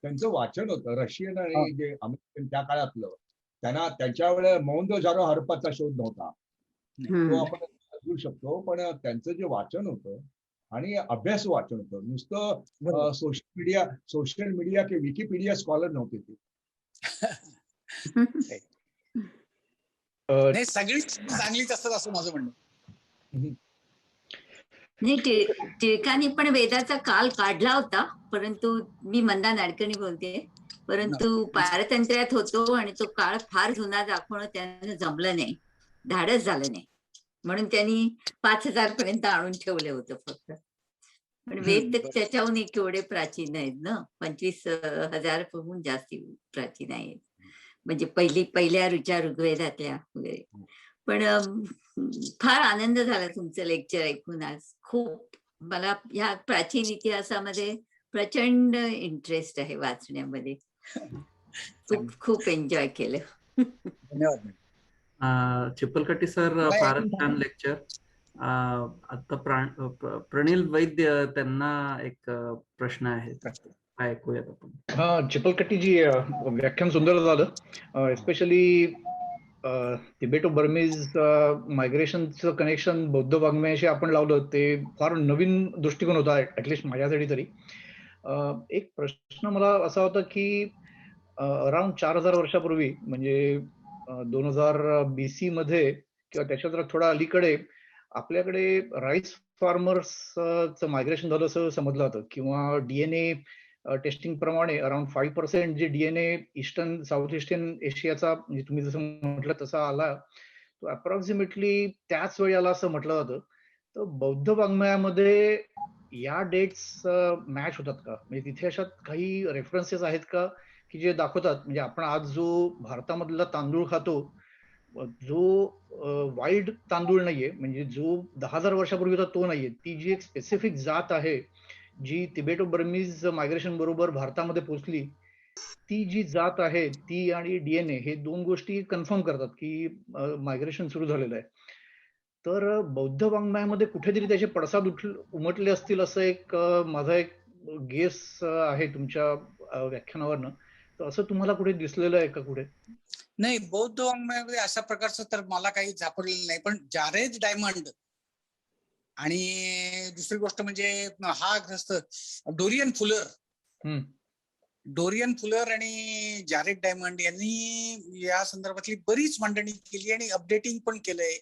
त्यांचं वाचन होतं रशियन आणि जे अमेरिकन त्या काळातलं, त्यांना त्यांच्या वेळेला मोहनजोदारो हरप्पाचा शोध नव्हता, तो आपण समजू शकतो, पण त्यांचं जे वाचन होतं आणि अभ्यास वाचन होतं, नुसतं सोशल मीडिया की विकिपीडिया स्कॉलर नव्हते ते. नाही, सगळी चांगलीच असतात असं माझं म्हणणं. नाही, टिळकांनी पण वेदाचा काल काढला होता, परंतु मी मंदा नाडकर्णी बोलते, परंतु पारतंत्र्यात होतो आणि तो काळ फार जुना दाखवणं त्यांना जमलं नाही, धाडस झालं नाही, म्हणून त्यांनी 5,000 पर्यंत आणून ठेवलं होतं फक्त. पण वेद तर त्याच्याहून केवढे प्राचीन आहेत ना, 25,000 जास्ती प्राचीन आहेत, म्हणजे पहिल्या ऋचा ऋग्वेदातल्या वगैरे. पण फार आनंद झाला तुमचं लेक्चर ऐकून आज. खूप मला ह्या प्राचीन इतिहासामध्ये प्रचंड इंटरेस्ट आहे वाचण्यामध्ये. खूप खूप एन्जॉय केलं. धन्यवाद. चिपलकट्टी सर, फारच छान लेक्चर. आता प्रणील वैद्य, त्यांना एक प्रश्न आहे, ऐकूयात आपण. हा, चिपलकट्टीजी, व्याख्यान सुंदर झालं. एस्पेशली तिबेटो बर्मीज मायग्रेशनचं कनेक्शन बौद्ध वाङ्मयाशी आपण लावलं, ते फार नवीन दृष्टिकोन होता, ऍटलिस्ट माझ्यासाठी तरी. एक प्रश्न मला असा होता की अराउंड 4,000 वर्षापूर्वी, म्हणजे 2000 BC मध्ये किंवा त्याच्यात थोडा अलीकडे आपल्याकडे राईस फार्मर्सचं मायग्रेशन झालं असं समजलं जातं, किंवा DNA टेस्टिंग प्रमाणे अराउंड 5% जे DNA ईस्टर्न साऊथ ईस्टर्न एशियाचा, म्हणजे तुम्ही जसं म्हटलं तसा आला, तो अप्रॉक्सिमेटली त्याच वेळी आला असं म्हटलं जातं. तर बौद्ध वाङ्मयामध्ये या डेट्स मॅच होतात का? म्हणजे तिथे अशा काही रेफरन्सेस आहेत का की जे दाखवतात, म्हणजे आपण आज जो भारतामधला तांदूळ खातो, जो वाईल्ड तांदूळ नाहीये, म्हणजे जो 10,000 वर्षापूर्वीचा तो नाहीये, ती जी एक स्पेसिफिक जात आहे जी तिबेटो बर्मीज मायग्रेशन बरोबर भारतामध्ये पोहोचली, ती जी जात आहे ती आणि डीएनए हे दोन गोष्टी कन्फर्म करतात की मायग्रेशन सुरू झालेलं आहे. तर बौद्ध वाङ्मयामध्ये कुठेतरी त्याचे पडसाद उमटले असतील असं एक माझा एक गेस आहे तुमच्या व्याख्यानावरनं. तर असं तुम्हाला कुठे दिसलेलं आहे का कुठे? नाही, बौद्ध वाङ्मयामध्ये अशा प्रकारचं तर मला काही सापडलेलं नाही, पण जारेज डायमंड आणि दुसरी गोष्ट म्हणजे हा ग्रस्त डोरियन फुलर आणि जारेड डायमंड यांनी या संदर्भातली बरीच मांडणी केली आणि अपडेटिंग पण केलंय,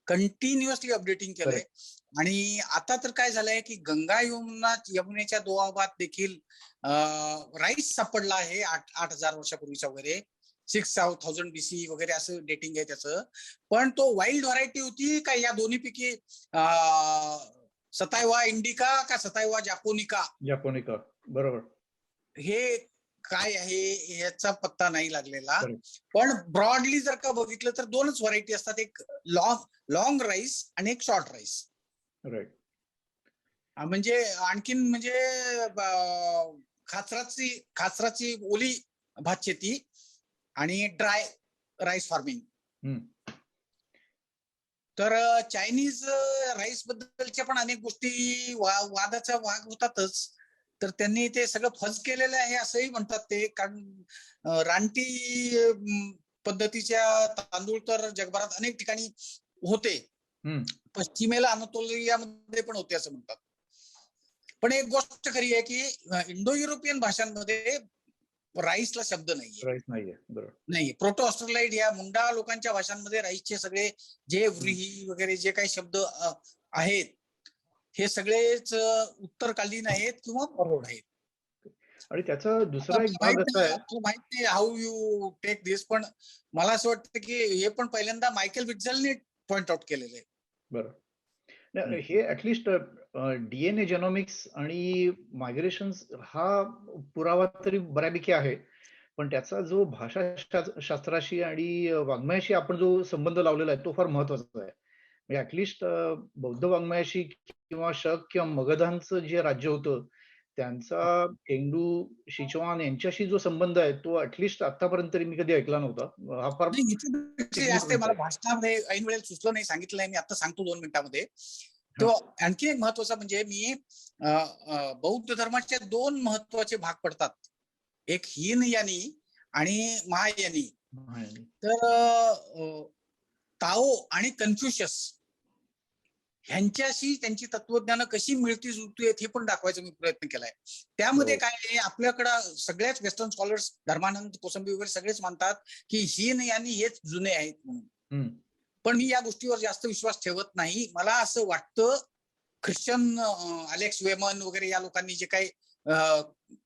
कंटिन्युअसली अपडेटिंग केलंय. आणि आता तर काय झालंय की गंगा यमुनेच्या दोआबात देखील राईस सापडला आहे 8,000 वर्षापूर्वीचा वगैरे, 6,000 BC वगैरे असं डेटिंग आहे त्याचं. पण तो वाईल्ड व्हरायटी होती का या दोन्हीपैकी सतायवा इंडिका का सतायवा जापोनिका बरोबर, हे काय आहे याचा पत्ता नाही लागलेला. पण ब्रॉडली जर का बघितलं तर दोनच व्हरायटी असतात, एक लॉंग राईस आणि एक शॉर्ट राईस. राईट. म्हणजे आणखीन म्हणजे खाचराची ओली भात शेती आणि ड्राय राईस फार्मिंग. तर चायनीज राईस बद्दलच्या पण अनेक गोष्टी वादाचा भाग होतातच. तर त्यांनी ते सगळं फज केलेलं आहे असंही म्हणतात ते, कारण रानटी पद्धतीच्या तांदूळ तर जगभरात अनेक ठिकाणी होते, पश्चिमेला अनातोलियामध्ये पण होते असं म्हणतात. पण एक गोष्ट खरी आहे की इंडो युरोपियन भाषांमध्ये राईसला शब्द नाहीये. प्रोटो ऑस्ट्रेलाइड या मुंडा लोकांच्या भाषांमध्ये राईसचे सगळे जे व्रीही वगैरे जे काही शब्द आहेत हे सगळेच उत्तरकालीन आहेत किंवा फॉरवर्ड आहेत. आणि त्याचा दुसरा एक भाग असा आहे, माहित नाही हाऊ यू टेक दिस, पण मला असं वाटतं की हे पण पहिल्यांदा मायकेल विट्झलने पॉइंट आउट केलेलं आहे. बरं, हे ऍटलिस्ट डीएनए जेनॉमिक्स आणि मायग्रेशन हा पुरावा तरी बऱ्यापैकी आहे, पण त्याचा जो भाषाशास्त्राशी आणि वाङ्मयाशी आपण जो संबंध लावलेला आहे तो फार महत्वाचा आहे. म्हणजे ऍटलिस्ट बौद्ध वाङ्मयाशी किंवा शक किंवा मगधांचं जे राज्य होतं त्यांचा टेंगडू शिचवान यांच्याशी जो संबंध आहे तो ऍटलिस्ट आतापर्यंत तरी मी कधी ऐकला नव्हता. हा फार मला भाषणामध्ये ऐन वेळेला सुचलं नाही, सांगितलं नाही, मी आता सांगतो 2 मिनिटांमध्ये. तो आणखी एक महत्वाचा म्हणजे मी बौद्ध धर्माचे 2 महत्वाचे भाग पडतात, एक हीनयानी आणि महायानी. तर ताओ आणि कन्फ्युशियस ह्यांच्याशी त्यांची तत्वज्ञान कशी मिळती जुळती आहेत हे पण दाखवायचा मी प्रयत्न केलाय. त्यामध्ये काय आहे, आपल्याकडं सगळ्याच वेस्टर्न स्कॉलर्स धर्मानंद कोसंबी वगैरे सगळेच मानतात की हीनयानी हेच जुने आहेत म्हणून. पण मी या गोष्टीवर जास्त विश्वास ठेवत नाही. मला असं वाटतं ख्रिश्चन अलेक्स वेमन वगैरे या लोकांनी जे काही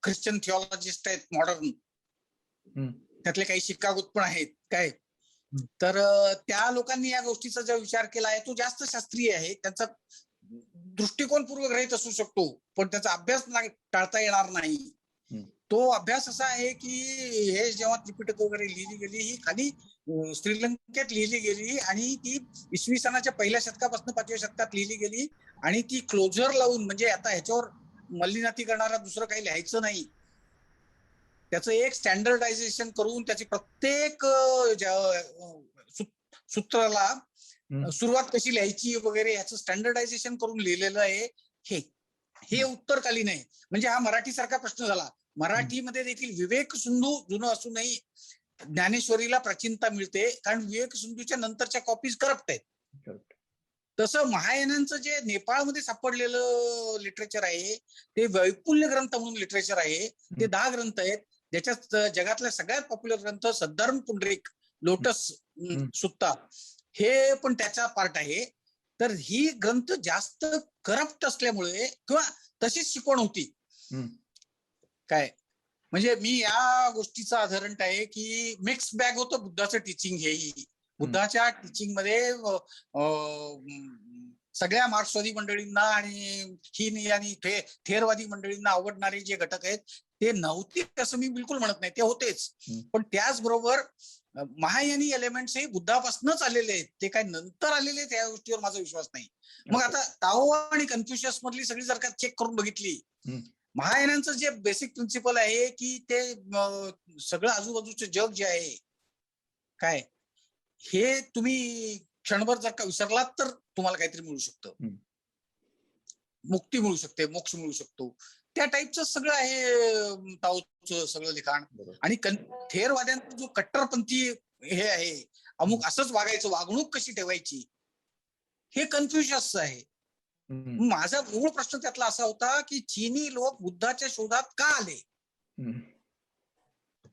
ख्रिश्चन थिओलॉजिस्ट आहेत मॉडर्न, त्यातले काही शिकागोत पण आहेत काय, तर त्या लोकांनी या गोष्टीचा जो विचार केला आहे तो जास्त शास्त्रीय आहे. त्यांचा दृष्टिकोन पूर्वग्रहित असू शकतो पण त्याचा अभ्यास टाळता येणार नाही. तो अभ्यास असा आहे की हे जेव्हा त्रिपिटक वगैरे लिहिली गेली ही खाली श्रीलंकेत लिहिली गेली आणि ती इसवी सनाच्या 1ल्या शतकापासून 5व्या शतकात लिहिली गेली आणि ती क्लोजर लावून, म्हणजे आता ह्याच्यावर मल्लिनाथी करणारा दुसरं काही लिहायचं नाही, त्याचं एक स्टँडर्डायझेशन करून त्याची प्रत्येक सूत्राला सुरुवात कशी लिहायची वगैरे याचं स्टँडर्डायझेशन करून लिहिलेलं आहे. हे उत्तरकालीन आहे. म्हणजे हा मराठी सारखा प्रश्न झाला. मराठीमध्ये देखील विवेक सिंधू जुनं असूनही ज्ञानेश्वरीला प्राचीनता मिळते कारण विवेक सिंधूच्या नंतरच्या कॉपीज करप्ट आहेत. तसं महायानांचं जे नेपाळमध्ये सापडलेलं लिटरेचर आहे ते वैपुल्य ग्रंथ म्हणून लिटरेचर आहे. ते 10 ग्रंथ आहेत, ज्याच्यात जगातला सगळ्यात पॉप्युलर ग्रंथ सद्धर्म पुंडरीक लोटस सुत्ता हे पण त्याचा पार्ट आहे. तर ही ग्रंथ जास्त करप्ट असल्यामुळे किंवा तशीच शिकवण होती काय, म्हणजे मी या गोष्टीचा आधारण आहे की मिक्स बॅग होतं बुद्धाचं टीचिंग. हेही बुद्धाच्या टीचिंग मध्ये सगळ्या मार्क्सवादी मंडळींना आणि थेरवादी मंडळींना आवडणारे जे घटक आहेत ते नव्हते असं मी बिलकुल म्हणत नाही, ते होतेच. पण त्याचबरोबर महायानी एलिमेंट्स हे बुद्धापासूनच आलेले आहेत, ते काय नंतर आलेले आहेत या गोष्टीवर माझा विश्वास नाही. मग आता ताओ आणि कन्फ्युशियस मधली सगळी जर का चेक करून बघितली, महायानांचं जे बेसिक प्रिन्सिपल आहे की ते सगळं आजूबाजूचं जग जे आहे काय हे तुम्ही क्षणभर जर का विसरलात तर तुम्हाला काहीतरी मिळू शकतं, मुक्ती मिळू शकते, मोक्ष मिळू शकतो. त्या टाईपचं सगळं आहे ताओचं सगळं लिखाण. आणि थेरवाद्यांचा जो कट्टरपंथी हे आहे, अमुक असंच वागायचं, वागणूक कशी ठेवायची, हे कन्फ्युशियस आहे. माझा मूळ प्रश्न त्यातला असा होता की चीनी लोक बुद्धाच्या शोधात का आले,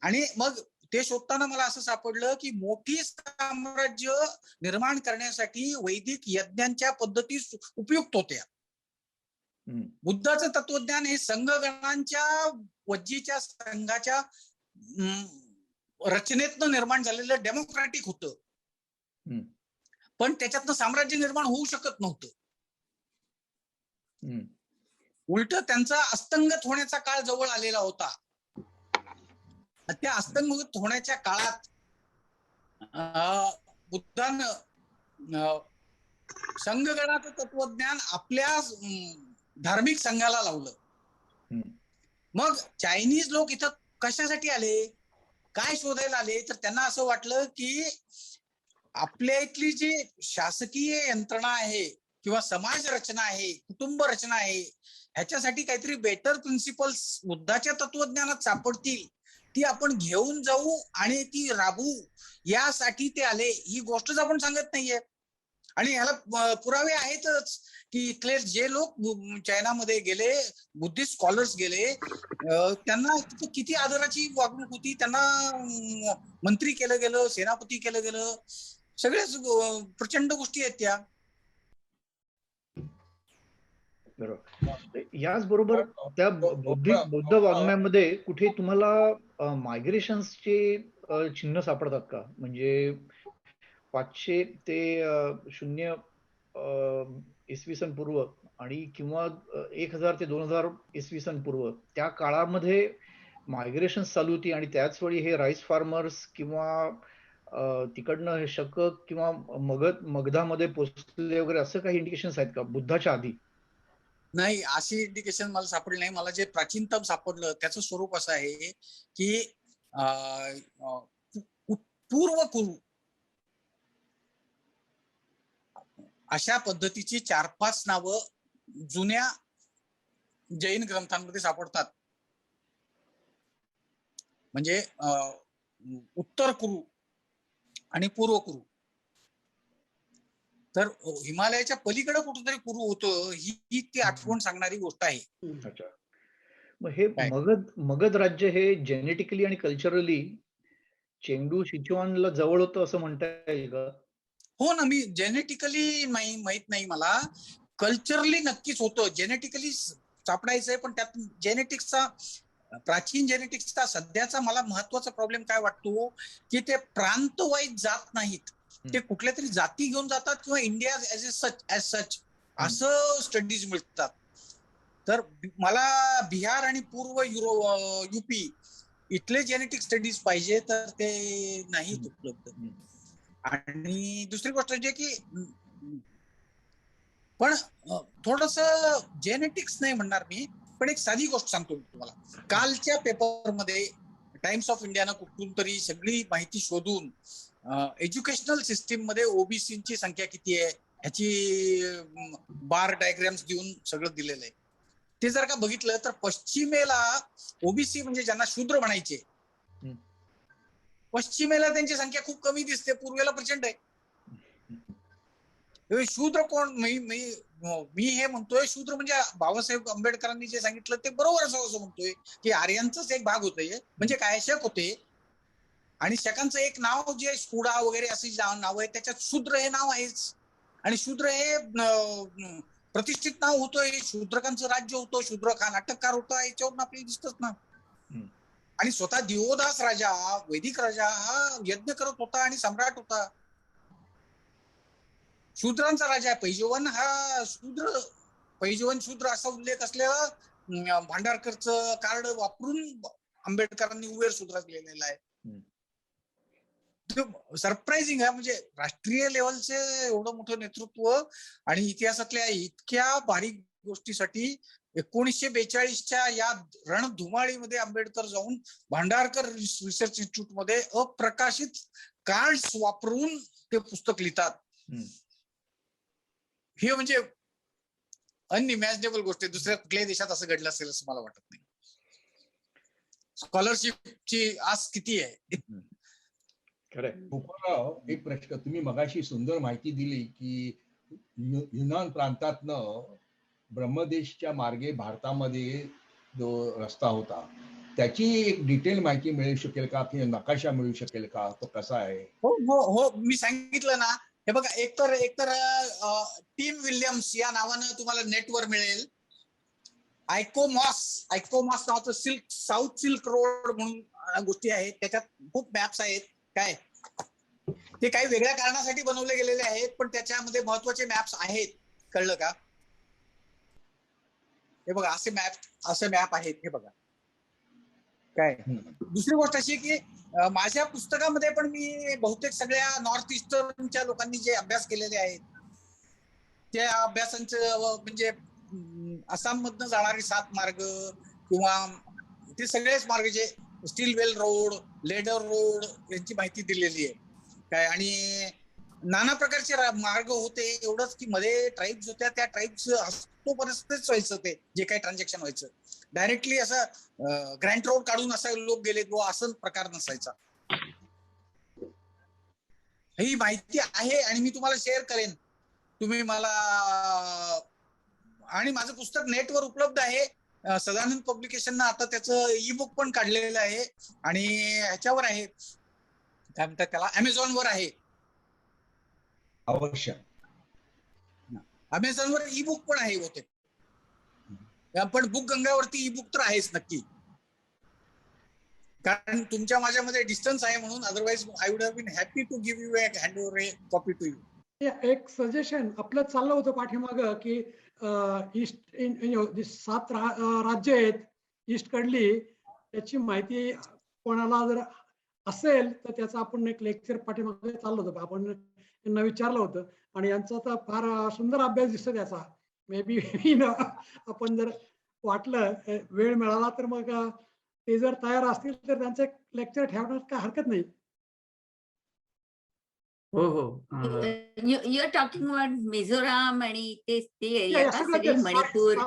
आणि मग ते शोधताना मला असं सापडलं की मोठी साम्राज्य निर्माण करण्यासाठी वैदिक यज्ञांच्या पद्धती उपयुक्त होत्या. बुद्धाचं तत्वज्ञान हे संघगणांच्या वज्जीच्या संघाच्या रचनेतनं निर्माण झालेलं डेमोक्रॅटिक होतं, पण त्याच्यातनं साम्राज्य निर्माण होऊ शकत नव्हतं. उलट त्यांचा अस्तंगत होण्याचा काळ जवळ आलेला होता. त्या अस्तंगत होण्याच्या काळात बुद्धानं संघगणाचं तत्वज्ञान आपल्या धार्मिक संघाला लावलं. मग चायनीज लोक इथं कशासाठी आले, काय शोधायला आले, तर त्यांना असं वाटलं की आपल्या इथली जी शासकीय यंत्रणा आहे किंवा समाज रचना आहे, कुटुंब रचना आहे, ह्याच्यासाठी काहीतरी बेटर प्रिन्सिपल्स बुद्धाच्या तत्वज्ञानात सापडतील, ती आपण घेऊन जाऊ आणि ती राबवू यासाठी ते आले. ही गोष्टच आपण सांगत नाहीये. आणि ह्याला पुरावे आहेतच की इथले जे लोक चायनामध्ये गेले, बुद्धिस्ट स्कॉलर्स गेले, त्यांना किती आदराची वागणूक होती, त्यांना मंत्री केलं गेलं, सेनापती केलं गेलं, सगळ्याच प्रचंड गोष्टी आहेत त्या. बरोबर. याचबरोबर त्या बौद्ध वाङ्मयामध्ये कुठे तुम्हाला मायग्रेशन्सचे चिन्ह सापडतात का? म्हणजे 500 ते 0 इसवी सन पूर्व आणि किंवा 1000 ते 2000 इसवी सन पूर्व त्या काळामध्ये मायग्रेशन चालू होती आणि त्याच वेळी हे राईस फार्मर्स किंवा तिकडनं हे शक किंवा मगधामध्ये पोहोचले वगैरे असं काही इंडिकेशन्स आहेत का बुद्धाच्या आधी? नाही, अशी इंडिकेशन मला सापडली नाही. मला जे प्राचीनतम सापडलं त्याचं स्वरूप असं आहे की पूर्व कुरु अशा पद्धतीची 4-5 नावं जुन्या जैन ग्रंथांमध्ये सापडतात. म्हणजे उत्तर कुरु आणि पूर्व कुरु. तर हिमालयाच्या पलीकडे कुठेतरी कुरु होतं, ही ती आठवण सांगणारी गोष्ट आहे. अच्छा. मग हे मगध राज्य हे जेनेटिकली आणि कल्चरली चेंगडू सिचुआनला जवळ होतं असं म्हणता येईल का? हो ना, मी जेनेटिकली माहित नाही मला, कल्चरली नक्कीच होतं. जेनेटिकली सापडायचंय, पण त्यात जेनेटिक्सचा, प्राचीन जेनेटिक्सचा सध्याचा मला महत्वाचा प्रॉब्लेम काय वाटतो की ते प्रांत वाईज जात नाहीत, ते कुठल्या तरी जाती घेऊन जातात किंवा इंडिया एज सच असं स्टडीज मिळतात. तर मला बिहार आणि पूर्व युपी इथले जेनेटिक स्टडीज पाहिजे, तर ते नाहीत उपलब्ध. आणि दुसरी गोष्ट म्हणजे की पण थोडस जेनेटिक्स नाही म्हणणार मी, पण एक साधी गोष्ट सांगतो तुम्हाला. कालच्या पेपरमध्ये टाइम्स ऑफ इंडियानं कुठून तरी सगळी माहिती शोधून एज्युकेशनल सिस्टीम मध्ये ओबीसीची संख्या किती आहे ह्याची बार डायग्राम्स देऊन सगळं दिलेलं आहे. ते जर का बघितलं तर पश्चिमेला ओबीसी म्हणजे ज्यांना शूद्र म्हणायचे, पश्चिमेला त्यांची संख्या खूप कमी दिसते, पूर्वेला प्रचंड आहे. शूद्र कोण? मी हे म्हणतोय, शूद्र म्हणजे बाबासाहेब आंबेडकरांनी जे सांगितलं ते बरोबर असं म्हणतोय की आर्यांचाच एक भाग होतोय. म्हणजे काय, शक होते, आणि शकांचं एक नाव जे स्कुडा वगैरे असे नाव आहे, त्याच्यात शूद्र हे नाव आहेच. आणि शूद्र हे प्रतिष्ठित नाव होतं, हे शूद्रकांचं राज्य होतं, शूद्र खान अटककार होता, याच्यावरून आपल्याला दिसतच ना. आणि स्वतः दिवोदास राजा, वैदिक राजा हा यज्ञ करत होता आणि सम्राट होता. शूद्रांचा राजा आहे. पैजवन हा पैजवन शूद्र असा उल्लेख असलेला भांडारकरचं कार्ड वापरून आंबेडकरांनी उवेर शूद्रात लिहिलेला आहे. सरप्राइझिंग आहे. म्हणजे राष्ट्रीय लेवलचे एवढं मोठं नेतृत्व आणि इतिहासातल्या इतक्या बारीक गोष्टीसाठी 1942च्या या रणधुमाळीमध्ये आंबेडकर जाऊन भांडारकर रिसर्च इन्स्टिट्यूट मध्ये अप्रकाशित कार्ड्स वापरून ते पुस्तक लिहितात. हे म्हणजे अनइमॅजिनेबल गोष्ट आहे. दुसऱ्या कुठल्याही देशात असं घडलं असेल असं मला वाटत नाही. स्कॉलरशिपची आस किती आहे. गोपाळराव, एक प्रश्न. तुम्ही मगाशी सुंदर माहिती दिली की युनान प्रांतातनं ब्रह्मदेशच्या मार्गे भारतामध्ये जो रस्ता होता त्याची एक डिटेल माहिती मिळू शकेल का, की नकाशा मिळू शकेल का, तो कसा आहे? हो हो हो, मी सांगितलं ना. हे बघा, एकतर टीम विल्यम्स या नावानं तुम्हाला नेटवर मिळेल. आयकोमॉस नावाचं साऊथ सिल्क रोड म्हणून गोष्टी आहेत. त्याच्यात खूप मॅप्स आहेत. काय ते काही वेगळ्या कारणासाठी बनवले गेलेले आहेत, पण त्याच्यामध्ये महत्वाचे मॅप्स आहेत. कळलं का? हे बघा, असे मॅप आहेत. हे बघा काय. दुसरी गोष्ट अशी की माझ्या पुस्तकामध्ये पण मी बहुतेक सगळ्या नॉर्थ ईस्टर्नच्या लोकांनी जे अभ्यास केलेले आहेत त्या अभ्यासांचं म्हणजे आसाम मधनं जाणारे 7 मार्ग किंवा ते सगळेच मार्ग जे स्टील वेल रोड, लेडर रोड यांची माहिती दिलेली आहे. काय आणि नाना प्रकारचे मार्ग होते. एवढंच की मध्ये ट्राईब्स होत्या, त्या ट्राईब्स हस्तोपर्यंतच व्हायचं ते जे काही ट्रान्झॅक्शन व्हायचं. डायरेक्टली असं ग्रँट रोड काढून असं लोक गेले असं प्रकार नसायचा. ही माहिती आहे आणि मी तुम्हाला शेअर करेन. तुम्ही मला, आणि माझं पुस्तक नेटवर उपलब्ध आहे. सदानंद पब्लिकेशननं आता त्याचं ई बुक पण काढलेलं आहे आणि ह्याच्यावर आहे, काय म्हणतात त्याला, अमेझॉनवर आहे. अवश्य अमेझॉनवर ई बुक पण आहे होते. पण बुक गंगावरती ई बुक तर आहेच नक्की, कारण तुमच्या माझ्यामध्ये डिस्टन्स आहे म्हणून. Otherwise I would have been happy to give you a hand over a copy to you. एक सजेशन आपलं चाललं होतं पाठीमागं की ईस्ट 7 राज्य आहेत ईस्ट कडली, त्याची माहिती कोणाला जर असेल तर त्याचं आपण एक लेक्चर पाठीमागे चाललं होतं. आपण त्यांना विचारलं होतं आणि यांचा तर फार सुंदर अभ्यास दिसतो त्याचा. मे बी आपण जर वाटलं वेळ मिळाला तर मग ते जर तयार असतील तर त्यांचं एक लेक्चर ठेवण्यात काय हरकत नाही. हो हो. You are talking about Mizoram आणि ते एरिया का सगळे मणिपूर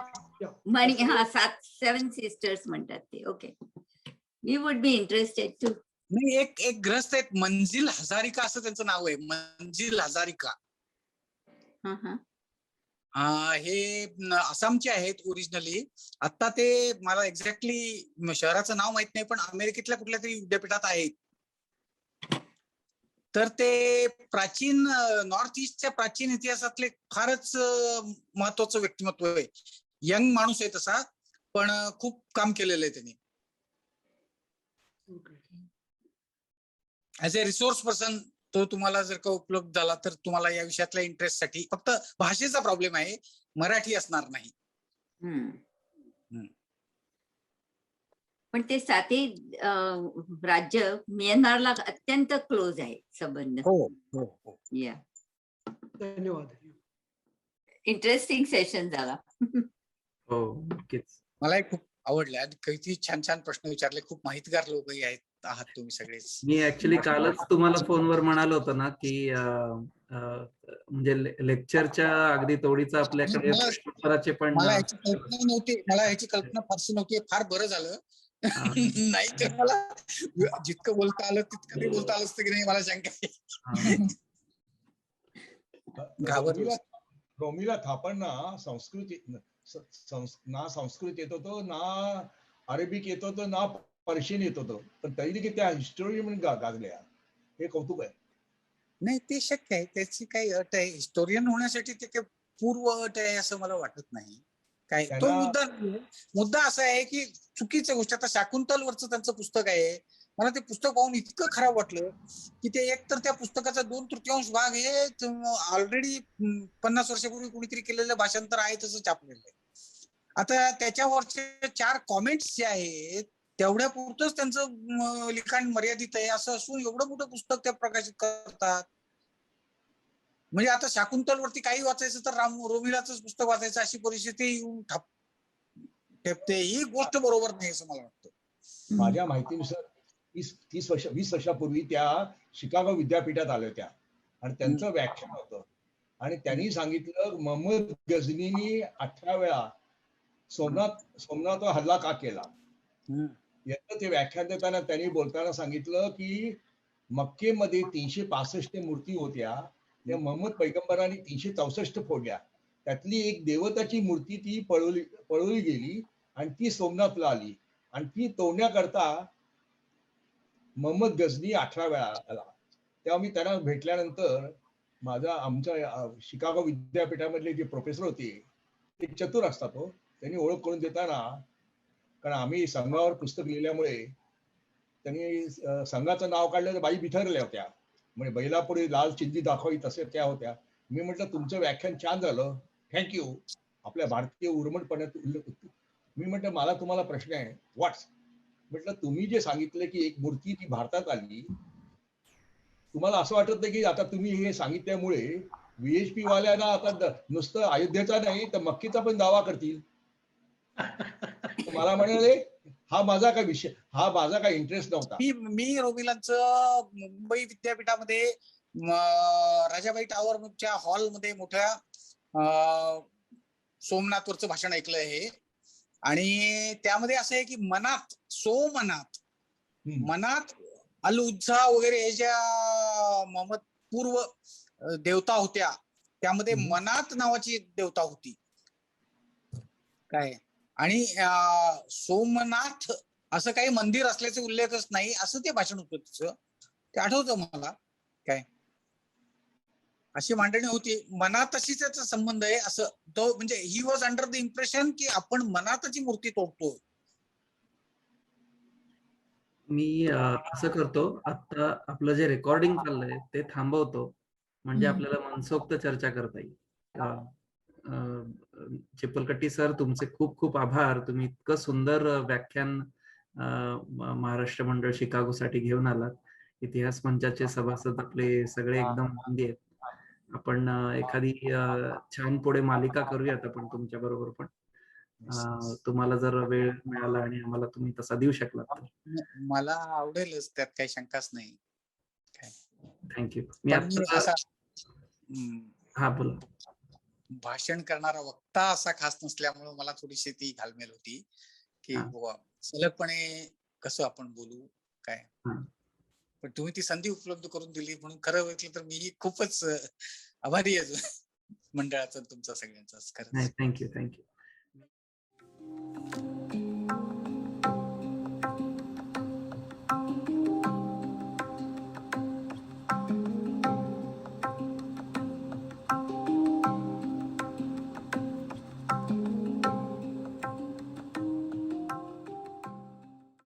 हा 7 सिस्टर्स म्हणतात ते. Okay, we would be interested to. नाही, एक ग्रस्त आहेत, मंजिल हजारिका असं त्यांचं नाव आहे. मंजिल हजारिका. हे आसामचे आहेत ओरिजिनली. आता ते मला एक्झॅक्टली शहराचं नाव माहित नाही, पण अमेरिकेतल्या कुठल्या तरी विद्यापीठात आहेत. तर ते प्राचीन नॉर्थ ईस्टच्या प्राचीन इतिहासातले फारच महत्वाचं व्यक्तिमत्व आहे. यंग माणूस आहे तसा, पण खूप काम केलेलं आहे त्यांनी. ऍज अ रिसोर्स पर्सन तो तुम्हाला जर का उपलब्ध झाला तर तुम्हाला या विषयातल्या इंटरेस्टसाठी. फक्त भाषेचा प्रॉब्लेम आहे, मराठी असणार नाही. पण ते 7 राज्य म्यानमारला अत्यंत क्लोज आहे संबंध. हो हो हो. या, धन्यवाद. इंटरेस्टिंग सेशन झाला. हो नक्कीच. मलाही खूप आवडलं. किती छान छान प्रश्न विचारले. खूप माहितगार लोक आहात तुम्ही सगळेच. मी ऍक्च्युली कालच तुम्हाला फोनवर म्हणालो होतो ना की म्हणजे लेक्चरच्या अगदी तोडीचा आपल्याकडे प्रश्नोत्तराचे पण. मला ह्याची कल्पना फारशी नव्हती. फार बरं झालं. नाही तर मला जितकं बोलता आलं तितकं ते बोलता आलं असतं की नाही मला शंका आहे. रोमिला थापांना संस्कृत येत होतं ना, अरेबिक येत होतं ना, पर्शियन येत होतं, पण तरी देखील त्या हिस्टोरियन म्हणून गाजल्या. हे कौतुक आहे. नाही, ते शक्य आहे. त्याची काही अट आहे. हिस्टोरियन होण्यासाठी ते काही पूर्व अट आहे असं मला वाटत नाही. काय तो मुद्दा असा आहे की चुकीच्या गोष्टी. आता शाकुंतलवरचं त्यांचं पुस्तक आहे, मला ते पुस्तक पाहून इतकं खराब वाटलं की ते एक तर त्या पुस्तकाचा 2/3 भाग हे ऑलरेडी 50 वर्षापूर्वी कुणीतरी केलेलं भाषांतर आहे तसं छापलेलं आहे. आता त्याच्यावरचे 4 कॉमेंट्स जे आहेत तेवढ्या पुरतच त्यांचं लिखाण मर्यादित आहे असं असून एवढं मोठं पुस्तक ते प्रकाशित करतात. म्हणजे आता शाकुंतल वरती काही वाचायचं तर रोमिलाचंच पुस्तक वाचायचं अशी परिस्थिती येऊन ठेपते. ही गोष्ट बरोबर नाही असं मला वाटतं. माझ्या माहितीनुसार 20 वर्षापूर्वी त्या शिकागो विद्यापीठात आल्या होत्या आणि त्यांचं व्याख्यान होतं आणि त्यांनी सांगितलं मोहम्मद गझनीनी 18 वेळा सोमनाथवर हल्ला का केला. याचं ते व्याख्यान देताना त्यांनी बोलताना सांगितलं की मक्केमध्ये 365 मूर्ती होत्या, त्या मोहम्मद पैगंबरांनी 364 फोडल्या. त्यातली एक देवताची मूर्ती ती पळवली गेली आणि ती सोमनाथला आली आणि ती तोडण्याकरता मोहम्मद गझनी 18 वेळा आला. तेव्हा मी त्यांना भेटल्यानंतर आमच्या शिकागो विद्यापीठामधले जे प्रोफेसर होते ते चतुर असतात हो. त्यांनी ओळख करून देताना, कारण आम्ही संघावर पुस्तक लिहिल्यामुळे त्यांनी संघाचं नाव काढलं तर बाई बिथरल्या होत्या. म्हणजे बैलापुढे लाल चिंधी दाखवावी तसे त्या होत्या. मी म्हटलं तुमचं व्याख्यान छान झालं, थँक्यू. आपल्या भारतीय उर्मटपणात उल्लेख होतो. मी म्हटलं मला तुम्हाला प्रश्न आहे, व्हॉट्स. म्हटलं तुम्ही जे सांगितलं की एक मूर्ती ती भारतात आली, तुम्हाला असं वाटत नाही की आता तुम्ही हे सांगितल्यामुळे व्हीएचपी वाल्यांना आता नुसतं अयोध्येचा नाही तर मक्कीचा पण दावा करतील. मला म्हणाले हा माझा काय इंटरेस्ट नव्हता. मी रोमिलांचं मुंबई विद्यापीठामध्ये राजाबाई टावरच्या हॉलमध्ये मोठ्या सोमनाथवरचं भाषण ऐकलं आहे आणि त्यामध्ये असं आहे की मनात अल उज्जा वगैरे हे ज्या मोहम्मद पूर्व देवता होत्या त्यामध्ये मनात नावाची देवता होती काय, आणि सोमनाथ असं काही मंदिर असल्याचे उल्लेखच नाही असं ते भाषण होतं तिचं. ते आठवतं मला काय, अशी मांडणी होती. मनातशी त्याचा संबंध आहे असं तो, म्हणजे he was under the impression की आपण मनातची मूर्ती तोडतो. मी असं करतो, आता आपलं जे रेकॉर्डिंग चाललंय ते थांबवतो म्हणजे आपल्याला मनसोक्त चर्चा करता येईल. चिपलकट्टी सर, तुमचे खूप खूप आभार. तुम्ही इतकं सुंदर व्याख्यान महाराष्ट्र मंडळ शिकागो साठी घेऊन आलात. इतिहास मंचाचे सभासद आपले सगळे एकदम आनंदी आहेत. आपण एखादी छान पुढे मालिका करूयात आपण तुमच्या बरोबर पण. तुम्हाला जर वेळ मिळाला आणि आम्हाला तुम्ही तसा देऊ शकलात तर मला आवडेलच, त्यात काही शंकाच नाही. थँक्यू. मी आता हा बोला. भाषण करणारा वक्ता असा खास नसल्यामुळे मला थोडीशी ती घालमेल होती की सलगपणे कसं आपण बोलू काय, पण तुम्ही ती संधी उपलब्ध करून दिली म्हणून खरं म्हटलं तर मी खूपच आभारी आहे मंडळाचा तुमचा सगळ्यांचा. खरं थँक्यू.